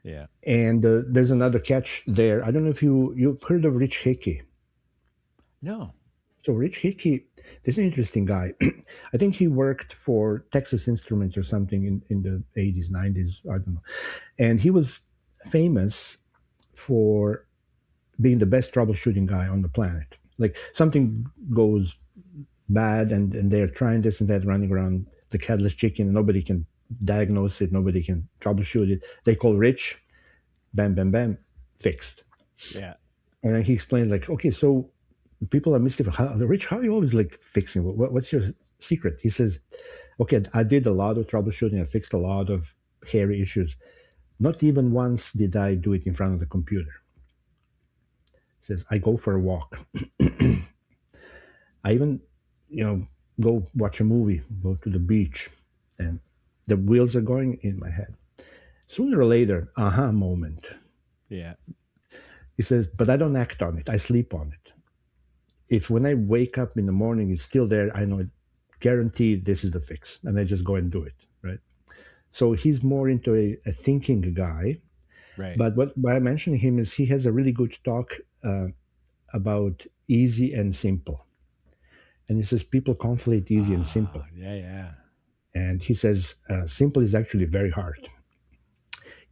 Yeah. And there's another catch there. I don't know if you've heard of Rich Hickey. No. So Rich Hickey, this is an interesting guy. I think he worked for Texas Instruments or something in the 80s, 90s, I don't know. And he was famous for being the best troubleshooting guy on the planet. Like, something goes bad and they're trying this and that, running around the headless chicken, and nobody can diagnose it, nobody can troubleshoot it. They call Rich, bam, bam, bam, fixed. Yeah. And then he explains like, okay, so people are mystified. Rich, how are you always like fixing? What's your secret? He says, okay, I did a lot of troubleshooting. I fixed a lot of hairy issues. Not even once did I do it in front of the computer. He says, I go for a walk. I even, you know, go watch a movie, go to the beach, and the wheels are going in my head. Sooner or later, aha moment. Yeah. He says, but I don't act on it. I sleep on it. If when I wake up in the morning, it's still there, I know it, guaranteed this is the fix. And I just go and do it, right? So he's more into a thinking guy. Right. But what why I mention him is he has a really good talk about easy and simple. And he says people conflate easy and simple. Yeah, yeah. And he says simple is actually very hard.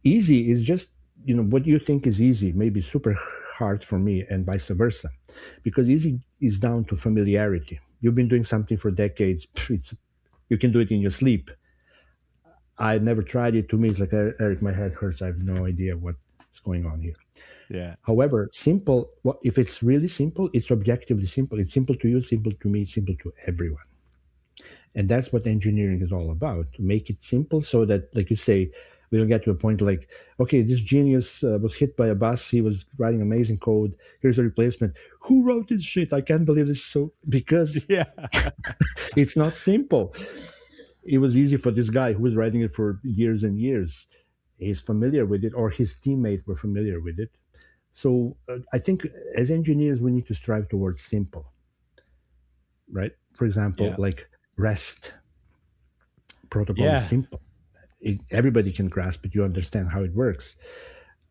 Easy is just, what you think is easy, maybe super hard for me, and vice versa. Because easy is down to familiarity. You've been doing something for decades, you can do it in your sleep. I never tried it. To me, it's like, Eric, my head hurts. I have no idea what's going on here. Yeah. However, simple, if it's really simple, it's objectively simple. It's simple to you, simple to me, simple to everyone. And that's what engineering is all about, to make it simple so that, like you say, we don't get to a point like, okay, this genius was hit by a bus. He was writing amazing code. Here's a replacement. Who wrote this shit? I can't believe this. So, because Yeah. it's not simple. It was easy for this guy who was writing it for years and years. He's familiar with it, or his teammates were familiar with it. So I think as engineers, we need to strive towards simple, right? For example, Yeah. like REST protocol is Yeah. simple. Everybody can grasp it. You understand how it works,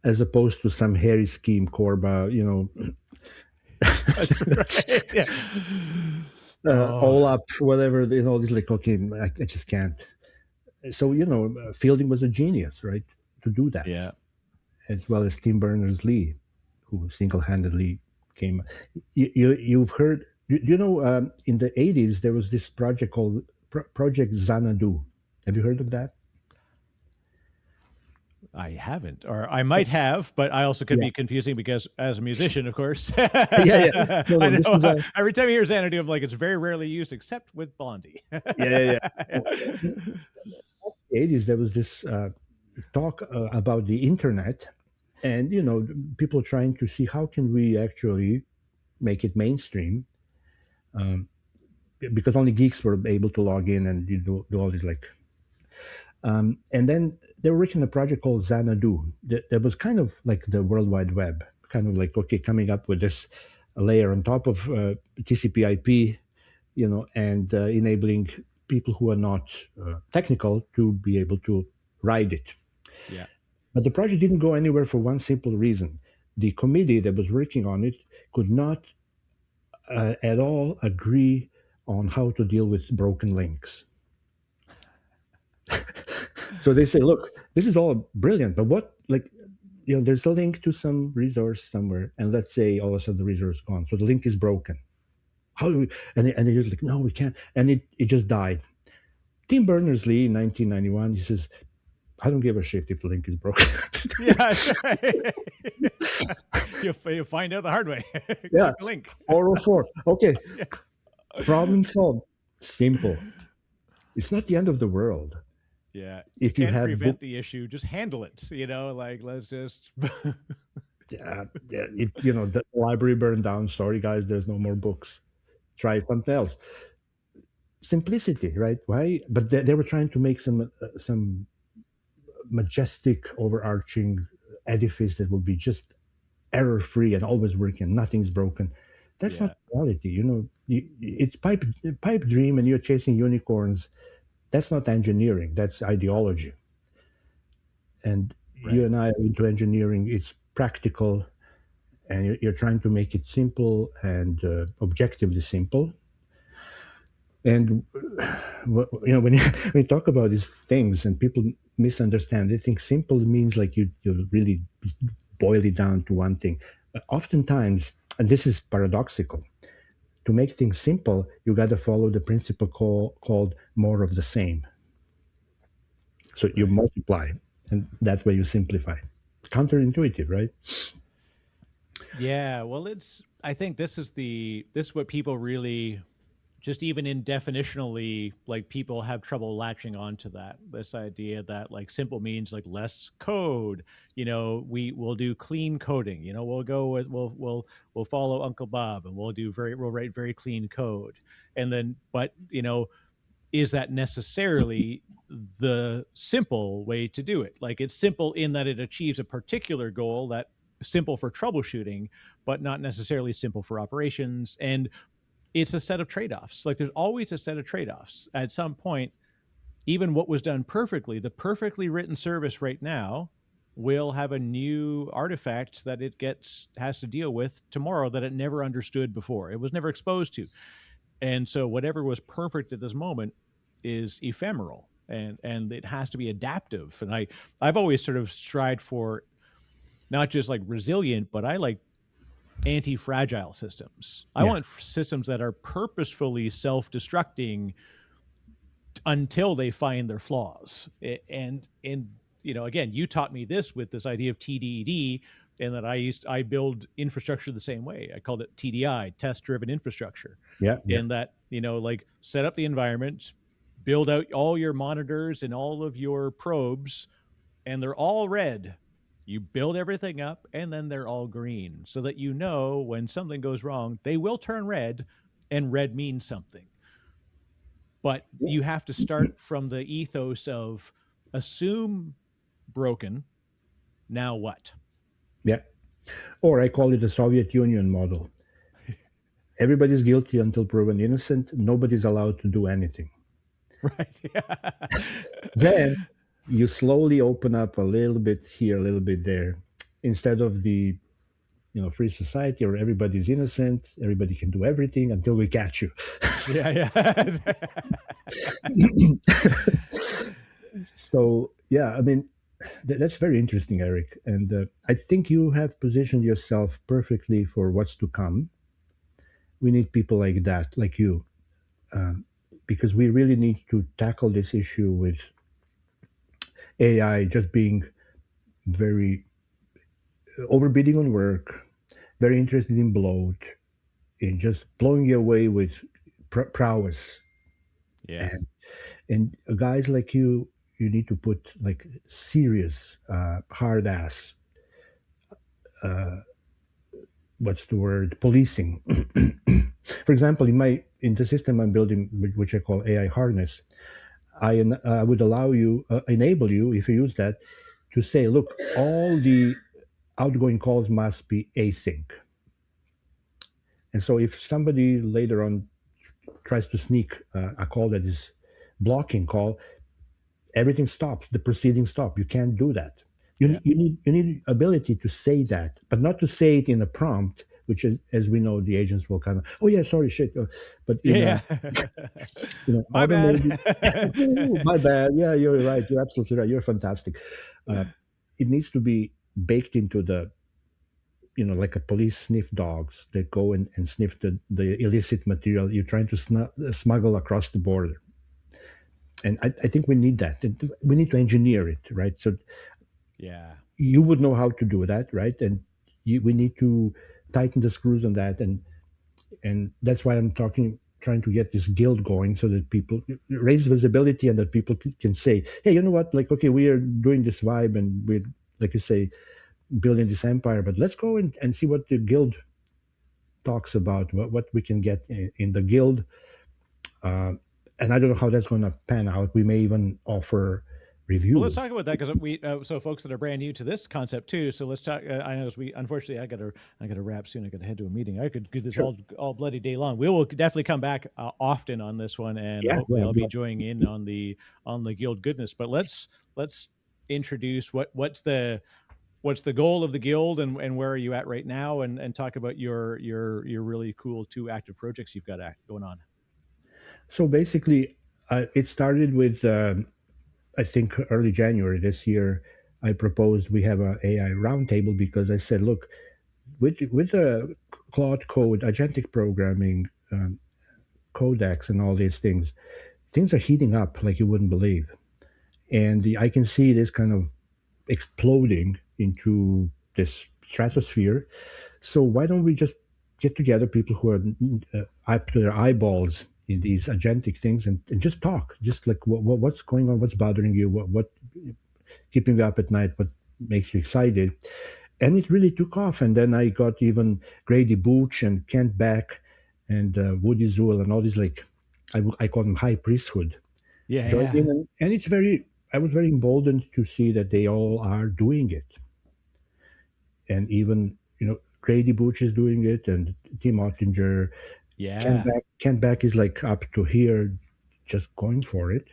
as opposed to some hairy scheme, Corba, That's right. Yeah. Oh, all up, whatever. It's like, okay, I just can't. So Fielding was a genius, right, to do that, yeah. as well as Tim Berners-Lee, who single-handedly came. You've heard, in the 80s there was this project called Project Xanadu. Have you heard of that? I haven't, or I might have, but I also could Yeah, be confusing because, as a musician, of course, yeah, yeah. No, I no. This know is a every time I hear Xanadu, I'm like, it's very rarely used except with Blondie. Yeah, yeah, yeah. No, this, 80s there was this talk about the internet, and people trying to see how can we actually make it mainstream, um, because only geeks were able to log in and do all these like. And then they were working on a project called Xanadu. That was kind of like the World Wide Web, kind of like, okay, coming up with this layer on top of TCP/IP, and enabling people who are not technical to be able to ride it. Yeah. But the project didn't go anywhere for one simple reason. The committee that was working on it could not at all agree on how to deal with broken links. So they say, look, this is all brilliant, but there's a link to some resource somewhere, and let's say all of a sudden the resource is gone. So the link is broken. How do we? And they just like, no, we can't. And it just died. Tim Berners-Lee in 1991, he says, I don't give a shit if the link is broken. Yeah, that's right. You find out the hard way. Yeah, Click the link. 404. Okay, Yeah. problem solved. Simple. It's not the end of the world. Yeah, you If you can't have prevent the issue, just handle it. Like let's just. the library burned down. Sorry, guys, there's no more books. Try something else. Simplicity, right? Why? But they were trying to make some majestic, overarching edifice that will be just error free and always working. Nothing's broken. That's Yeah. not reality. It's pipe dream, and you're chasing unicorns. That's not engineering. That's ideology. And you Right. and I are into engineering. It's practical, and you're trying to make it simple and objectively simple. And when when you talk about these things and people misunderstand, they think simple means like you really boil it down to one thing. But oftentimes, and this is paradoxical, to make things simple, you got to follow the principle called more of the same. So you Right. multiply, and that way you simplify. Counterintuitive, right? Yeah, well, I think this is what people really, just even in definitionally, like, people have trouble latching on to that, this idea that like simple means like less code. We will do clean coding. We'll go with we'll follow Uncle Bob, and we'll write very clean code. And then, but is that necessarily the simple way to do it? Like, it's simple in that it achieves a particular goal, that simple for troubleshooting, but not necessarily simple for operations. And it's a set of trade-offs. Like, there's always a set of trade-offs. At some point, even what was done perfectly, the perfectly written service right now will have a new artifact that it gets has to deal with tomorrow that it never understood before. It was never exposed to. And so whatever was perfect at this moment is ephemeral, and it has to be adaptive. And I've always sort of strived for not just like resilient, but I like anti-fragile systems. I Yeah, want systems that are purposefully self-destructing until they find their flaws. And again, you taught me this with this idea of TDD, and that I build infrastructure the same way. I called it TDI, test driven infrastructure. yeah, yeah, In that, like, set up the environment, build out all your monitors and all of your probes, and they're all red. You build everything up, and then they're all green, so that when something goes wrong, they will turn red, and red means something. But you have to start from the ethos of assume broken, now what? yeah. Or I call it the Soviet Union model. Everybody's guilty until proven innocent. Nobody's allowed to do anything. Right. Yeah. Then you slowly open up a little bit here, a little bit there, instead of the free society where everybody's innocent, everybody can do everything until we catch you. Yeah, yeah. So yeah, I mean that's very interesting, Eric, and I think you have positioned yourself perfectly for what's to come. We need people like that, like you, um, because we really need to tackle this issue with AI just being very overbidding on work, very interested in bloat, in just blowing you away with prowess. Yeah. And guys like you need to put like serious, hard ass, uh, what's the word, policing. For example, in the system I'm building, which I call AI harness, I would allow you, enable you, if you use that, to say, look, all the outgoing calls must be async. And so if somebody later on tries to sneak a call that is blocking call, everything stops. The proceedings stop. You can't do that. Yeah. You need ability to say that, but not to say it in a prompt, which is, as we know, the agents will kind of, oh yeah, sorry, shit, but in a Yeah. My bad. automated. Oh, my bad. Yeah, you're right. You're absolutely right. You're fantastic. Uh, it needs to be baked into the, like a police sniff dogs that go and sniff the illicit material you're trying to smuggle across the border. And I think we need that. We need to engineer it, right? So Yeah. you would know how to do that, right? And we need to tighten the screws on that, and that's why I'm trying to get this guild going so that people raise visibility and that people can say, hey, you know what? Like, okay, we are doing this vibe and we're, like you say, building this empire, but let's go and see what the guild talks about, what we can get in the guild. Uh, and I don't know how that's going to pan out. We may even offer Well, let's reviews. talk about that, because so folks that are brand new to this concept too. So let's talk. I know, as we unfortunately, I gotta wrap soon. I gotta head to a meeting. I could do this Sure. all bloody day long. We will definitely come back often on this one, and Yeah, hopefully yeah, I'll be joining in on the guild goodness. But let's introduce what's the goal of the guild, and where are you at right now, and talk about your really cool two active projects you've got going on. so basically, it started with I think early January this year. I proposed we have a AI roundtable because I said, look, with Claude Code, agentic programming, codecs, and all these things are heating up like you wouldn't believe. and I can see this kind of exploding into this stratosphere. So why don't we just get together people who are up to their eyeballs in these agentic things, and just talk, just like what's going on, what's bothering you, what keeping you up at night, what makes you excited. And it really took off. And then I got even Grady Booch and Kent Beck and Woody Zool and all these, like, I call them high priesthood, Yeah, joined yeah. in. And it's very, I was very emboldened to see that they all are doing it. And even, Grady Booch is doing it, and Tim Ottinger, Yeah. Kent Beck is like up to here, just going for it.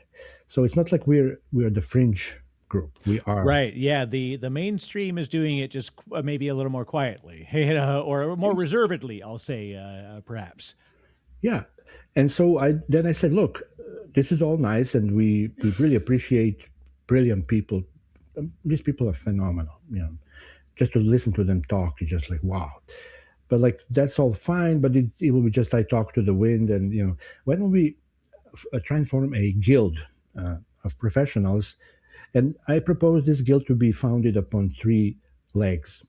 So it's not like we're the fringe group. We are. Right. Yeah. The mainstream is doing it just maybe a little more quietly, or more reservedly, I'll say, perhaps. Yeah. And so I said, look, this is all nice, and we really appreciate brilliant people. These people are phenomenal. Just to listen to them talk is just like wow. But like that's all fine, but it will be just I talk to the wind, and why don't we try and form a guild of professionals? And I propose this guild to be founded upon three legs: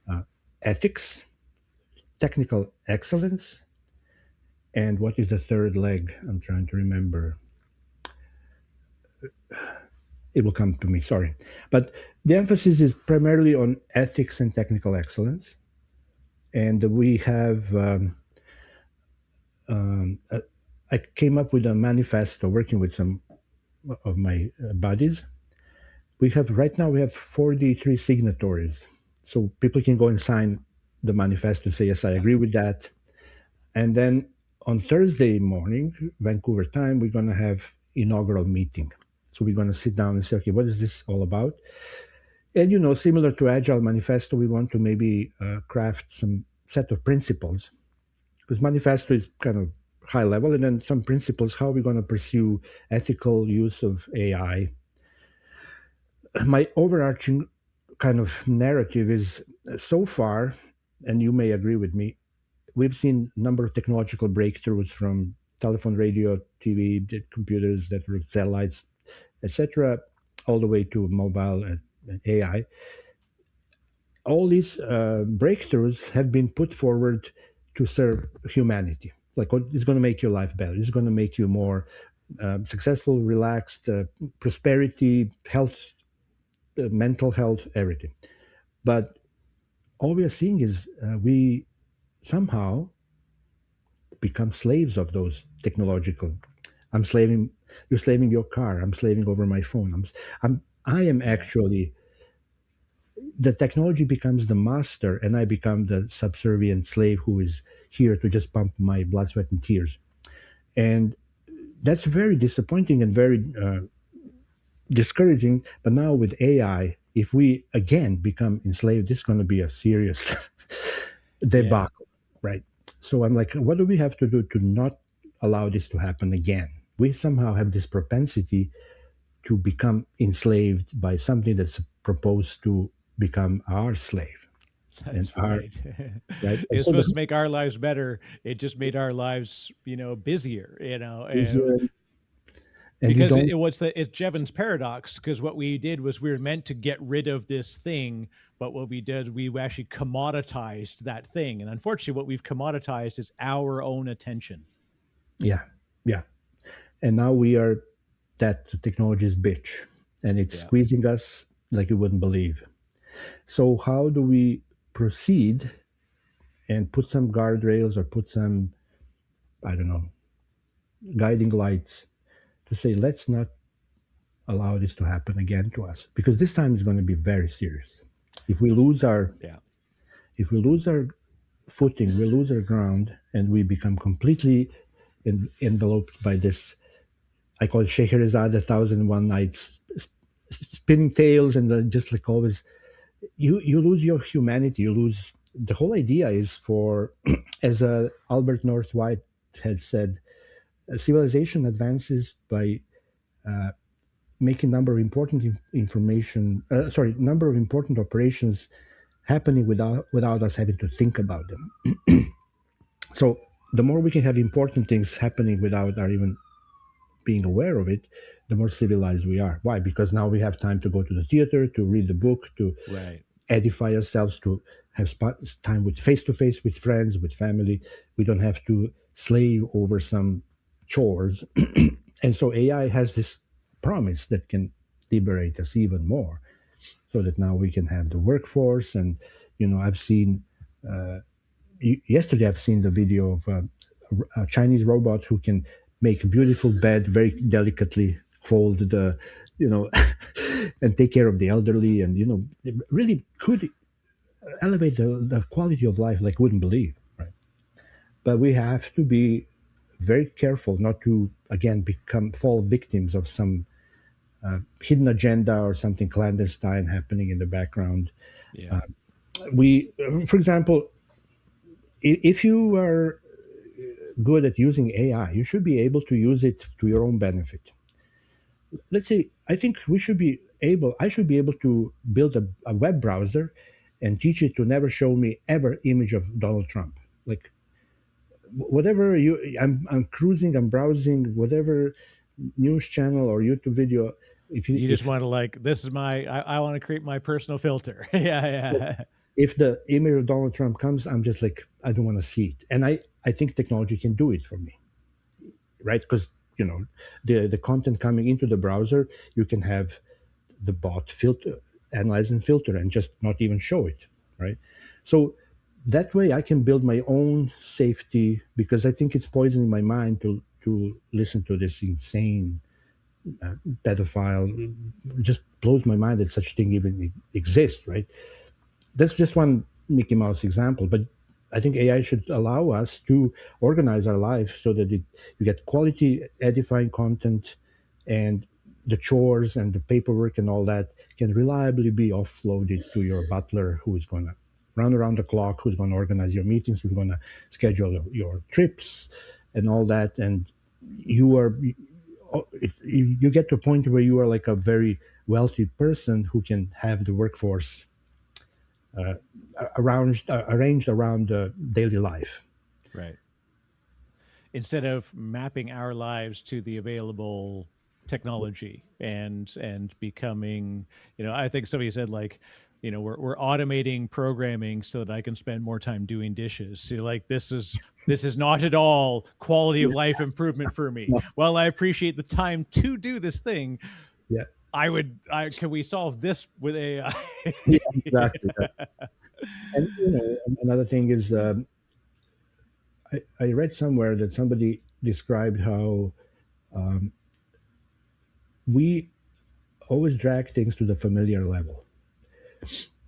uh, ethics, technical excellence, and what is the third leg? I'm trying to remember. It will come to me, sorry. But the emphasis is primarily on ethics and technical excellence. And we have, uh, I came up with a manifesto working with some of my buddies. Right now, we have 43 signatories. So people can go and sign the manifesto and say, yes, I agree with that. And then on Thursday morning, Vancouver time, we're going to have inaugural meeting. So we're going to sit down and say, okay, what is this all about? And similar to Agile Manifesto, we want to maybe craft some set of principles, because Manifesto is kind of high level, and then some principles how we're going to pursue ethical use of AI. My overarching kind of narrative is so far, and you may agree with me, we've seen a number of technological breakthroughs from telephone, radio, TV, computers that were satellites, etc., all the way to mobile and AI. All these breakthroughs have been put forward to serve humanity. Like, what is going to make your life better? It's going to make you more successful, relaxed, prosperity, health, mental health, everything. But all we are seeing is we somehow become slaves of those technological. I'm slaving. You're slaving your car. I'm slaving over my phone. I am Yeah. actually, the technology becomes the master, and I become the subservient slave who is here to just pump my blood, sweat, and tears. And that's very disappointing and very discouraging. But now with AI, if we again become enslaved, this is going to be a serious Yeah. debacle, right? So I'm like, what do we have to do to not allow this to happen again? We somehow have this propensity to become enslaved by something that's proposed to become our slave and That's our right. right. And It's so supposed the to make our lives better. It just made our lives, busier, easier, and you because don't. it's Jevons paradox. Because what we did was we were meant to get rid of this thing, but what we did, we actually commoditized that thing. And unfortunately, what we've commoditized is our own attention. Yeah, yeah. And now we are that technology's bitch, and it's Yeah. squeezing us like you wouldn't believe. So how do we proceed and put some guardrails or put some, I don't know, guiding lights to say let's not allow this to happen again to us, because this time is going to be very serious. If we lose our Yeah. if we lose our footing, we lose our ground, and we become completely enveloped by this. I call it Scheherazade, 1,001 nights, spinning tales, and just like always, you lose your humanity. You lose the whole idea is for, as Albert North White had said, civilization advances by making number of important information. Number of important operations happening without us having to think about them. So the more we can have important things happening without our even being aware of it, the more civilized we are. Why? Because now we have time to go to the theater, to read the book, to Right. edify ourselves, to have time with face to face with friends, with family. We don't have to slave over some chores. And so AI has this promise that can liberate us even more, so that now we can have the workforce. And I've seen yesterday I've seen the video of a Chinese robot who can make a beautiful bed very delicately, hold the you know and take care of the elderly, and it really could elevate the quality of life like wouldn't believe, right? But we have to be very careful not to again become fall victims of some hidden agenda or something clandestine happening in the background. Yeah. uh, we For example, if you are good at using AI, you should be able to use it to your own benefit. Let's say I think I should be able to build a web browser and teach it to never show me ever image of Donald Trump. Like whatever I'm cruising, I'm browsing whatever news channel or YouTube video. You just If want to like, this is I want to create my personal filter. Yeah, yeah. if the image of Donald Trump comes, I'm just like, I don't want to see it. And I think technology can do it for me, right? Because the content coming into the browser, you can have the bot filter, analyze and filter, and just not even show it, right? So that way I can build my own safety, because I think it's poisoning my mind to listen to this insane pedophile. It just blows my mind that such thing even exists, right? That's just one Mickey Mouse example, but I think AI should allow us to organize our life so that you get quality, edifying content, and the chores and the paperwork and all that can reliably be offloaded to your butler, who is going to run around the clock, who's going to organize your meetings, who's going to schedule your trips and all that. And you are, if you get to a point where you are like a very wealthy person who can have the workforce uh, arranged around daily life. Right. Instead of mapping our lives to the available technology and becoming, I think somebody said like, we're automating programming so that I can spend more time doing dishes. So like this is not at all quality of Yeah, life improvement for me. no, While I appreciate the time to do this thing, yeah, can we solve this with AI? yeah, exactly. And another thing is, I read somewhere that somebody described how um, we always drag things to the familiar level.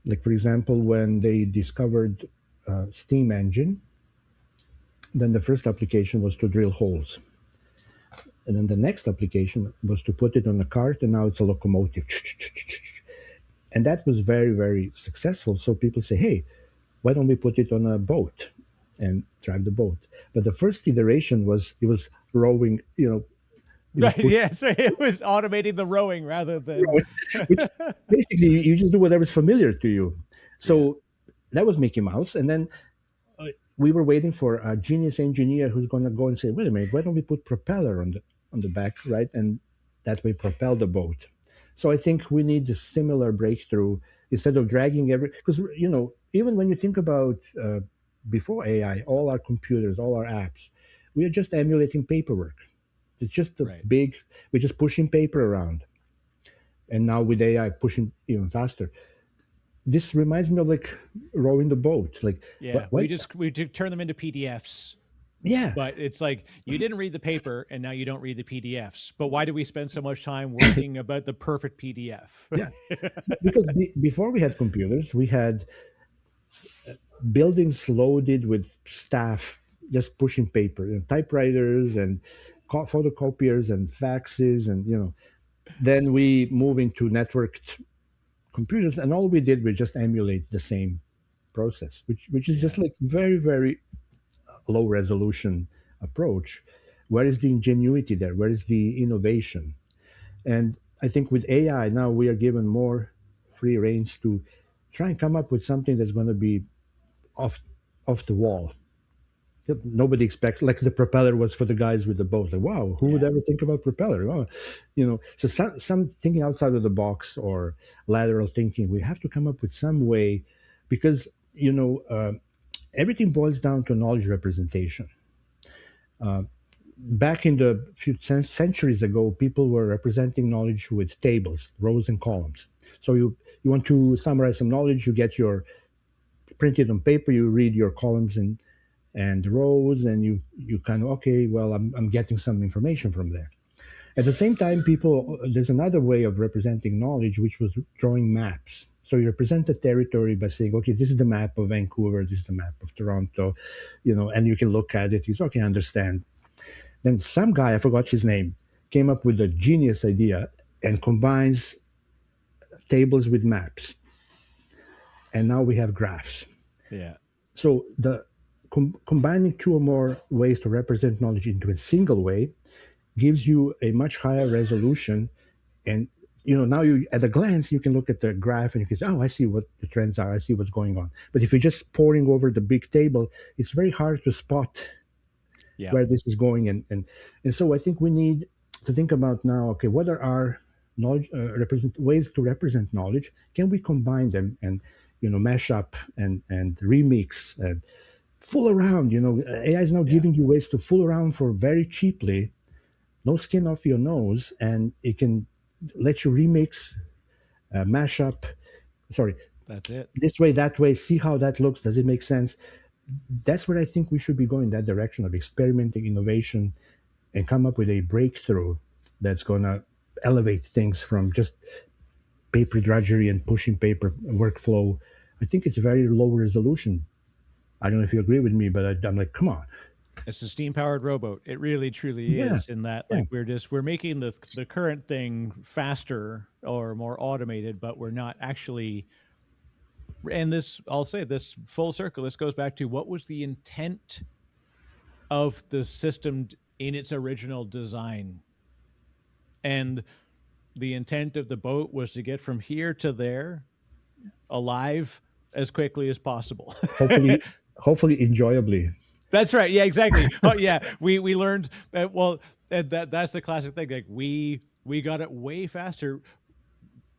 Like for example, when they discovered steam engine, then the first application was to drill holes. And then the next application was to put it on a cart, and now it's a locomotive. And that was very, very successful. So people say, hey, why don't we put it on a boat and drive the boat? But the first iteration was it was rowing, you just Right. push, Yes. Right. It was automating the rowing rather than. which basically you just do whatever's familiar to you. Yeah. So that was Mickey Mouse. And then we were waiting for a genius engineer who's going to go and say, wait a minute, why don't we put propeller on the back, right? And that way propel the boat. So I think we need a similar breakthrough instead of dragging because even when you think about before AI, all our computers, all our apps, we are just emulating paperwork. It's just a Right. big, we're just pushing paper around. And now with AI pushing even faster. This reminds me of like rowing the boat. Like Yeah. what? We turn them into PDFs. Yeah, But it's like you didn't read the paper and now you don't read the PDFs. But why do we spend so much time working about the perfect PDF? yeah. Because before we had computers, we had buildings loaded with staff just pushing paper, typewriters and photocopiers and faxes, and then we move into networked computers, and all we did was just emulate the same process, which is just Yeah. like very, very low resolution approach. Where is the ingenuity there? Where is the innovation? And I think with AI now we are given more free reins to try and come up with something that's going to be off off the wall. nobody expects, like the propeller was for the guys with the boat. Like, wow, who would Yeah. ever think about propeller? Oh, so some thinking outside of the box or lateral thinking. We have to come up with some way, because everything boils down to knowledge representation. Uh, Back in the few centuries ago, people were representing knowledge with tables, rows, and columns. So you want to summarize some knowledge, you get your printed on paper, you read your columns and rows, and you kind of, okay, well, I'm getting some information from there. At the same time, there's another way of representing knowledge, which was drawing maps. So you represent a territory by saying, okay, this is the map of Vancouver, this is the map of Toronto, and you can look at it. You say, okay, I understand. Then some guy, I forgot his name, came up with a genius idea and combines tables with maps. And now we have graphs. Yeah. So the combining two or more ways to represent knowledge into a single way gives you a much higher resolution. And now you, at a glance, you can look at the graph and you can say, oh, I see what the trends are, I see what's going on. But if you're just poring over the big table, it's very hard to spot Yeah. where this is going. And so I think we need to think about now, okay, what are our knowledge ways to represent knowledge? Can we combine them and mash up and remix and fool around? AI is now Yeah. giving you ways to fool around for very cheaply, no skin off your nose, and it can let you remix, mash up. Sorry, That's it. this way, that way. See how that looks. Does it make sense? That's where I think we should be going. That direction of experimenting, innovation, and come up with a breakthrough that's going to elevate things from just paper drudgery and pushing paper workflow. I think it's very low resolution. I don't know if you agree with me, but I'm like, come on. It's a steam powered rowboat. It really truly Yeah, is, in that yeah. like we're making the current thing faster or more automated, but we're not actually. And this, I'll say this full circle, this goes back to what was the intent of the system in its original design. And the intent of the boat was to get from here to there alive as quickly as possible. Hopefully, hopefully enjoyably. That's right. Yeah, exactly. Oh, yeah. We learned well. That's the classic thing. Like we got it way faster.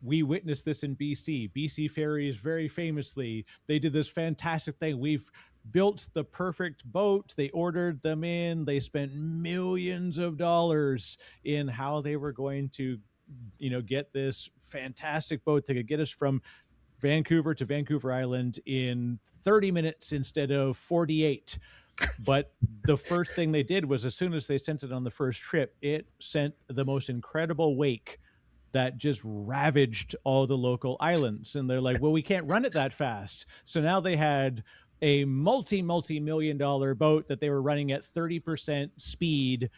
We witnessed this in BC. BC ferries, very famously, they did this fantastic thing. We've built the perfect boat. They ordered them in. They spent millions of dollars in how they were going to, get this fantastic boat that could get us from Vancouver to Vancouver Island in 30 minutes instead of 48. But the first thing they did was, as soon as they sent it on the first trip, it sent the most incredible wake that just ravaged all the local islands. And they're like, well, we can't run it that fast. So now they had a multi-million-dollar boat that they were running at 30% speed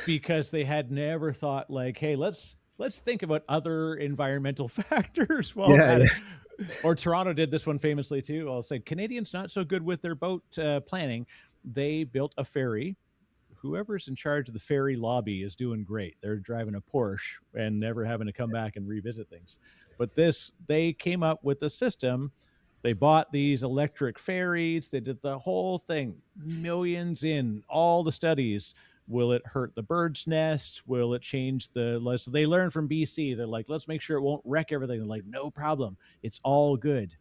because they had never thought, like, hey, let's think about other environmental factors while we're Yeah, at yeah. it. Or Toronto did this one famously too. I'll say Canadians not so good with their boat planning. They built a ferry. Whoever's in charge of the ferry lobby is doing great. They're driving a Porsche and never having to come back and revisit things. But they came up with a system. They bought these electric ferries. They did the whole thing, millions in all the studies. Will it hurt the bird's nest? Will it change the? So they learned from BC. They're like, let's make sure it won't wreck everything. They're like, no problem. It's all good.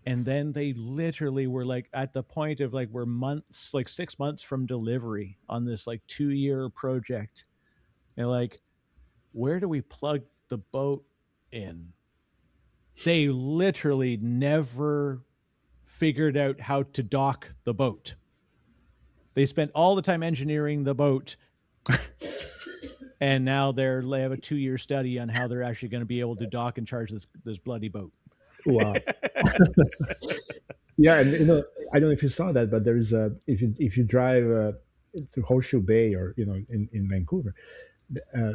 And then they literally were like at the point of like we're months, like 6 months from delivery on this like 2-year project. And like, where do we plug the boat in? They literally never figured out how to dock the boat. They spent all the time engineering the boat, and now they have a 2-year study on how they're actually going to be able to dock and charge this bloody boat. Wow. Yeah, and I don't know if you saw that, but there's if you drive through Horseshoe Bay or in Vancouver,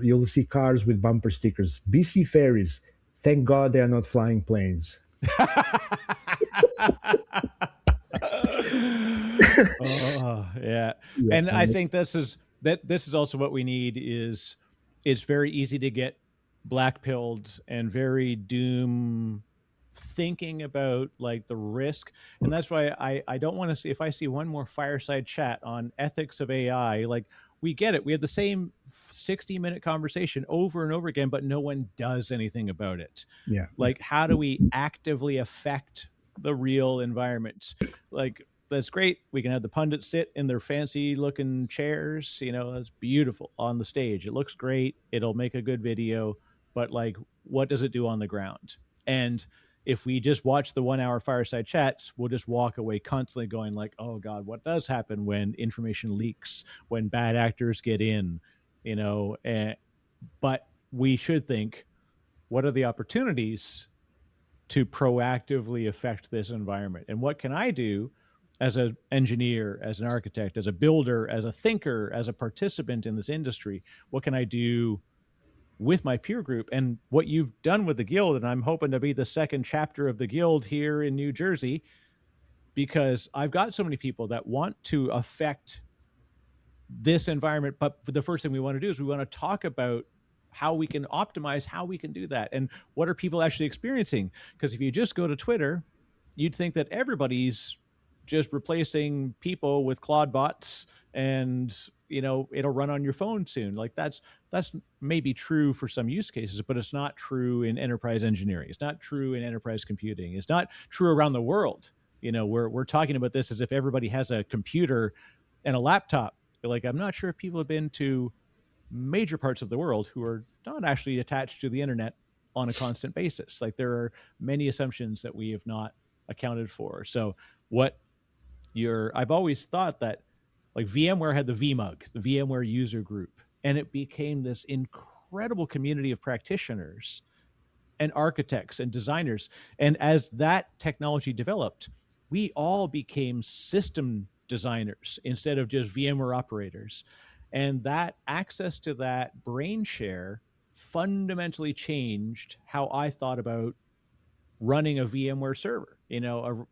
you'll see cars with bumper stickers. BC ferries. Thank God they are not flying planes. Oh yeah, Yeah, and I and think this is also what we need. Is it's very easy to get black pilled and very doom thinking about like the risk. And that's why I don't want to see, if I see one more fireside chat on ethics of AI, like we get it, we have the same 60-minute conversation over and over again, but no one does anything about it. Yeah, yeah, Like, how do we actively affect the real environment? Like, that's great, we can have the pundits sit in their fancy looking chairs, you know, that's beautiful on the stage, it looks great, it'll make a good video, but like, what does it do on the ground? And if we just watch the 1 hour fireside chats, we'll just walk away constantly going like, oh God, what does happen when information leaks, when bad actors get in, you know? But we should think, what are the opportunities to proactively affect this environment? And what can I do as an engineer, as an architect, as a builder, as a thinker, as a participant in this industry? What can I do with my peer group? And what you've done with the guild, and I'm hoping to be the second chapter of the guild here in New Jersey, because I've got so many people that want to affect this environment. But the first thing we want to do is we want to talk about how we can optimize how we can do that and what are people actually experiencing. Because if you just go to Twitter, you'd think that everybody's just replacing people with Claude bots, and you know it'll run on your phone soon. Like that's maybe true for some use cases, but it's not true in enterprise engineering, it's not true in enterprise computing, it's not true around the world. You know, we're talking about this as if everybody has a computer and a laptop. Like, I'm not sure if people have been to major parts of the world who are not actually attached to the internet on a constant basis. Like, there are many assumptions that we have not accounted for. So what I've always thought that like VMware had the vmug, the VMware user group, and it became this incredible community of practitioners and architects and designers. And as that technology developed, we all became system designers instead of just VMware operators. And that access to that brain share fundamentally changed how I thought about running a VMware server. You know,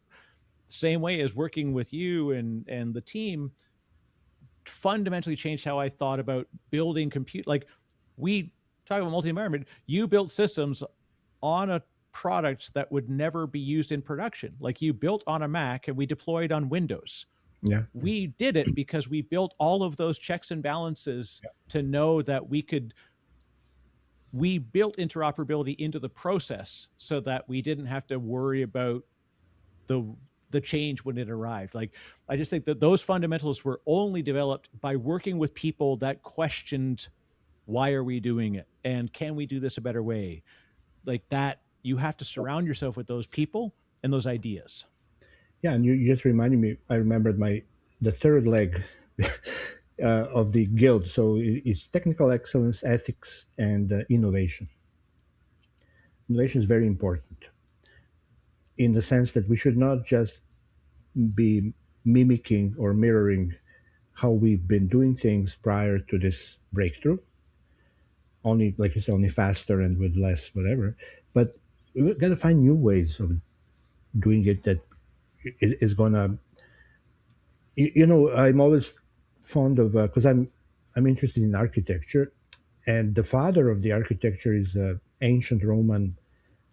same way as working with you and the team fundamentally changed how I thought about building compute. Like, we talk about multi-environment, you built systems on a product that would never be used in production. Like, you built on a Mac and we deployed on Windows. yeah, We did it because we built all of those checks and balances to know that we built interoperability into the process so that we didn't have to worry about the change when it arrived. Like, I just think that those fundamentals were only developed by working with people that questioned, why are we doing it? And can we do this a better way? Like that, you have to surround yourself with those people and those ideas. yeah. And you just reminded me. I remembered the third leg of the guild. So it's technical excellence, ethics, and innovation. Innovation is very important in the sense that we should not just be mimicking or mirroring how we've been doing things prior to this breakthrough. Only, like you said, only faster and with less whatever. But we got to find new ways of doing it that is gonna. I'm always fond of because I'm interested in architecture, and the father of the architecture is an ancient Roman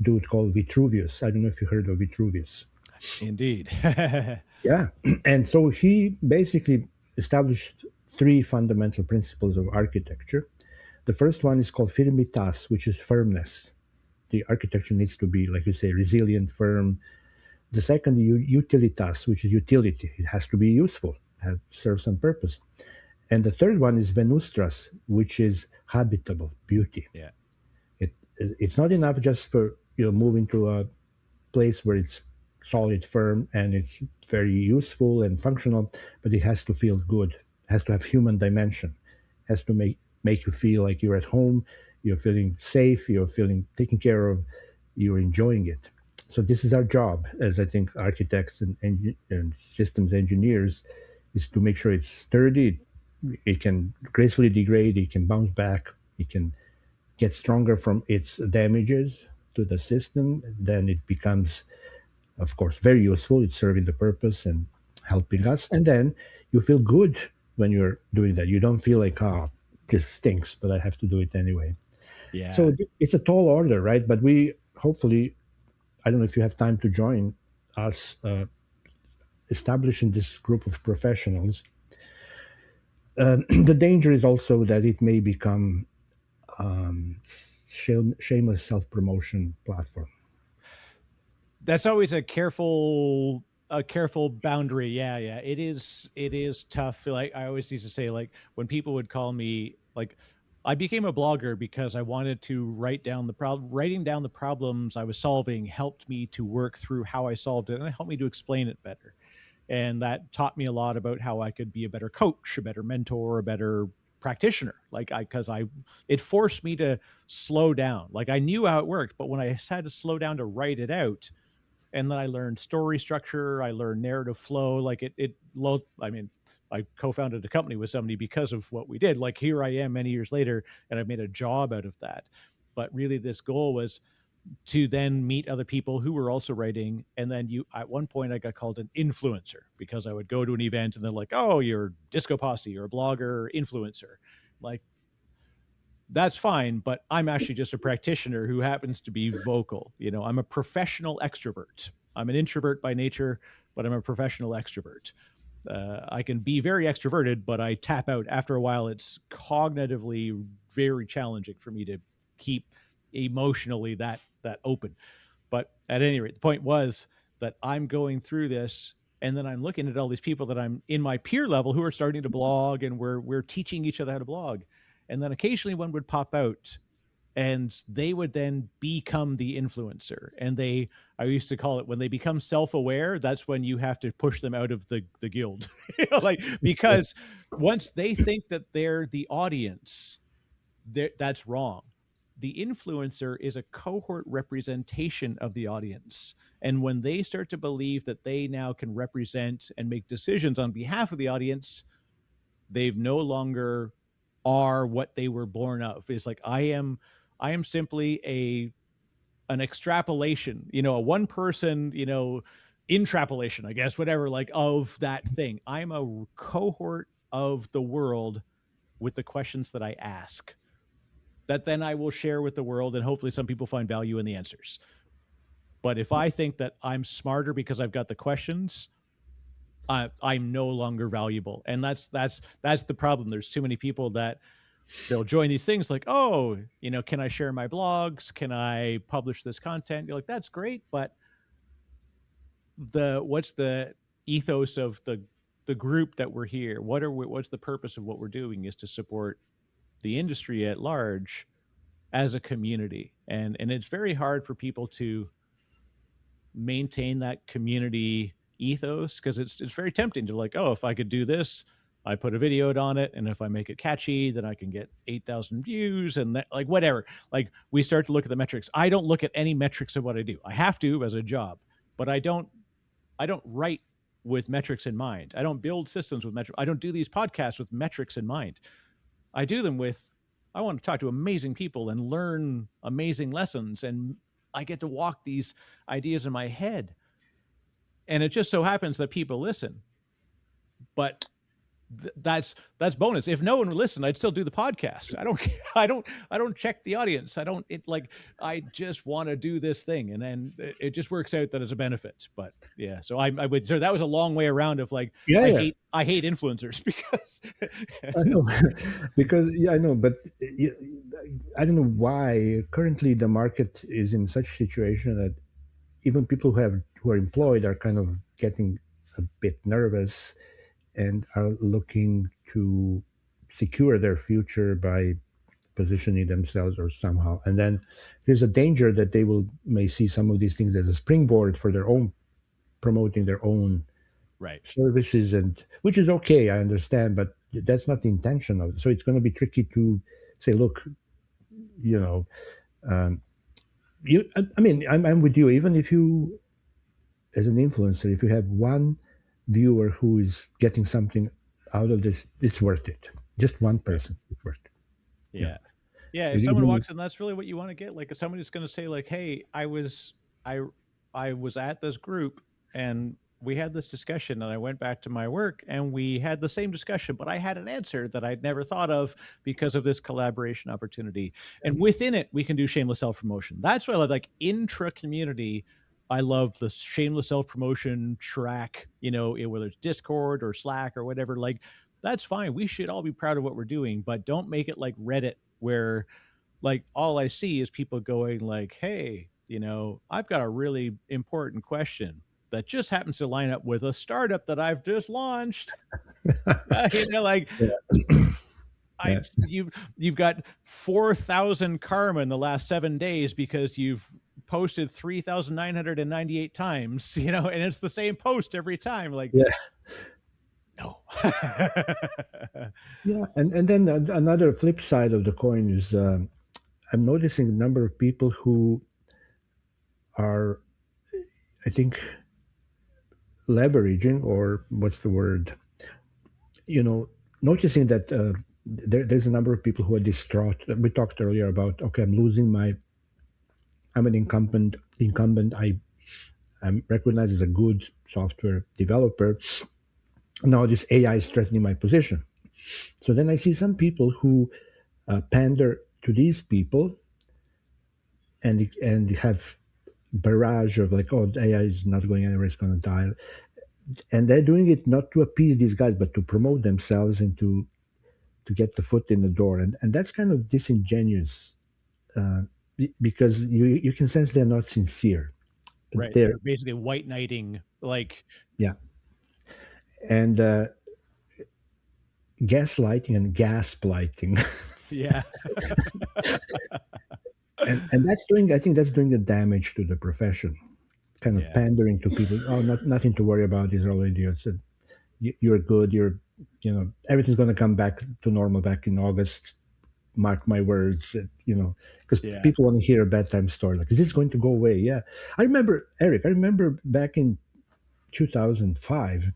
dude called Vitruvius. I don't know if you heard of Vitruvius. Indeed. Yeah, and so he basically established three fundamental principles of architecture. The first one is called firmitas, which is firmness. The architecture needs to be, like you say, resilient, firm. The second, utilitas, which is utility. It has to be useful, serve some purpose. And the third one is venustras, which is habitable, beauty. Yeah. It's not enough just for moving to a place where it's solid, firm, and it's very useful and functional, but it has to feel good. It has to have human dimension. It has to make you feel like you're at home, you're feeling safe, you're feeling taken care of, you're enjoying it. So this is our job as, I think, architects and systems engineers, is to make sure it's sturdy, it can gracefully degrade, it can bounce back, it can get stronger from its damages to the system. Then it becomes, of course, very useful. It's serving the purpose and helping Yeah. us. And then you feel good when you're doing that. You don't feel like, oh, this stinks, but I have to do it anyway. Yeah. So it's a tall order, right? But we hopefully I don't know if you have time to join us, establishing this group of professionals. The danger is also that it may become shameless self-promotion platform. That's always a careful boundary. Yeah, yeah. It is tough. Like I always used to say, like when people would call me, like I became a blogger because I wanted to write down the problem. Writing down the problems I was solving helped me to work through how I solved it, and it helped me to explain it better. And that taught me a lot about how I could be a better coach, a better mentor, a better practitioner. Like because it forced me to slow down. Like I knew how it worked, but when I had to slow down to write it out, and then I learned story structure, I learned narrative flow. Like I mean, I co-founded a company with somebody because of what we did. Like here I am many years later, and I've made a job out of that. But really, this goal was to then meet other people who were also writing. And then at one point, I got called an influencer because I would go to an event and they're like, "Oh, you're DiscoPosse, you're a blogger, influencer." Like, that's fine, but I'm actually just a practitioner who happens to be vocal. I'm a professional extrovert. I'm an introvert by nature, but I'm a professional extrovert. I can be very extroverted, but I tap out after a while. It's cognitively very challenging for me to keep emotionally that open. But at any rate, the point was that I'm going through this, and then I'm looking at all these people that I'm in my peer level who are starting to blog, and we're teaching each other how to blog. And then occasionally one would pop out, and they would then become the influencer. And I used to call it, when they become self-aware, that's when you have to push them out of the guild. Like, because once they think that they're the audience, that's wrong. The influencer is a cohort representation of the audience. And when they start to believe that they now can represent and make decisions on behalf of the audience, they've no longer are what they were born of. It's like I am simply an extrapolation, a one person, intrapolation, I guess, whatever, like of that thing. I'm a cohort of the world with the questions that I ask, that then I will share with the world, and hopefully some people find value in the answers. But if I think that I'm smarter because I've got the questions, I'm no longer valuable. And that's the problem. There's too many people that they'll join these things like, oh, can I share my blogs? Can I publish this content? You're like, that's great, but what's the ethos of the group that we're here? What's the purpose of what we're doing? Is to support the industry at large as a community. And it's very hard for people to maintain that community ethos, because it's very tempting to, like, oh, if I could do this, I put a video on it, and if I make it catchy, then I can get 8,000 views, and that, like, whatever. Like, we start to look at the metrics. I don't look at any metrics of what I do. I have to as a job, but I don't write with metrics in mind. I don't build systems with metrics. I don't do these podcasts with metrics in mind. I do them with, I want to talk to amazing people and learn amazing lessons, and I get to walk these ideas in my head. And it just so happens that people listen. But that's bonus. If no one would listen, I'd still do the podcast. I don't I don't check the audience. I just want to do this thing, and then it just works out that it's a benefit. But yeah, so I would, so that was a long way around of, like, Yeah, I yeah, hate I hate influencers because I know, because yeah, I know, but I don't know why currently the market is in such situation that even people who are employed are kind of getting a bit nervous and are looking to secure their future by positioning themselves or somehow. And then there's a danger that they will may see some of these things as a springboard for their own promoting their own right. services, and which is okay, I understand, but that's not the intention of it. So it's going to be tricky to say, look, you know, um, I mean, I'm with you. Even if you, as an influencer, if you have one viewer who is getting something out of this, it's worth it. Just one Yeah. person, it's worth it. Yeah. Yeah. Yeah, if someone Even walks in, that's really what you want to get. Like, if somebody's going to say, like, "Hey, I I was at this group, and we had this discussion, and I went back to my work, and we had the same discussion, but I had an answer that I'd never thought of because of this collaboration opportunity." And within it, we can do shameless self promotion. That's what I love, like intra community. I love the shameless self promotion track, whether it's Discord or Slack or whatever. Like, that's fine. We should all be proud of what we're doing, but don't make it like Reddit where like all I see is people going like, "Hey, I've got a really important question that just happens to line up with a startup that I've just launched." Like Yeah, you've got 4,000 karma in the last 7 days because you've posted 3,998 times, and it's the same post every time. Like, yeah, no. yeah. And then another flip side of the coin is I'm noticing a number of people who are, I think, leveraging, or what's the word, you know, noticing that there's a number of people who are distraught. We talked earlier about, okay, I'm an incumbent. I'm recognized as a good software developer. Now this AI is threatening my position. So then I see some people who pander to these people and have barrage of like, oh, the AI is not going anywhere, it's going to die, and they're doing it not to appease these guys, but to promote themselves and to get the foot in the door, and that's kind of disingenuous, uh, because you can sense they're not sincere. Right. They're They're basically white knighting, like, Yeah, and gaslighting and gasplighting. yeah. And that's doing, I think that's doing the damage to the profession, kind of Yeah. pandering to people. Oh, nothing to worry about, these are all idiots. You're good, everything's going to come back to normal back in August, mark my words. Because Yeah. people want to hear a bedtime story, like, is this going to go away? Yeah, I remember back in 2005,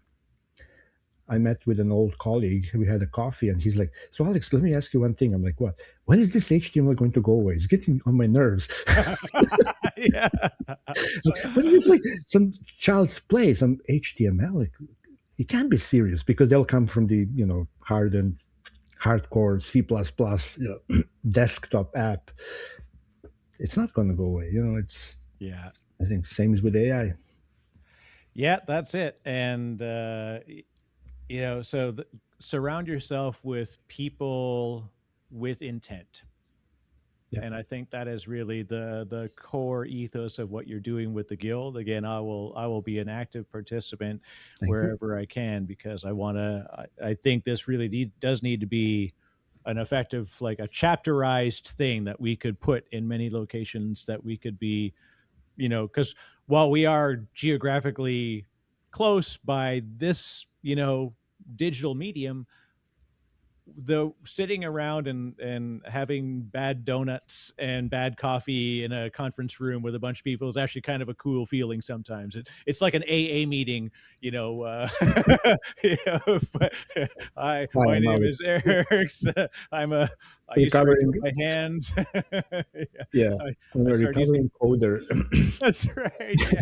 I met with an old colleague. We had a coffee, and he's like, "So, Alex, let me ask you one thing." I'm like, "What? When is this HTML going to go away? It's getting on my nerves." Yeah. What is this, like some child's play? Some HTML? Like, it can't be serious, because they'll come from the hardened, hardcore C++, desktop app. It's not going to go away. It's, Yeah. I think, same as with AI. Yeah, that's it. And so surround yourself with people with intent. Yeah. And I think that is really the core ethos of what you're doing with the guild. Again, I will be an active participant Thank you. wherever I can, because I think this really does need to be an effective, like a chapterized thing that we could put in many locations, that we could be, because while we are geographically close by this, digital medium, the sitting around and having bad donuts and bad coffee in a conference room with a bunch of people is actually kind of a cool feeling sometimes. It's like an AA meeting, you know. But, hi, Hi, my I'm name Alex. is Eric. I used to write Recovering, with my hands. Yeah, yeah, I, I'm I a started using. recovering coder. That's right. Yeah.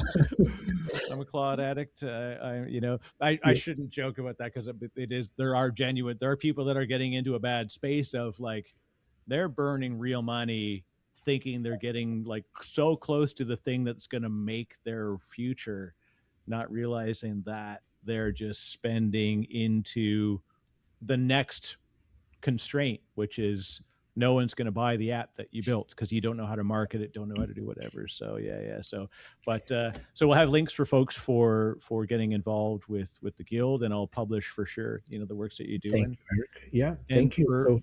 I'm a cloud addict. I Yeah. shouldn't joke about that, because it is, there are people that are getting into a bad space of like, they're burning real money thinking they're getting like so close to the thing that's going to make their future, not realizing that they're just spending into the next constraint, which is no one's going to buy the app that you built because you don't know how to market it, don't know how to do whatever. So yeah, yeah. So we'll have links for folks for getting involved with the guild, and I'll publish for sure, the works that you're Thank doing. you, Eric. Yeah, And thank you. for So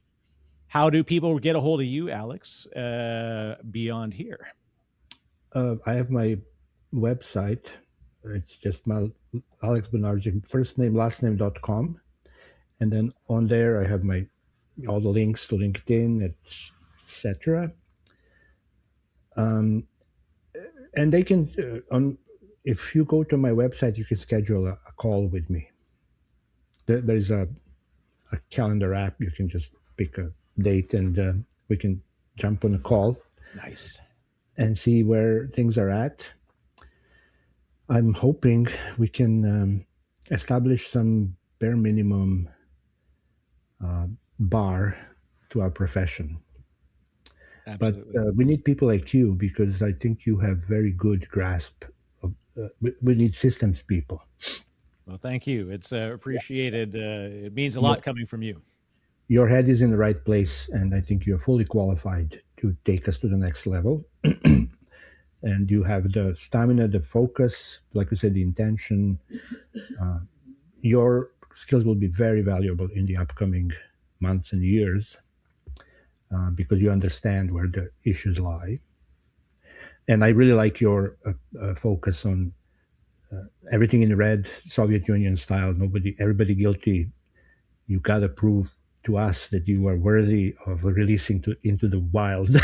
how do people get a hold of you, Alex, beyond here? I have my website. It's just my Alex Bunardzic, first name, last name.com. And then on there, I have my all the links to LinkedIn, etc. Um, and they can, if you go to my website, you can schedule a call with me. There's a calendar app. You can just pick a date, and we can jump on a call Nice. and see where things are at. I'm hoping we can establish some bare minimum bar to our profession. But Absolutely. we need people like you, because I think you have very good grasp we need systems people. Well, thank you. It's appreciated. It means a But lot coming from you. your head is in the right place, and I think you're fully qualified to take us to the next level. And you have the stamina, the focus, like we said, the intention. Uh, your skills will be very valuable in the upcoming months and years because you understand where the issues lie. And I really like your focus on everything in red, Soviet Union style. Nobody, everybody guilty. You gotta prove to us that you are worthy of releasing into the wild.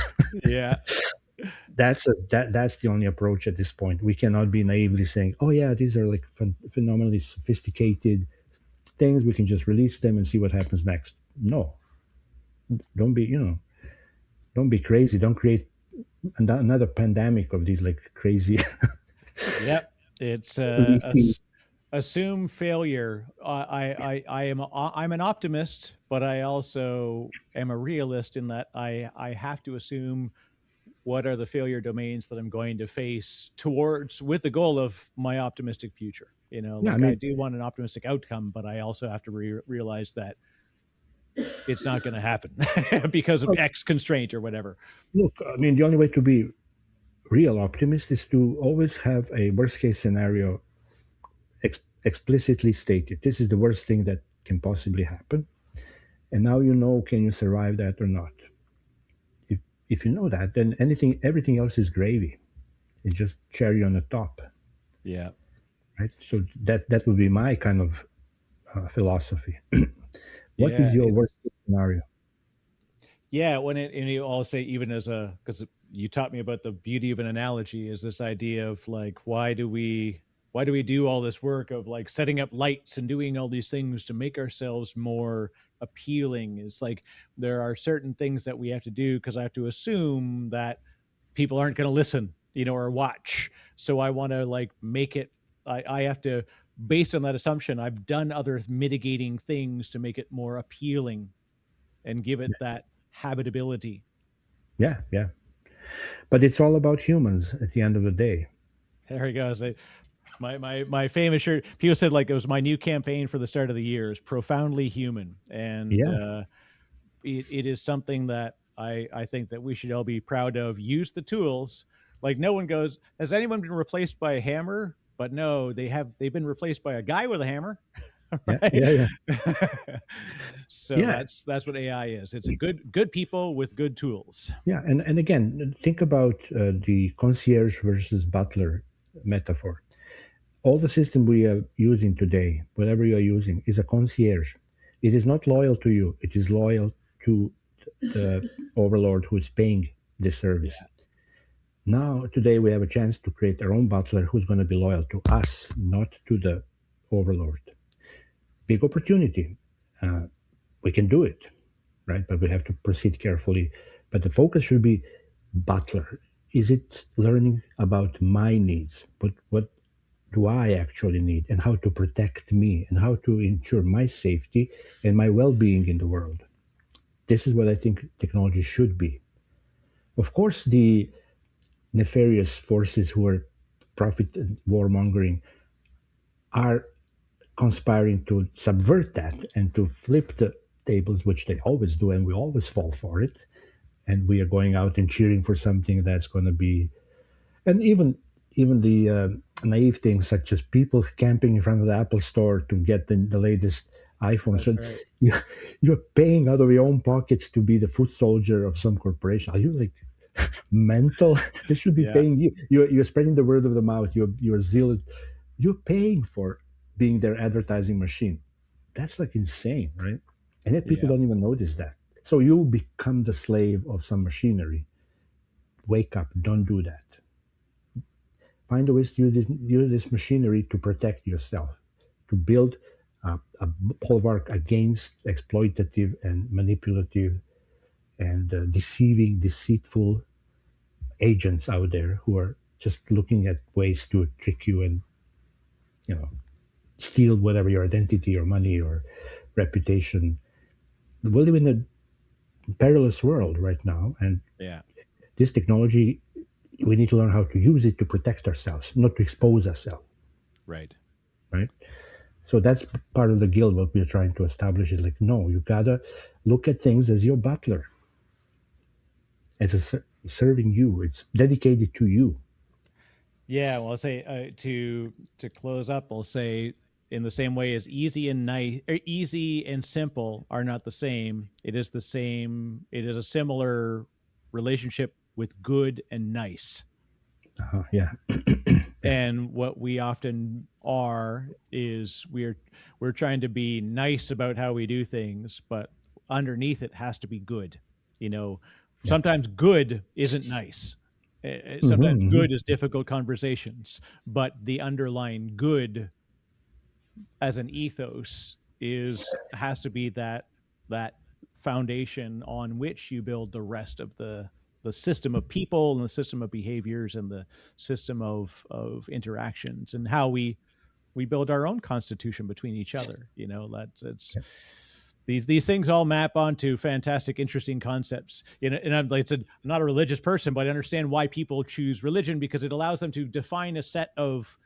Yeah. That's the only approach at this point. We cannot be naively saying, "Oh yeah, these are like phenomenally sophisticated things. We can just release them and see what happens next." No, don't be don't be crazy. Don't create another pandemic of these like crazy Yep. It's releasing. assume failure. I am I'm an optimist, but I also am a realist in that I have to assume what are the failure domains that I'm going to face towards with the goal of my optimistic future. You know, Yeah, I like I mean, do want an optimistic outcome, but I also have to realize that it's not going to happen because of well, X constraint or whatever. look, I mean, the only way to be real optimist is to always have a worst case scenario explicitly stated. This is the worst thing that can possibly happen, and now you know can you survive that or not. If if you know that, then everything else is gravy. It's just cherry on the top, Yeah. right? So that would be my kind of philosophy. What is Yeah. your worst It's case scenario? Yeah, when it and you all say even as a because you taught me about the beauty of an analogy is this idea of like why do we do all this work of like setting up lights and doing all these things to make ourselves more appealing? It's like there are certain things that we have to do because I have to assume that people aren't going to listen, you know, or watch. So I want to like make it. I have to based on that assumption. I've done other mitigating things to make it more appealing and give it that habitability. Yeah, yeah. But it's all about humans at the end of the day. There he goes. My famous shirt. People said like it was my new campaign for the start of the year is profoundly human, and Yeah, it is something that I think that we should all be proud of. Use the tools. Like no one goes. Has anyone been replaced by a hammer? But no, they've been replaced by a guy with a hammer, yeah, right? yeah, yeah. So Yeah, that's what AI is. It's a good people with good tools. yeah. And again, think about the concierge versus butler metaphor. All the system we are using today, whatever you are using, is a concierge. It is not loyal to you. It is loyal to the overlord who is paying this service. Yeah, Now, today, we have a chance to create our own butler who's going to be loyal to us, not to the overlord. Big opportunity. Uh, we can do it, right? But we have to proceed carefully. But the focus should be butler. Is it learning about my needs? What do I actually need, and how to protect me, and how to ensure my safety and my well-being in the world? This is what I think technology should be. Of course, the nefarious forces who are profit and warmongering are conspiring to subvert that and to flip the tables, which they always do, and we always fall for it. And we are going out and cheering for something that's going to be, and even the naive things such as people camping in front of the Apple Store to get the latest iPhone. that's So right. you, you're paying out of your own pockets to be the foot soldier of some corporation. Are you like mental? They should be Yeah, paying you. You're spreading the word of the mouth. You're zealous. You're paying for being their advertising machine. That's like insane, right? And yet people yeah, don't even notice that. So you become the slave of some machinery. Wake up! Don't do that. Find a ways to use this machinery to protect yourself, to build a bulwark against exploitative and manipulative and deceiving, deceitful agents out there who are just looking at ways to trick you and you know steal whatever your identity or money or reputation. We live in a perilous world right now, and yeah, this technology we need to learn how to use it to protect ourselves, not to expose ourselves, Right. right? So that's part of the guild. What we're trying to establish is like, no, you gotta look at things as your butler, as serving you. It's dedicated to you. Yeah, well, I'll say to close up, I'll say in the same way as easy and nice, easy and simple are not the same. It is the same. It is a similar relationship with good and nice. Yeah. Yeah. And what we often are is we're trying to be nice about how we do things, but underneath it has to be good. You know, Yeah. sometimes good isn't nice. Sometimes Mm-hmm, good is difficult conversations, but the underlying good as an ethos is has to be that foundation on which you build the rest of the system of people and the system of behaviors and the system of interactions and how we build our own constitution between each other. You know, that's it's yeah. these things all map onto fantastic, interesting concepts. You know, and I'm like I said, I'm not a religious person, but I understand why people choose religion because it allows them to define a set of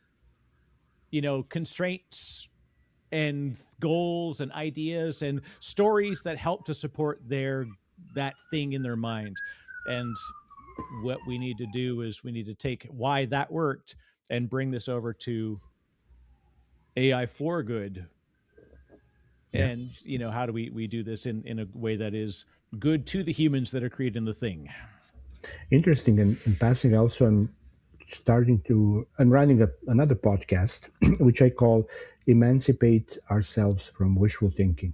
constraints and goals and ideas and stories that help to support that thing in their mind. And what we need to do is we need to take why that worked and bring this over to AI for good. Yeah. And how do we do this in a way that is good to the humans that are creating the thing? Interesting. And in passing, also, I'm running another podcast, which I call Emancipate Ourselves from Wishful Thinking,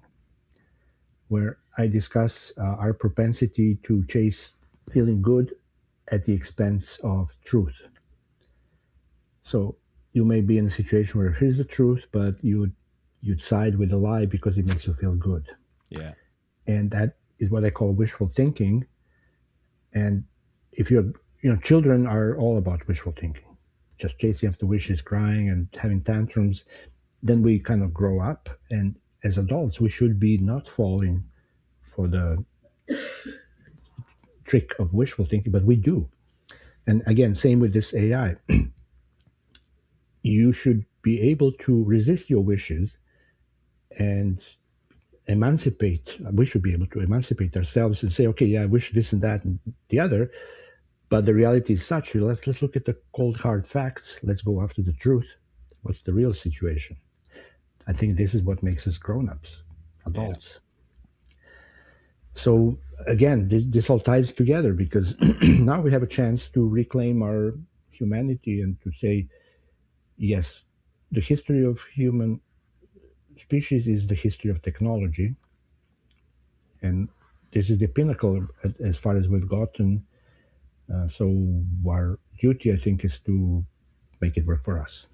where I discuss our propensity to chase feeling good at the expense of truth. So you may be in a situation where here's the truth, but you'd side with the lie because it makes you feel good. Yeah. And that is what I call wishful thinking. And if children are all about wishful thinking, just chasing after wishes, crying and having tantrums. Then we kind of grow up, and as adults, we should be not falling for the trick of wishful thinking, but we do. And again, same with this AI. You should be able to resist your wishes and emancipate. We should be able to emancipate ourselves and say, okay, yeah, I wish this and that and the other, but the reality is such. Let's look at the cold hard facts. Let's go after the truth. What's the real situation? I think this is what makes us grown-ups, Yeah. adults. So again, this all ties together because now we have a chance to reclaim our humanity and to say, yes, the history of human species is the history of technology, and this is the pinnacle as far as we've gotten. So our duty, I think, is to make it work for us.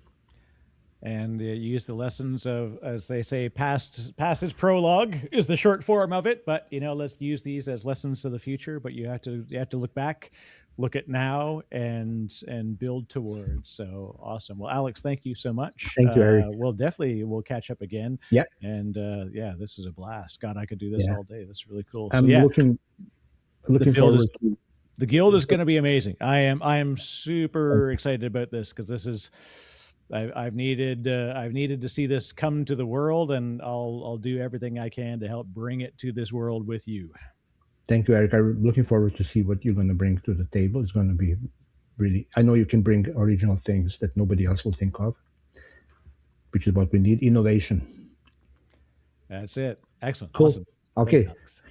And use the lessons of, as they say, past is prologue is the short form of it. But let's use these as lessons to the future. But you have to look back, look at now, and build towards. So awesome. Well, Alex, thank you so much. Thank you, Eric. We'll catch up again. Yeah, And yeah, this is a blast. God, I could do this yeah. all day. This is really cool. So I'm yeah, the looking build is forward to. the guild is going to be amazing. I am super excited about this because this is I've needed to see this come to the world, and I'll do everything I can to help bring it to this world with you. Thank you, Eric. I'm looking forward to see what you're going to bring to the table. It's going to be really. I know you can bring original things that nobody else will think of, which is what we need: innovation. That's it. Excellent. Cool. Awesome. Thanks, Okay. Alex.